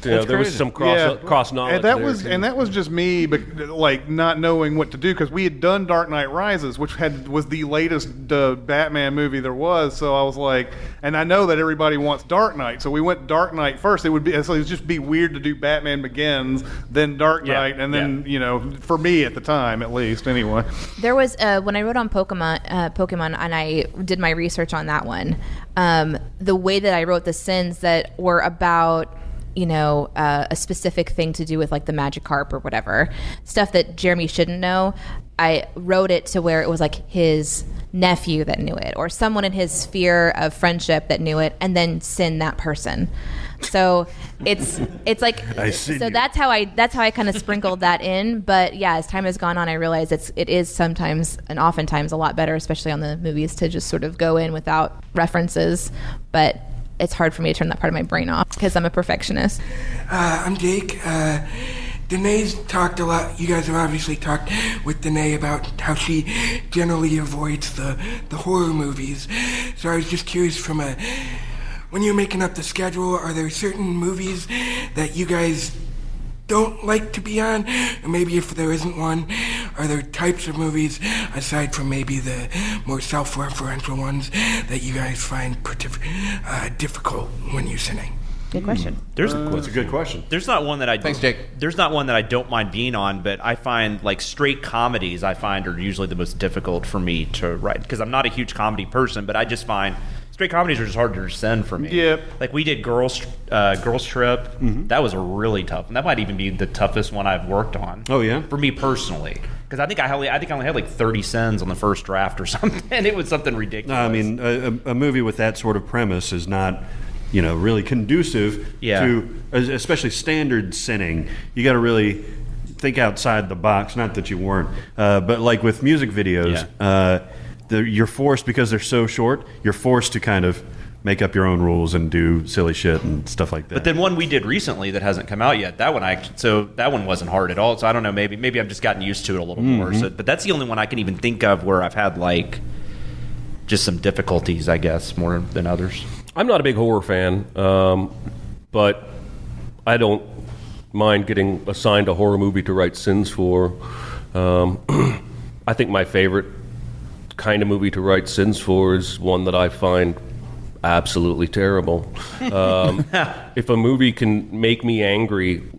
there was some cross knowledge. And that was just me, like not knowing what to do, because we had done Dark Knight Rises, which was the latest Batman movie there was. So I was like, and I know that everybody wants Dark Knight, so we went Dark Knight first. It would just be weird to do Batman Begins, then Dark Knight, and then for me at the time, at least, anyway. There was when I wrote on Pokemon, and I did my research on that one. The way that I wrote the sins that were about a specific thing to do with like the Magikarp or whatever stuff that Jeremy shouldn't know, I wrote it to where it was like his nephew that knew it, or someone in his sphere of friendship that knew it, and then sin that person. So it's like so that's how I kind of sprinkled that in. But yeah, as time has gone on, I realize it is sometimes and oftentimes a lot better, especially on the movies, to just sort of go in without references. But it's hard for me to turn that part of my brain off because I'm a perfectionist. I'm Jake. Danae's talked a lot. You guys have obviously talked with Danae about how she generally avoids the horror movies. So I was just curious, when you're making up the schedule, are there certain movies that you guys don't like to be on? Or maybe if there isn't one, are there types of movies, aside from maybe the more self-referential ones, that you guys find difficult when you're sinning? Good question. There's That's a good question. There's not one that I Thanks, Jake. There's not one that I don't mind being on, but I find like straight comedies I find are usually the most difficult for me to write because I'm not a huge comedy person, but I just find straight comedies are just hard to send for me. Yep. Like we did Girls Trip. That was a really tough, and that might even be the toughest one I've worked on. Oh yeah, for me personally, because I think I only had like 30 sins on the first draft or something. It was something ridiculous. No, I mean, a movie with that sort of premise is not, really conducive to, especially standard sinning. You got to really think outside the box. Not that you weren't, but like with music videos, you're forced, because they're so short, you're forced to kind of make up your own rules and do silly shit and stuff like that. But then one we did recently that hasn't come out yet, that one wasn't hard at all. So I don't know, maybe I've just gotten used to it a little more. So, but that's the only one I can even think of where I've had like just some difficulties, I guess, more than others. I'm not a big horror fan, but I don't mind getting assigned a horror movie to write sins for. I think my favorite kind of movie to write sins for is one that I find absolutely terrible. If a movie can make me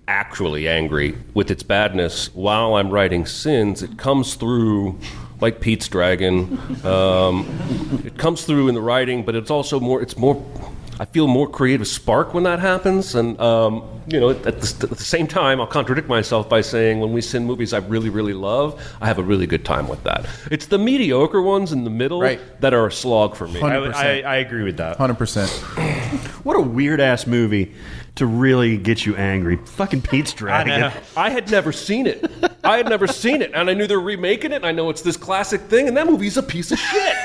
actually angry with its badness while I'm writing sins, it comes through like Pete's Dragon. It comes through in the writing, but it's also more I feel more creative spark when that happens. And, at the same time, I'll contradict myself by saying when we sin movies I really, really love, I have a really good time with that. It's the mediocre ones in the middle that are a slog for me. I agree with that. 100%. What a weird-ass movie to really get you angry. Fucking Pete's Dragon. I had never seen it. And I knew they're remaking it, and I know it's this classic thing, and that movie's a piece of shit.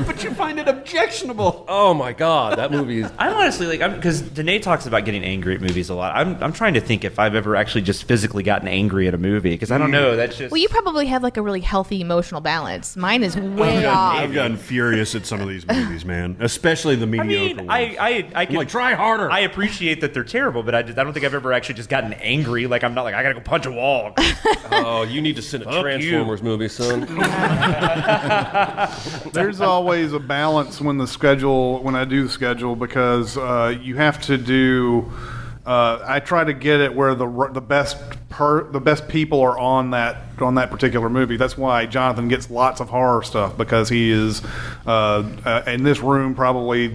But you find it objectionable. Oh my god, that movie is... I'm honestly because Danae talks about getting angry at movies a lot. I'm trying to think if I've ever actually just physically gotten angry at a movie, because I don't know. That's just... Well, you probably have like a really healthy emotional balance. Mine is way off. I've gotten furious at some of these movies, man. Especially the mediocre ones. I can like, try harder. I appreciate that they're terrible, but I don't think I've ever actually just gotten angry. Like, I'm not like, I gotta go punch a wall. Oh, you need to send a Transformers movie, son. There's always a balance when I do the schedule, because you have to do. I try to get it where the best people are on that particular movie. That's why Jonathan gets lots of horror stuff, because he is in this room probably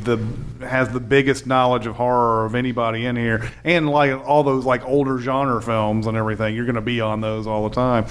has the biggest knowledge of horror of anybody in here, and like all those like older genre films and everything. You're going to be on those all the time.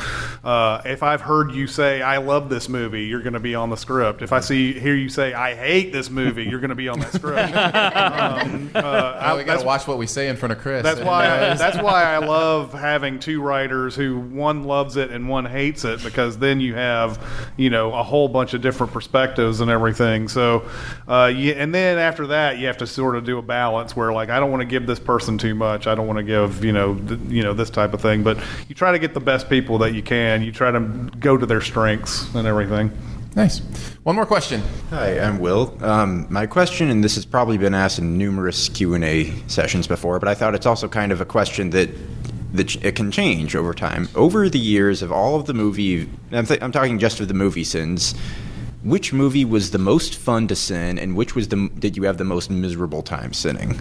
If I've heard you say I love this movie, you're going to be on the script. If I hear you say I hate this movie, you're going to be on that script. We got to watch what we say in front of Chris. That's why I love having two writers who one loves it and one hates it, because then you have a whole bunch of different perspectives and everything. So and then after that you have to sort of do a balance where, like, I don't want to give this person too much, I don't want to give this type of thing, but you try to get the best people that you can. You try to go to their strengths and everything. Nice. One more question. Hi, I'm Will. My question, and this has probably been asked in numerous Q&A sessions before, but I thought it's also kind of a question that it can change over time. Over the years of all of the movie, I'm talking just of the movie sins, which movie was the most fun to sin, and which did you have the most miserable time sinning?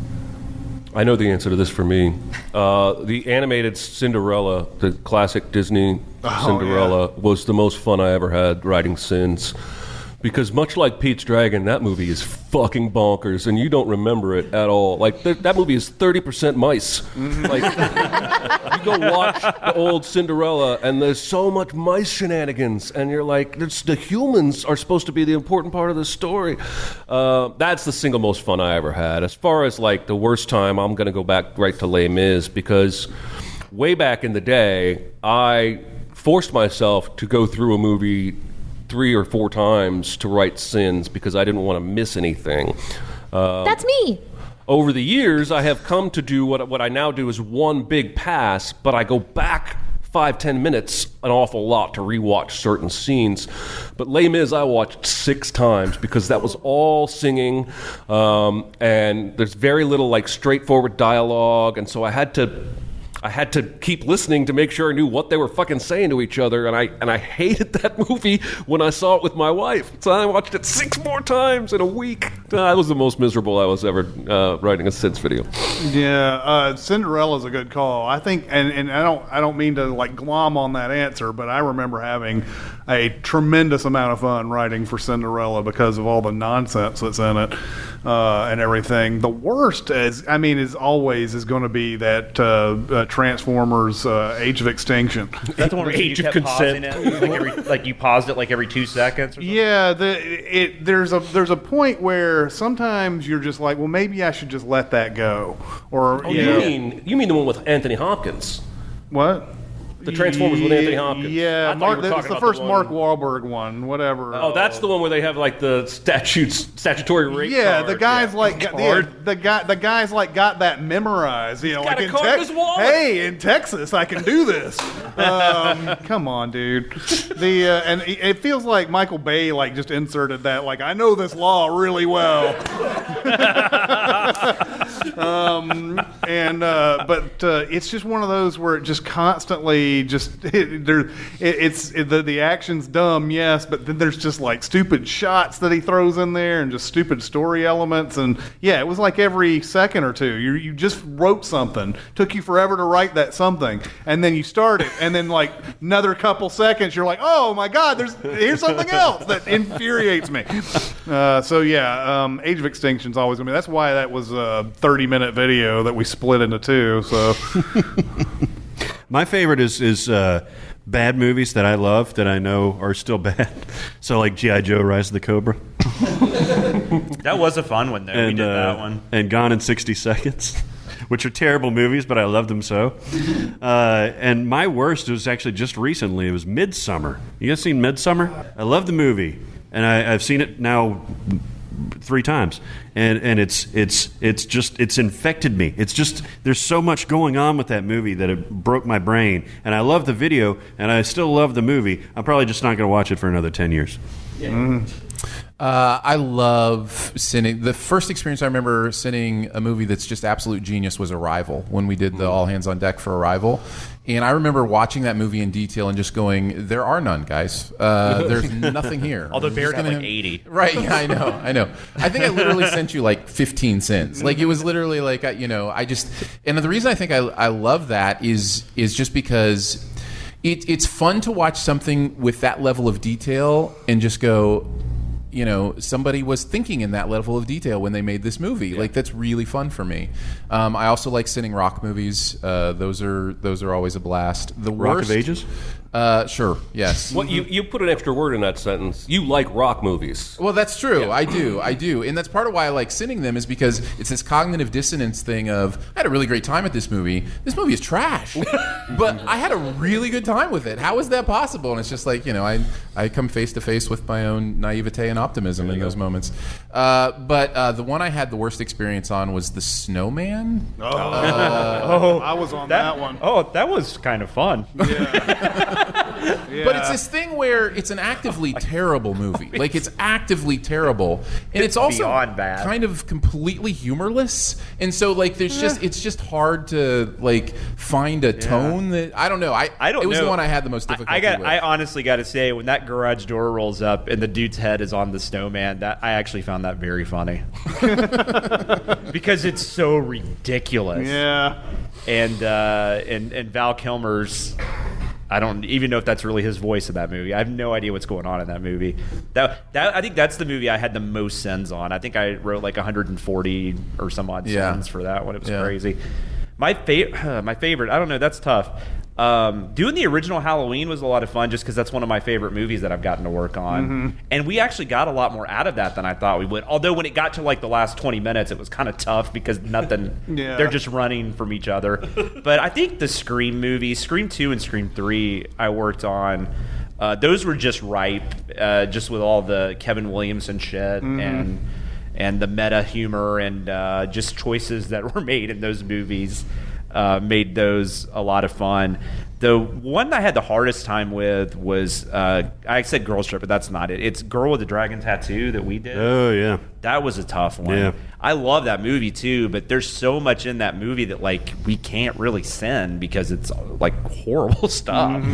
I know the answer to this for me. The animated Cinderella, the classic Disney Cinderella, was the most fun I ever had writing sins. Because much like Pete's Dragon, that movie is fucking bonkers, and you don't remember it at all. Like, that movie is 30% mice. Mm-hmm. Like, you go watch the old Cinderella, and there's so much mice shenanigans, and you're like, the humans are supposed to be the important part of the story. That's the single most fun I ever had. As far as, like, the worst time, I'm going to go back right to Les Mis, because way back in the day, I forced myself to go through a movie 3 or 4 times to write sins because I didn't want to miss anything. That's me. Over the years, I have come to do what I now do is one big pass, but I go back 5-10 minutes an awful lot to rewatch certain scenes. But Les Mis I watched 6 times because that was all singing, and there's very little like straightforward dialogue, and so I had to I had to keep listening to make sure I knew what they were fucking saying to each other, and I hated that movie when I saw it with my wife. So I watched it 6 more times in a week. That was the most miserable I was ever writing a Sins video. Yeah, Cinderella's a good call. I think, and I don't mean to like glom on that answer, but I remember having a tremendous amount of fun writing for Cinderella because of all the nonsense that's in it and everything. The worst is always going to be that Transformers Age of Extinction. That's the one where you kept pausing it, like you paused it like every 2 seconds. Or yeah, there's a point where sometimes you're just like, well, maybe I should just let that go. Or you mean the one with Anthony Hopkins? What? The Transformers with Anthony Hopkins. Yeah, it's the first Mark Wahlberg one, whatever. Oh, that's the one where they have like the statutory rate. Yeah, card. the guys the guys like got that memorized. You know, like in Texas, I can do this. Come on, dude. And it feels like Michael Bay like just inserted that. Like, I know this law really well. But it's just one of those where it just constantly the action's dumb, yes, but then there's just like stupid shots that he throws in there and just stupid story elements, and yeah, it was like every second or two you just wrote something, took you forever to write that something, and then you start it, and then like another couple seconds you're like, oh my god, here's something else that infuriates me. So yeah, Age of Extinction's always gonna be. That's why that was a 30-minute video that we split into 2. So. My favorite is bad movies that I love that I know are still bad. So like G.I. Joe: Rise of the Cobra. That was a fun one, though. We did that one. And Gone in 60 Seconds, which are terrible movies, but I love them so. And my worst was actually just recently. It was Midsummer. You guys seen Midsummer? I love the movie, and I've seen it now 3 times, and it's infected me. It's just, there's so much going on with that movie that it broke my brain, and I love the video and I still love the movie. I'm probably just not going to watch it for another 10 years. I love cinning. The first experience I remember cinning a movie that's just absolute genius was Arrival, when we did the All Hands on Deck for Arrival. And I remember watching that movie in detail and just going, there are none, guys. There's nothing here. Although Baird had like 80. Right, yeah, I know. I think I literally sent you like 15 cents. Like, it was literally like, and the reason I think I love that is just because it's fun to watch something with that level of detail and just go, somebody was thinking in that level of detail when they made this movie. Yeah. Like, that's really fun for me. I also like cinning rock movies. Those are always a blast. The Rock worst, of Ages? Sure, yes. Well, you put an extra word in that sentence. You like rock movies. Well, that's true. Yeah. I do. And that's part of why I like cinning them, is because it's this cognitive dissonance thing of, I had a really great time at this movie. This movie is trash. But I had a really good time with it. How is that possible? And it's just like, I come face to face with my own naivete and optimism in those moments. But the one I had the worst experience on was The Snowman. I was on that one. Oh, that was kind of fun. Yeah. Yeah. But it's this thing where it's an actively terrible movie. Like, it's actively terrible, and it's also beyond bad. Kind of completely humorless. And so, like, it's just hard to like find a tone that I don't know. It was the one I had the most difficulty with. I honestly got to say, when that garage door rolls up and the dude's head is on the snowman, that I actually found that very funny because it's so ridiculous. Yeah, and Val Kilmer's. I don't even know if that's really his voice in that movie. I have no idea what's going on in that movie. I think that's the movie I had the most sins on. I think I wrote like 140 or some odd sins for that one. It was crazy. My favorite. I don't know. That's tough. Doing the original Halloween was a lot of fun, just because that's one of my favorite movies that I've gotten to work on. Mm-hmm. And we actually got a lot more out of that than I thought we would. Although when it got to like the last 20 minutes, it was kind of tough because nothing. They're just running from each other. But I think the Scream movies, Scream 2 and Scream 3, I worked on. Those were just ripe, just with all the Kevin Williamson shit and the meta humor and just choices that were made in those movies. Made those a lot of fun. The one I had the hardest time with was I said Girl Trip, but that's not it. It's Girl with the Dragon Tattoo that we did. Oh yeah, that was a tough one. Yeah. I love that movie too, but there's so much in that movie that like we can't really send because it's like horrible stuff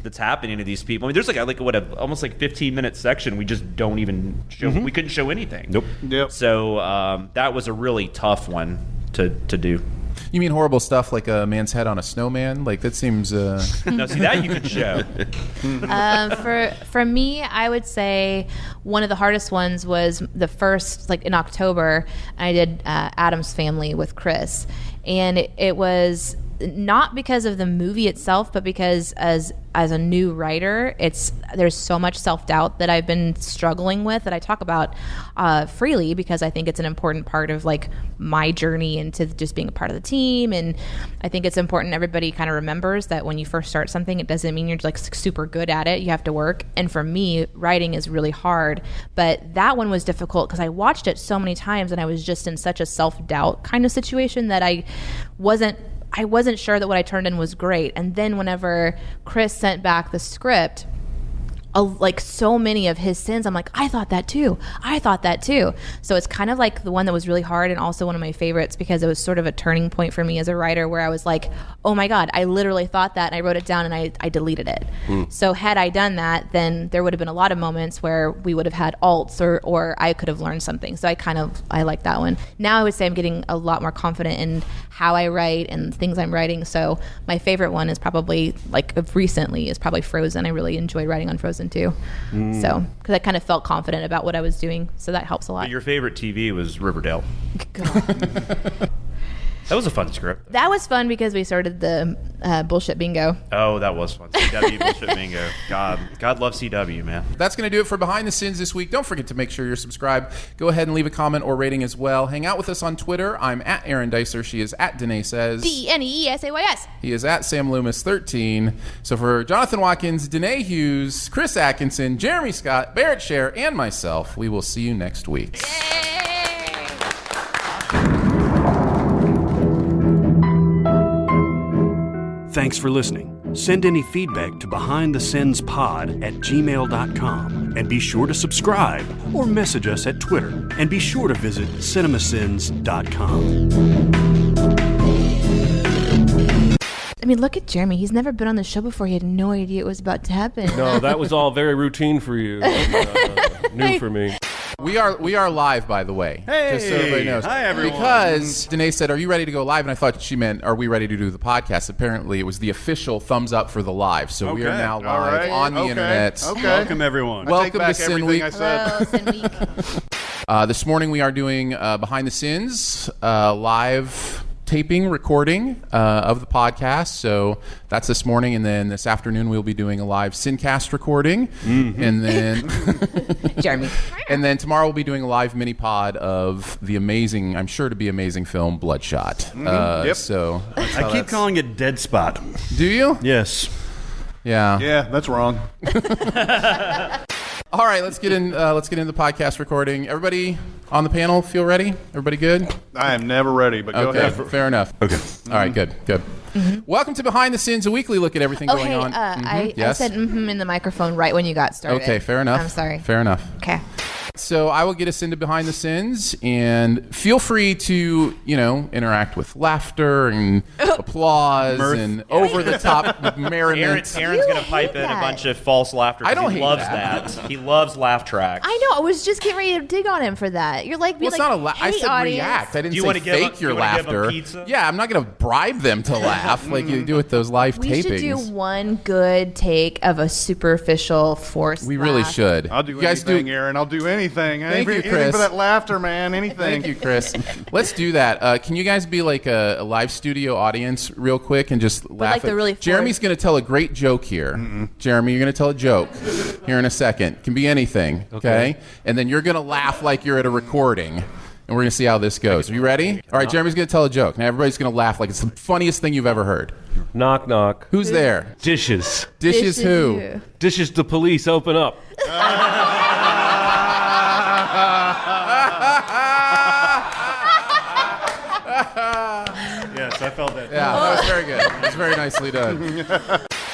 that's happening to these people. I mean, there's like almost like 15-minute section we just don't even show. We couldn't show anything. Nope. Yep. So that was a really tough one to do. You mean horrible stuff like a man's head on a snowman? Like that seems. No, see that you could show. For me, I would say one of the hardest ones was the first, like in October, I did Addams Family with Chris, and it was not because of the movie itself, but because as a new writer, there's so much self-doubt that I've been struggling with that I talk about freely because I think it's an important part of like my journey into just being a part of the team. And I think it's important everybody kind of remembers that when you first start something, it doesn't mean you're like super good at it. You have to work. And for me, writing is really hard. But that one was difficult because I watched it so many times and I was just in such a self-doubt kind of situation that I wasn't sure that what I turned in was great. And then whenever Chris sent back the script, like so many of his sins, I'm like, I thought that too. So it's kind of like the one that was really hard and also one of my favorites because it was sort of a turning point for me as a writer where I was like, oh my God, I literally thought that and I wrote it down and I deleted it. So had I done that, then there would have been a lot of moments where we would have had alts or I could have learned something. So I like that one. Now I would say I'm getting a lot more confident in how I write and things I'm writing. So my favorite one is probably recently is probably Frozen. I really enjoyed writing on Frozen too. So because I kind of felt confident about what I was doing, so that helps a lot. But your favorite TV was Riverdale. That was a fun script. That was fun because we started the bullshit bingo. Oh, that was fun. CW bullshit bingo. God loves CW, man. That's going to do it for Behind the Sins this week. Don't forget to make sure you're subscribed. Go ahead and leave a comment or rating as well. Hang out with us on Twitter. I'm at Aaron Dicer. She is at Danae Says. DNEESAYS. He is at Sam Loomis 13. So for Jonathan Watkins, Danae Hughes, Chris Atkinson, Jeremy Scott, Barrett Scher, and myself, we will see you next week. Thanks for listening. Send any feedback to behindthesinspod@gmail.com and be sure to subscribe or message us at Twitter. And be sure to visit cinemasins.com. I mean, look at Jeremy. He's never been on the show before. He had no idea it was about to happen. No, that was all very routine for you. New for me. We are live, by the way. Hey, just so everybody knows. Hi, everyone. Because Danae said, "Are you ready to go live?" And I thought she meant, "Are we ready to do the podcast?" Apparently, it was the official thumbs up for the live. So we are now live on the internet. Okay. Welcome, everyone. Welcome to everything I SinWeek. said. Hello, SinWeek. This morning we are doing Behind the Sins live taping, recording of the podcast. So that's this morning, and then this afternoon we'll be doing a live Sincast recording, and then Jeremy. And then tomorrow we'll be doing a live mini pod of the amazing, I'm sure to be amazing film Bloodshot. Yep. So I keep calling it Dead Spot. Do you? Yes. Yeah. Yeah, that's wrong. All right, let's get into the podcast recording. Everybody on the panel, feel ready? Everybody good? I am never ready, but go ahead. Fair enough. Okay. All right, good. Welcome to Behind the Sins, a weekly look at everything going on. I Yes? said in the microphone right when you got started. Okay, fair enough. I'm sorry. Fair enough. Okay. So I will get us into Behind the Sins, and feel free to, interact with laughter and applause Mirth. and over-the-top merriment. Aaron's going to pipe in a bunch of false laughter. I don't he hate loves that. He loves laugh tracks. I know. I was just getting ready to dig on him for that. You're like, Well, it's not a hey, I said audience. react. I didn't Do you say wanna give fake them- your you wanna give them laughter. pizza? Yeah, I'm not going to bribe them to laugh like you do with those live We tapings. should do one good take of a superficial forced We really laugh. should. I'll do You guys anything, Aaron. I'll do anything. Thank you, Anything Chris. for that laughter, man. Anything. Thank you, Chris. Let's do that. Can you guys be like a live studio audience real quick and just laugh? like the really Jeremy's going to tell a great joke here. Jeremy, you're going to tell a joke here in a second. Can be anything, okay? And then you're going to laugh like you're at a recording. And we're going to see how this goes. Are you ready? All right, Jeremy's going to tell a joke. Now everybody's going to laugh like it's the funniest thing you've ever heard. Knock, knock. Who's there? Dishes. Dishes who? Dishes the police. Open up. Yes, I felt that. Yeah, Yeah, that was very good. It was very nicely done.